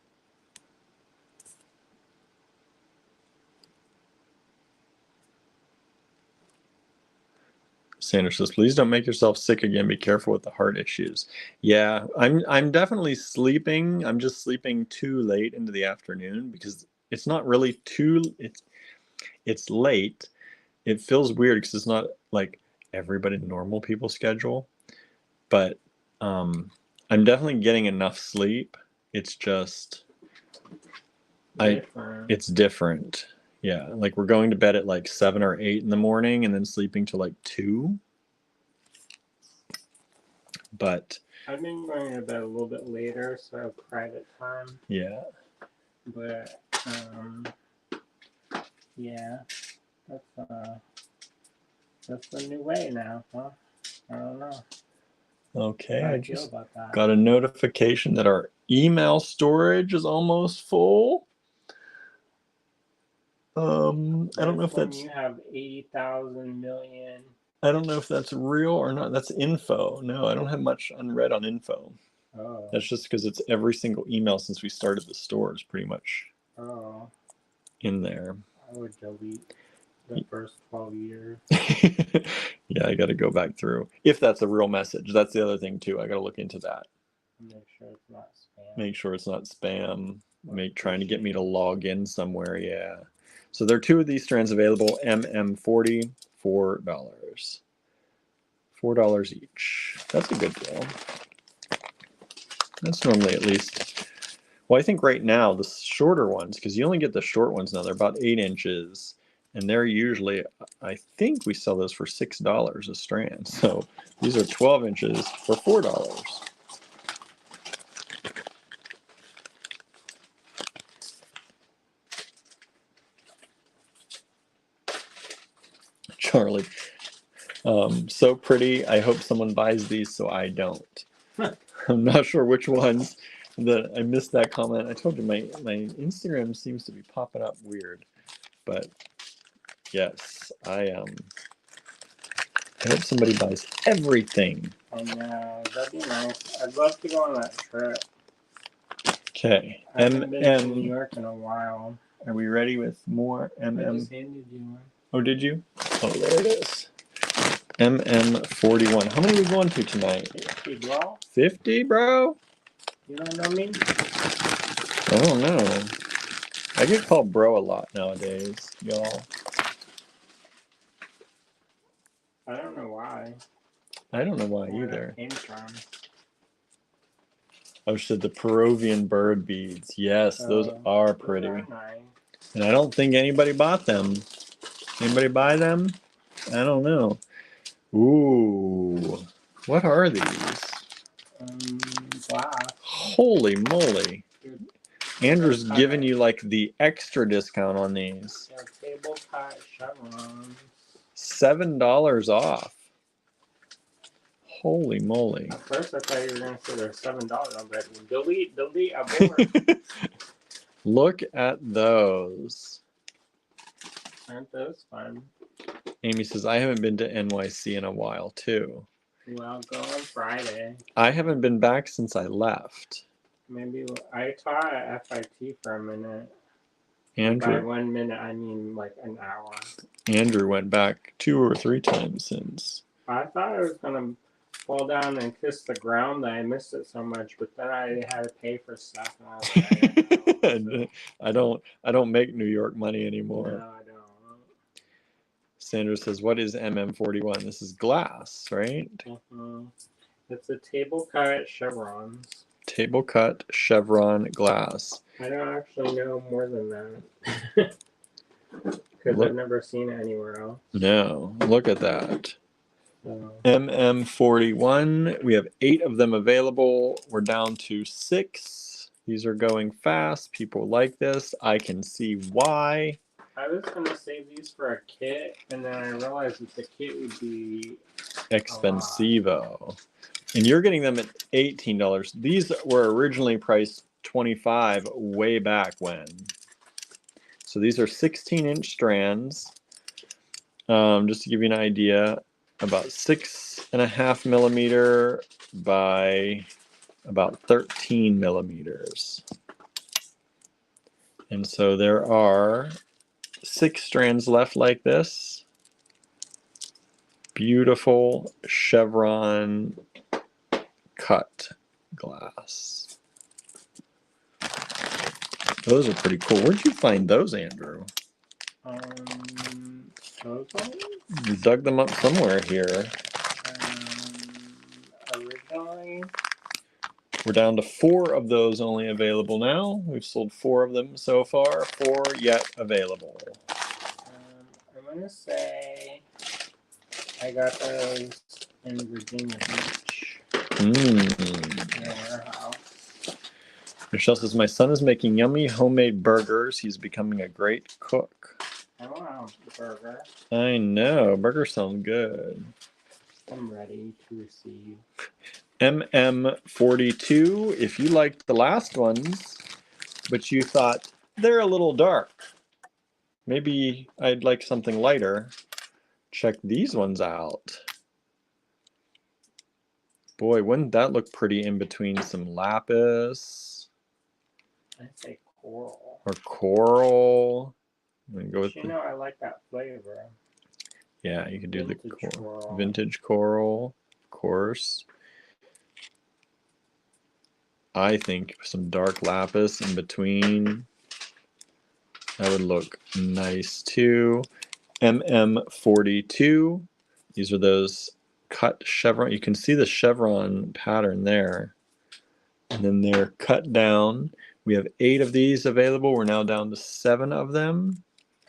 Sandra says, please don't make yourself sick again. Be careful with the heart issues. Yeah, I'm definitely sleeping. I'm just sleeping too late into the afternoon because it's not really too, it's late. It feels weird because it's not like everybody normal people's schedule, but I'm definitely getting enough sleep. It's just it's different. Yeah, like we're going to bed at like 7 or 8 in the morning and then sleeping till like 2. But I've been going to bed a little bit later, so I have private time. Yeah. But yeah, that's the new way now, huh? I don't know. Okay, How do I you feel just about that? got a notification that our email storage is almost full. I don't know if When that's you have 80,000 million. I don't know if that's real or not. That's info. No, I don't have much unread on info. Oh. That's just because it's every single email since we started the store is pretty much in there. I would delete the first 12 years. Yeah, I got to go back through. If that's a real message. That's the other thing too. I got to look into that. Make sure it's not spam. Make sure it's not spam. Trying to get me to log in somewhere. Yeah. So there are 2 of these strands available. MM40, $4. $4 each. That's a good deal. That's normally at least. Well, I think right now the shorter ones, because you only get the short ones now, they're about 8 inches. And they're usually, I think we sell those for $6 a strand. So these are 12 inches for $4. Charlie, so pretty. I hope someone buys these so I don't. I'm not sure which ones. That I missed that comment. I told you my Instagram seems to be popping up weird, but yes, I hope somebody buys everything. I know, that'd be nice. I'd love to go on that trip. Okay, I haven't been to New York in a while. Are we ready with more I just handed you one. Oh, did you? Oh, there it is. MM41. How many are we going to tonight? 50, bro. 50, bro? You don't know me? I don't know. I get called bro a lot nowadays, y'all. I don't know why. I don't know why Where either. that came from. Oh, said the Peruvian bird beads. Yes, those are pretty. Those are nice. And I don't think anybody bought them. Anybody buy them? I don't know. Ooh. What are these? Glass. Holy moly. Andrew's giving you like the extra discount on these. Yeah, table cut chevrons. $7 off. Holy moly. At first I thought you were going to say they're $7. I'm like, delete, abort. Look at those. Aren't those fun? Amy says, I haven't been to NYC in a while too. Well, go on Friday. I haven't been back since I left. Maybe I taught at FIT for a minute. Andrew. By 1 minute, I mean like an hour. Andrew went back 2 or 3 times since. I thought I was going to fall down and kiss the ground that I missed it so much, but then I had to pay for stuff, and I was like, I didn't know. I don't make New York money So, anymore. no, I don't. Sandra says, what is MM41? This is glass, right? It's a table cut chevrons. Table cut chevron glass. I don't actually know more than that. Because I've never seen it anywhere else. No, look at that. So. MM41. We have 8 of them available. We're down to 6. These are going fast. People like this. I can see why. I was going to save these for a kit, and then I realized that the kit would be expensivo. And you're getting them at $18. These were originally priced $25 way back when. So these are 16-inch strands. Just to give you an idea, about 6.5 millimeter by about 13 millimeters. And so there are 6 strands left like this. Beautiful chevron cut glass. Those are pretty cool. Where'd you find those, Andrew? Those ones? You dug them up somewhere here. Originally. We're down to 4 of those only available now. We've sold 4 of them so far. 4 yet available. I'm going to say I got those in Virginia Beach. In a warehouse. Michelle says, my son is making yummy homemade burgers. He's becoming a great cook. I want a burger. I know. Burgers sound good. I'm ready to receive. MM42. If you liked the last ones, but you thought they're a little dark, maybe I'd like something lighter, check these ones out. Boy, wouldn't that look pretty in between some lapis? I'd say coral. Or coral. I'm gonna go with I like that flavor. Yeah, you could do vintage the coral. Vintage coral, of course. I think some dark lapis in between. That would look nice too. MM42. These are those cut chevron. You can see the chevron pattern there. And then they're cut down. We have 8 of these available. We're now down to 7 of them.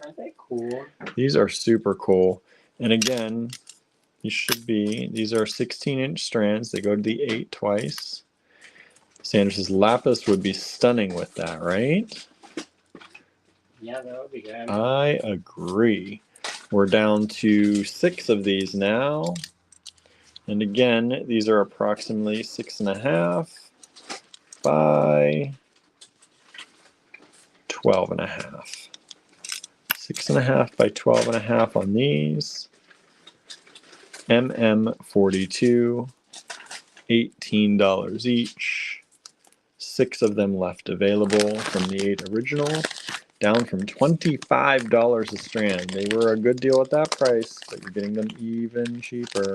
Aren't they cool? These are super cool. And again, these are 16-inch strands. They go to the 8 twice. Sandra says lapis would be stunning with that, right? Yeah, that would be good. I agree. We're down to 6 of these now. And again, these are approximately 6.5 by 12.5. 6.5 by 12.5 on these. MM42, $18 each. 6 of them left available from the 8 original. Down from $25 a strand. They were a good deal at that price, but you're getting them even cheaper.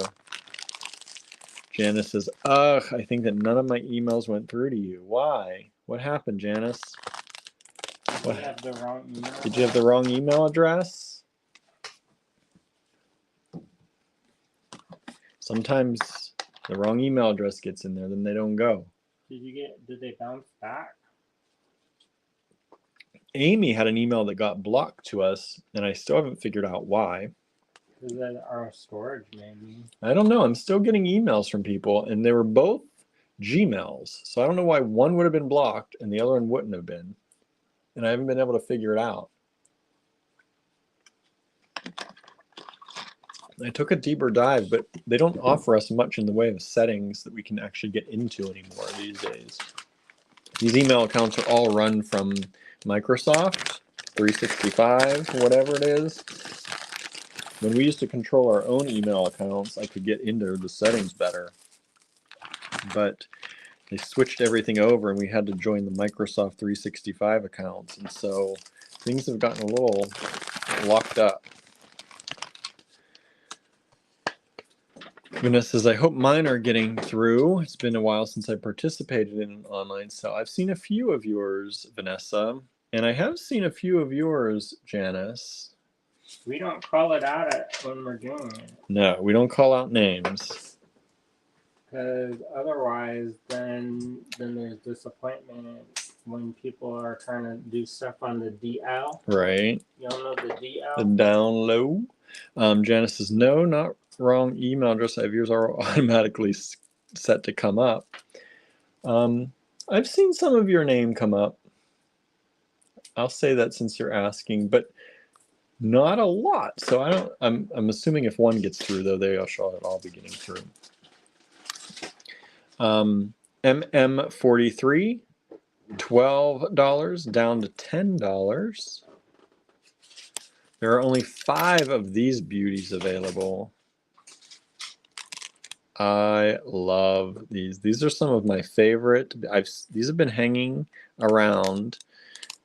Janice says, ugh, I think that none of my emails went through to you. Why? What happened, Janice? Did you have the wrong email? Did you have the wrong email address? Sometimes the wrong email address gets in there, then they don't go. Did they bounce back? Amy had an email that got blocked to us, and I still haven't figured out why. Is that our storage, maybe? I don't know. I'm still getting emails from people, and they were both Gmails. So I don't know why one would have been blocked and the other one wouldn't have been. And I haven't been able to figure it out. I took a deeper dive, but they don't offer us much in the way of settings that we can actually get into anymore these days. These email accounts are all run from Microsoft 365, whatever it is. When we used to control our own email accounts, I could get into the settings better. But they switched everything over and we had to join the Microsoft 365 accounts. And so things have gotten a little locked up. Vanessa says, I hope mine are getting through. It's been a while since I participated in an online sale. I've seen a few of yours, Vanessa, and I have seen a few of yours, Janice. We don't call it out when we're doing it. No, we don't call out names. Because otherwise, then there's disappointment when people are trying to do stuff on the DL. Right. You all know the DL? The down low. Janice says, no, not wrong email address. I have yours are automatically set to come up. I've seen some of your name come up. I'll say that since you're asking, but not a lot. So I'm assuming if one gets through, though, they shall all be getting through. MM43, $12 down to $10. There are only 5 of these beauties available. I love these. These are some of my favorite. These have been hanging around,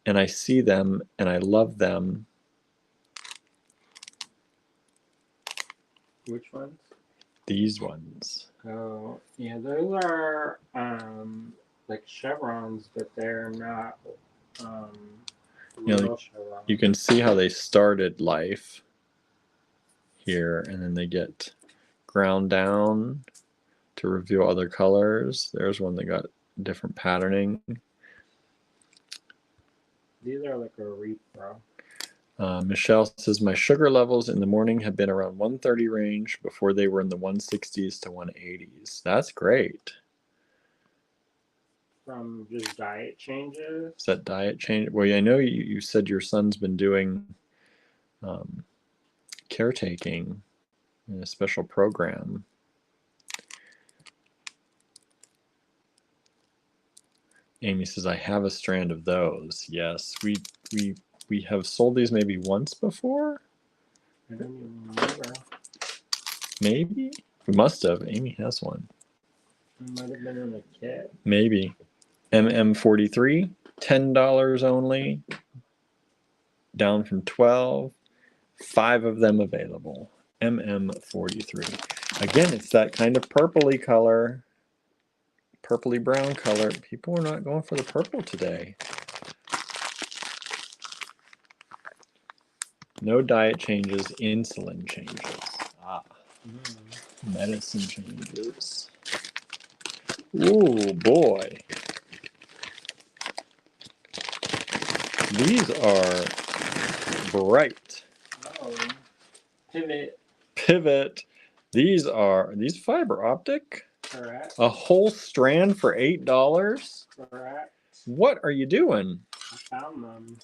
and I see them, and I love them. Which ones? These ones. Oh, yeah, those are like chevrons, but they're not real chevrons. You can see how they started life here, and then they get ground down to reveal other colors. There's one that got different patterning. These are like a repro. Michelle says, my sugar levels in the morning have been around 130 range. Before they were in the 160s to 180s. That's great. From just diet changes? Is that diet change? Well, I know you said your son's been doing caretaking in a special program. Amy says, I have a strand of those. Yes, we have sold these maybe once before. I don't even remember. Maybe we must have. Amy has one. It might have been in a kit. Maybe. MM43, $10 only. Down from 12. 5 of them available. MM43. Again, it's that kind of purpley color. Purpley brown color. People are not going for the purple today. No diet changes, insulin changes. Medicine changes. Ooh, boy. These are bright. Oh, pivot. Pivot. These fiber optic. Correct. A whole strand for $8. Correct. What are you doing? I found them.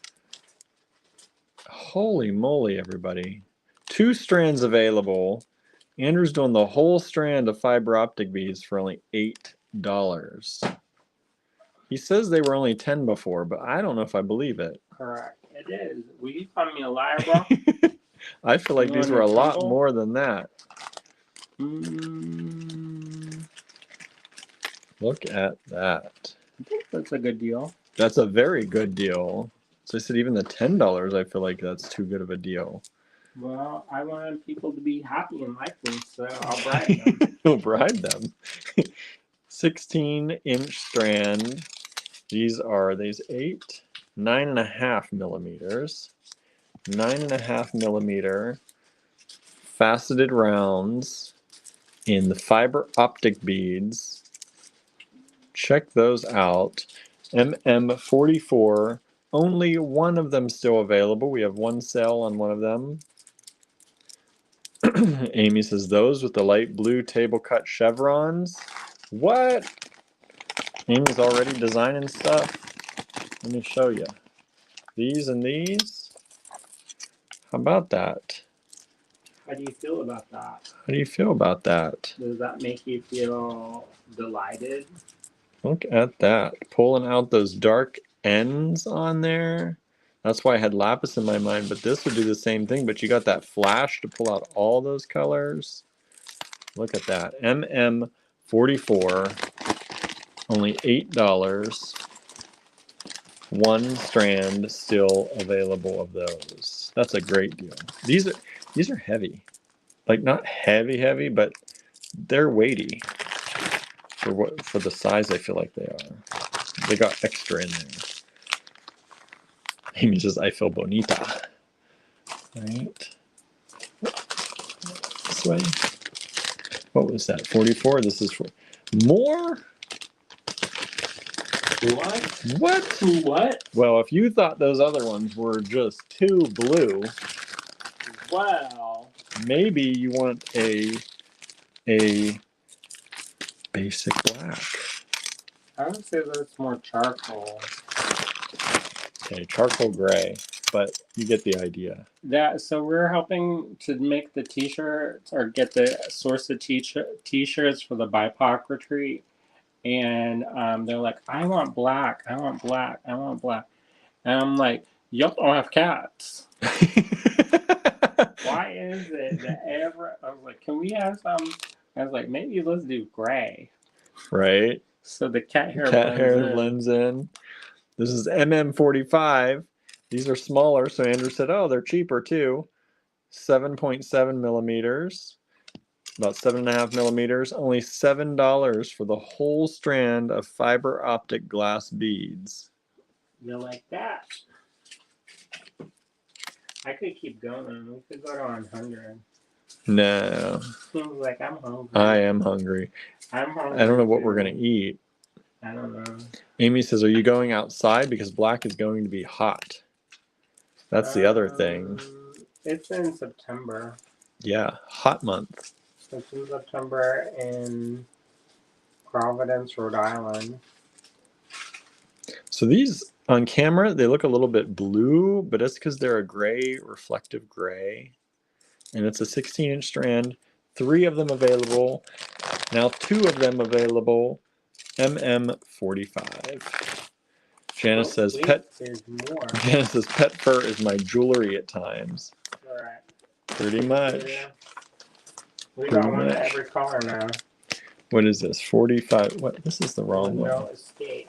Holy moly, everybody. 2 strands available. Andrew's doing the whole strand of fiber optic beads for only $8. He says they were only 10 before, but I don't know if I believe it. Correct. It is. Will you find me a liar, bro? I feel like these were a lot more than that. Look at that. I think that's a good deal. That's a very good deal. So I said even the $10, I feel like that's too good of a deal. Well, I want people to be happy and like me, so I'll bribe them. You'll bribe them. 16-inch strand. These 8, 9.5 millimeters. 9.5 millimeter faceted rounds in the fiber optic beads. Check those out. MM44. Only one of them still available. We have one sale on one of them. Amy says, those with the light blue table cut chevrons. What? Amy's already designing stuff. Let me show you. These and these. How about that? How do you feel about that? How do you feel about that? Does that make you feel delighted? Look at that. Pulling out those dark ends on there. That's why I had lapis in my mind, but this would do the same thing, but you got that flash to pull out all those colors. Look at that. MM44, only $8. One strand still available of those. That's a great deal. These are heavy. Like not heavy, but they're weighty for the size I feel like they are. They got extra in there. Amy says, I feel bonita. Right. This way. What was that? 44? This is for more? What? What? Well, if you thought those other ones were just too blue, Wow. maybe you want a basic black. I would say that's more charcoal. Okay, charcoal gray, but you get the idea. So we're helping to make the t-shirts or get the source of t-shirts for the BIPOC retreat. And they're like, I want black, I want black, I want black. And I'm like, y'all don't have cats. Why is it that I was like, can we have some? I was like, maybe let's do gray. Right? So the cat hair blends in. This is MM45. These are smaller, so Andrew said, oh, they're cheaper too. 7.7 millimeters. About 7.5 millimeters, only $7 for the whole strand of fiber optic glass beads. You like that? I could keep going. We could go to 100. No. Seems like I'm hungry. I am hungry. I'm hungry. I don't know what we're going to eat. I don't know. Amy says, are you going outside? Because black is going to be hot. That's the other thing. It's in September. Yeah, hot month. It's in September in Providence, Rhode Island. So these on camera, they look a little bit blue, but that's because they're a gray, reflective gray. And it's a 16-inch strand. 3 of them available. Now 2 of them available. MM45. Janice says pet fur is my jewelry at times. Correct. Pretty much. Yeah. We got one in every color now. What is this? 45. What? This is the wrong one. No escape.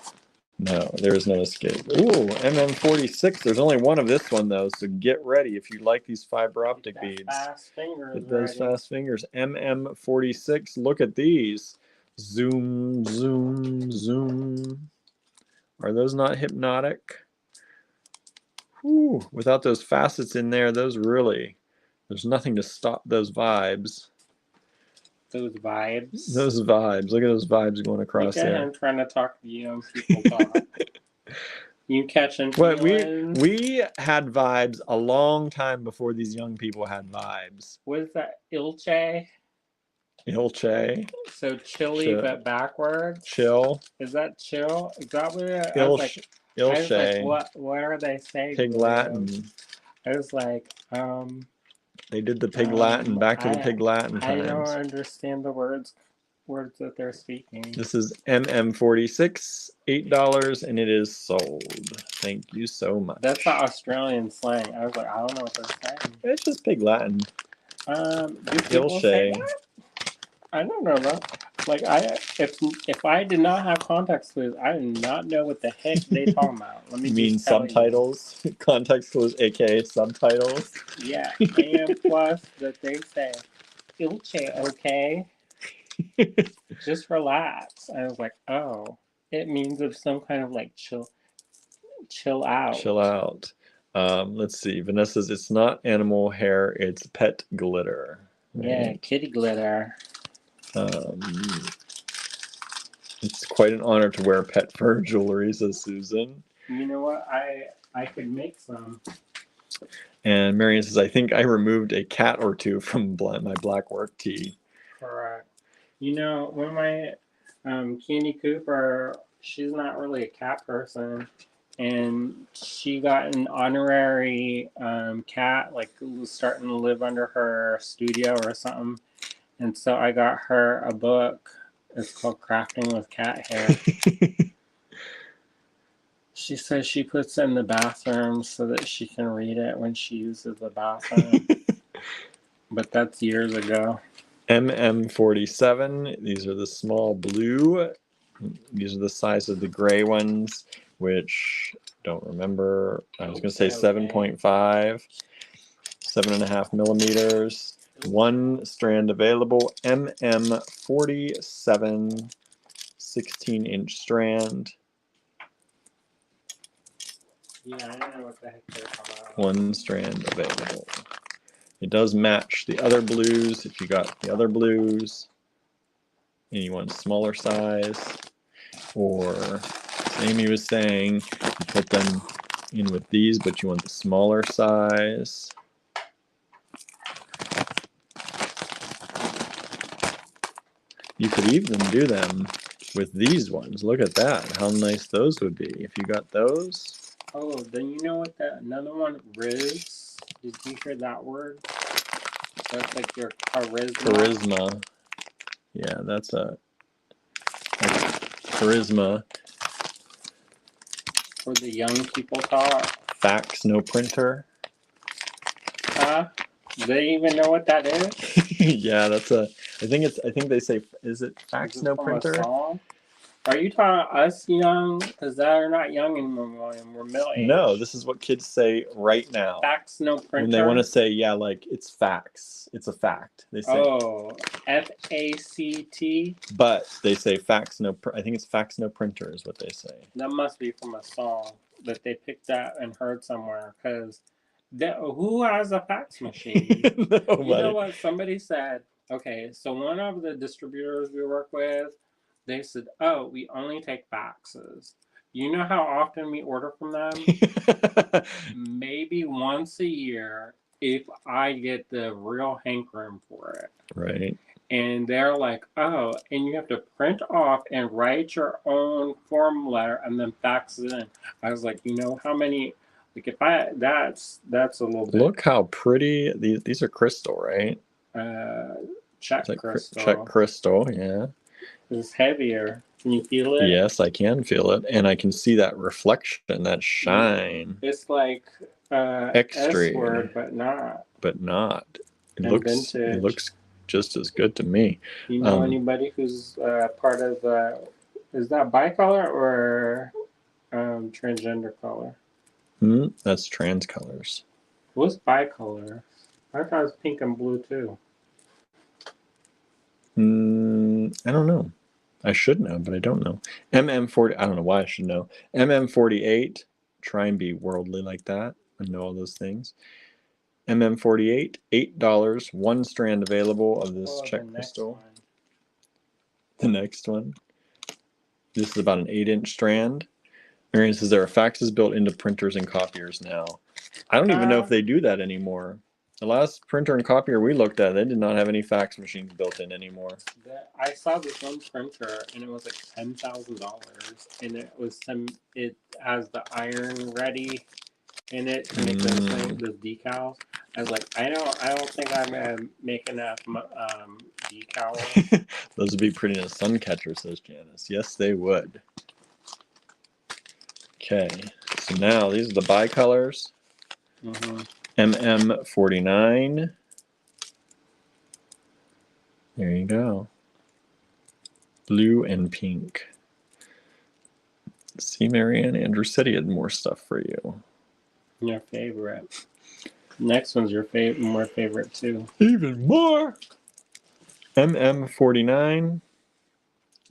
No, there is no escape. Ooh, MM46. There's only one of this one though, so get ready if you like these fiber optic beads. Fast fingers. Get those fast fingers. MM46. Look at these. Zoom, zoom, zoom. Are those not hypnotic? Whew, without those facets in there, there's nothing to stop those vibes. Those vibes. Those vibes. Look at those vibes going across there. I'm trying to talk to you and people talk. You catching Well, feelings? we had vibes a long time before these young people had vibes. What is that? Ilche? Ilche. So chili, but backwards. Chill. Is that chill? Is that what it? Ilche. I was like, what are they saying? Pig Latin. I was like, They did the Pig Latin, back to the Pig Latin times. I don't understand the words that they're speaking. This is MM46, $8, and it is sold. Thank you so much. That's the Australian slang. I was like, I don't know what they're saying. It's just Pig Latin. Do people say that? I don't know though. Like if I did not have context clues, I do not know what the heck they talking about. Let me. You mean subtitles? Context clues, aka subtitles. Yeah, and plus that they say, "Ilche, okay." Just relax. I was like, oh, it means of some kind of like chill out. Chill out. Let's see. Vanessa says it's not animal hair, it's pet glitter. Right? Yeah, kitty glitter. It's quite an honor to wear pet fur jewelry, says Susan. You know what? I could make some. And Marion says, I think I removed a cat or two from my black work tee. Correct. You know, when my Candy Cooper, she's not really a cat person, and she got an honorary cat, like was starting to live under her studio or something. And so I got her a book. It's called Crafting with Cat Hair. She says she puts it in the bathroom so that she can read it when she uses the bathroom. But that's years ago. MM47. These are the small blue. These are the size of the gray ones, which don't remember. I was going to say 7.5, 7.5 millimeters. 1 strand available. MM47 16-inch strand. Yeah, I don't know what the heck they're talking about. 1 strand available. It does match the other blues if you got the other blues and you want a smaller size, or as Amy was saying, you put them in with these but you want the smaller size. You could even do them with these ones. Look at that, how nice those would be if you got those. Oh, then you know what that another one, Riz? Did you hear that word? That's like your Charisma. Yeah, that's a charisma. Where the young people talk. Fax, no printer. Huh? Do they even know what that is? Yeah, that's a. I think they say. Is it fax, Is it no from printer? A song? Are you talking us young? Because they're not young anymore. We're middle aged. No, this is what kids say right now. Fax, no printer. When they want to say, yeah, like it's facts. It's a fact. They say. Oh, FACT. But they say fax, no. I think it's fax, no printer is what they say. That must be from a song that they picked out and heard somewhere. Because who has a fax machine? Nobody. You know what? Somebody said, okay, so one of the distributors we work with, they said, oh, we only take faxes. You know how often we order from them? Maybe once a year if I get the real hankering for it. Right. And they're like, oh, and you have to print off and write your own form letter and then fax it in. I was like, you know how many, like if I, that's a little bit. Look how pretty these are crystal, right? Czech Like crystal. Czech crystal, yeah. It's heavier. Can you feel it? Yes, I can feel it, and I can see that reflection, that shine. It's like Extra, S-word, but not. But not. And It vintage. looks just as good to me. You know anybody who's part of is that bicolor or transgender color? That's trans colors. What's bicolor? I thought it was pink and blue too. I don't know. I should know, but I don't know. MM40. I don't know why I should know. MM48. Try and be worldly like that and know all those things. MM48, $8. 1 strand available of this Czech crystal. The next one. This is about an 8-inch strand. Marion says there are faxes built into printers and copiers now. I don't even know if they do that anymore. The last printer and copier we looked at, they did not have any fax machines built in anymore. I saw this one printer and it was like $10,000, and it has the iron ready in it to make those decals. I was like, I don't think I'm gonna make enough decals. Those would be pretty nice. Sun catchers, says Janice. Yes, they would. Okay, so now these are the bicolors. MM49. There you go. Blue and pink. See, Marianne, Andrew said he had more stuff for you. Your favorite. Next one's your more favorite too. Even more. MM49.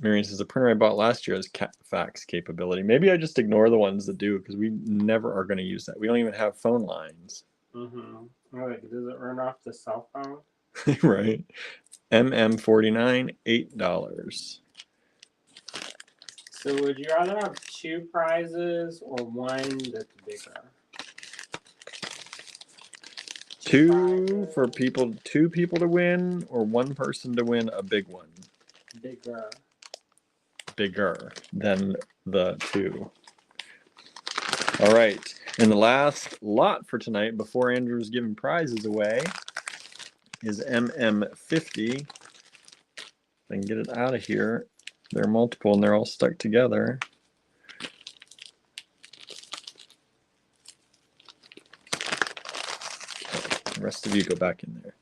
Marianne says the printer I bought last year has fax capability. Maybe I just ignore the ones that do because we never are going to use that. We don't even have phone lines. Like, does it run off the cell phone? Right. MM49, $8. So would you rather have 2 prizes or one that's bigger? Two people to win, or one person to win a big one? Bigger than the 2. All right. And the last lot for tonight, before Andrew's giving prizes away, is MM50. If I can get it out of here. They're multiple and they're all stuck together. The rest of you go back in there.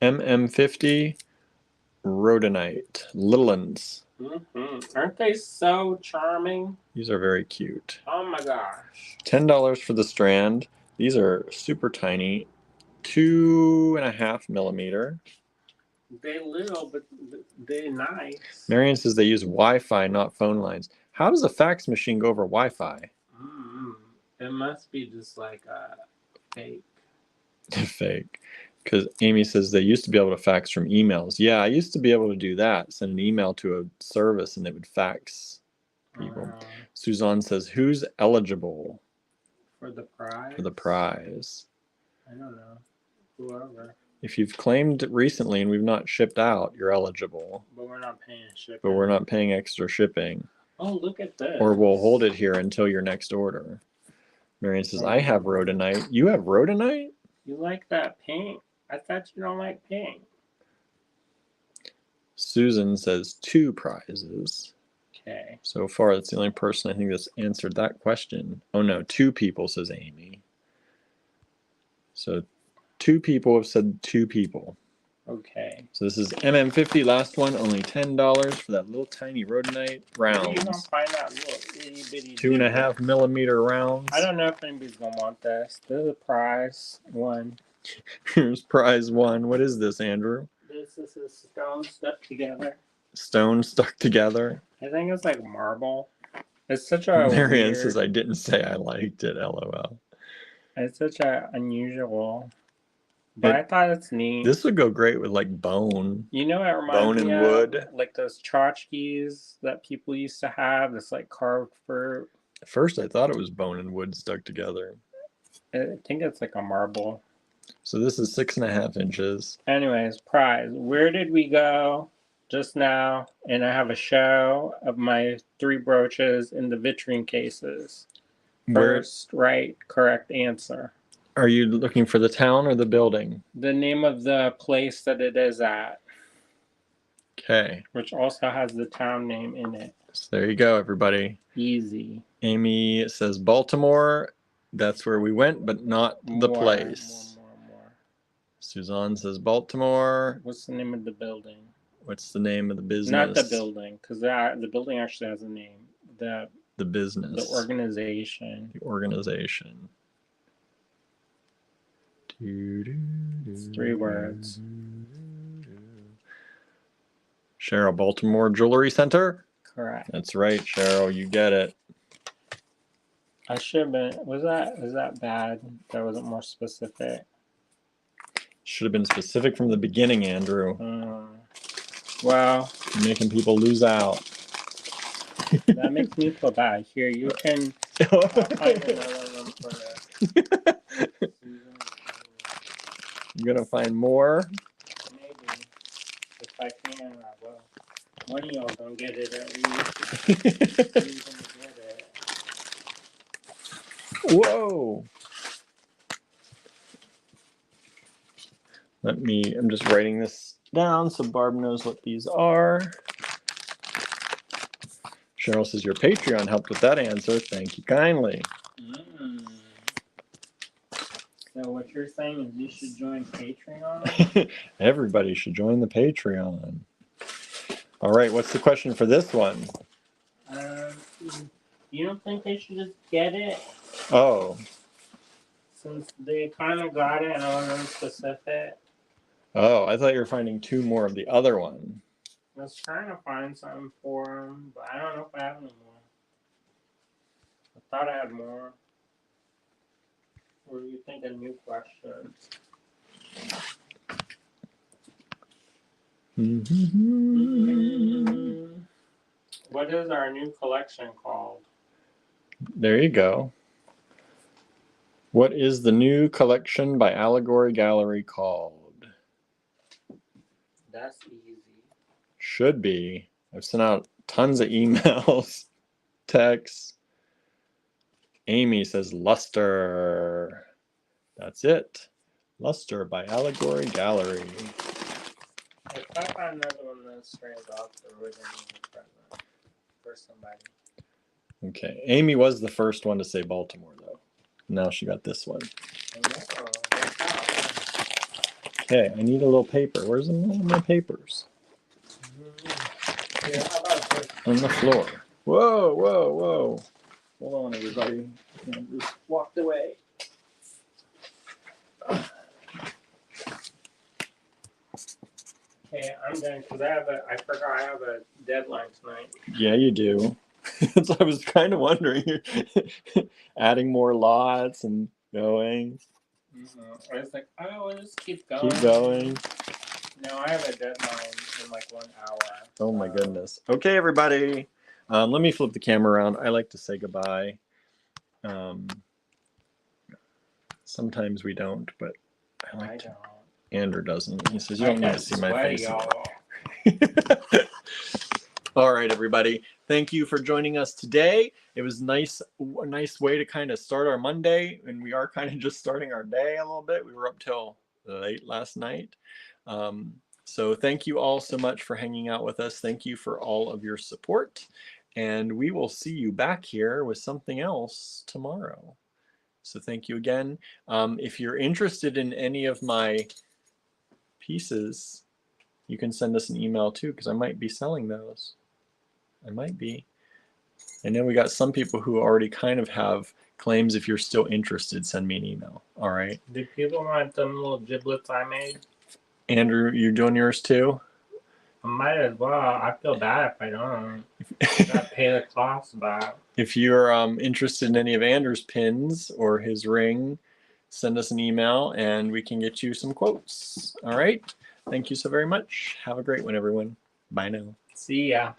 MM50 Rhodonite. Little ones. Aren't they so charming? These are very cute. Oh my gosh. $10 for the strand. These are super tiny. 2.5 millimeter. They little, but they nice. Marion says they use Wi-Fi, not phone lines. How does a fax machine go over Wi-Fi? It must be just like a fake. Fake. Because Amy says they used to be able to fax from emails. Yeah, I used to be able to do that. Send an email to a service and it would fax people. Suzanne says, who's eligible For the prize? for the prize? I don't know. Whoever. If you've claimed recently and we've not shipped out, you're eligible. But we're not paying shipping. But we're not paying extra shipping. Oh, look at this. Or we'll hold it here until your next order. Marion says, I have rhodonite. You have rhodonite? You like that pink? I thought you don't like pink. Susan says 2 prizes. Okay. So far, that's the only person I think that's answered that question. Oh no, 2 people, says Amy. So 2 people have said 2 people. Okay. So this is MM50, last one, only $10 for that little tiny rhodonite Where are you gonna rounds. find that little itty bitty 2.5 millimeter rounds. I don't know if anybody's gonna want this. This is a prize one. Here's prize 1. What is this, Andrew? This is a stone stuck together. Stone stuck together. I think it's like marble. It's such a Marianne weird, says I didn't say I liked it, LOL. It's such a unusual. But I thought it's neat. This would go great with like bone. You know, it reminds Bone and me wood. of like those tchotchkes that people used to have. That's like carved for. At first I thought it was bone and wood stuck together. I think it's like a marble. So this is 6.5 inches. Anyways, prize. Where did we go just now? And I have a show of my 3 brooches in the vitrine cases. Where First, right, correct answer. are you looking for, the town or the building? The name of the place that it is at, Okay. which also has the town name in it. So there you go, everybody. Easy. Amy says Baltimore. That's where we went, but not the place. More. Suzanne says Baltimore. What's the name of the building? What's the name of the business? Not the building, because the building actually has a name. The business. The organization. The organization. It's 3 words. Cheryl, Baltimore Jewelry Center? Correct. That's right, Cheryl. You get it. I should have been. Was that bad? That wasn't more specific. Should have been specific from the beginning, Andrew. Well, You're making people lose out. that makes me feel bad. Here, you can find another one for this. You're gonna find more. Maybe. If I can, I will. One of y'all gonna get it at least. Who's gonna get it? Whoa. I'm just writing this down so Barb knows what these are. Cheryl says your Patreon helped with that answer. Thank you kindly. So what you're saying is you should join Patreon? Everybody should join the Patreon. All right, what's the question for this one? You don't think they should just get it? Oh. Since they kind of got it and I wasn't specific. Oh, I thought you were finding 2 more of the other one. I was trying to find something for them, but I don't know if I have any more. I thought I had more. Or do you think a new question? What is our new collection called? There you go. What is the new collection by Allegory Gallery called? That's easy. Should be. I've sent out tons of emails, texts. Amy says Luster. That's it. Luster by Allegory Gallery. If I find another one that strays off the road, I need a present for somebody. Okay. Amy was the first one to say Baltimore, though. Now she got this one. Okay, I need a little paper. Where's all my papers? Here, how about this? On the floor. Whoa, whoa, whoa. Hold on, everybody. I just walked away. Yeah, because I forgot I have a deadline tonight. Yeah, you do. So I was kind of wondering, adding more lots and going. I was like, oh, we'll just keep going. Keep going. No, I have a deadline in like 1 hour. Oh my goodness. Okay, everybody. Let me flip the camera around. I like to say goodbye. Sometimes we don't, but I like to. don't. Andrew doesn't. He says, you don't need to see my sweaty, face. y'all. All right, everybody. Thank you for joining us today. It was a nice way to kind of start our Monday, and we are kind of just starting our day a little bit. We were up till late last night. So thank you all so much for hanging out with us. Thank you for all of your support, and we will see you back here with something else tomorrow. So thank you again. If you're interested in any of my pieces, you can send us an email too, because I might be selling those. I might be. I know we got some people who already kind of have claims. If you're still interested, send me an email. All right. Do people want them little giblets I made? Andrew, you doing yours too? I might as well. I feel bad if I don't. Gotta pay the cost back. If you're interested in any of Andrew's pins or his ring, send us an email and we can get you some quotes. All right. Thank you so very much. Have a great one, everyone. Bye now. See ya.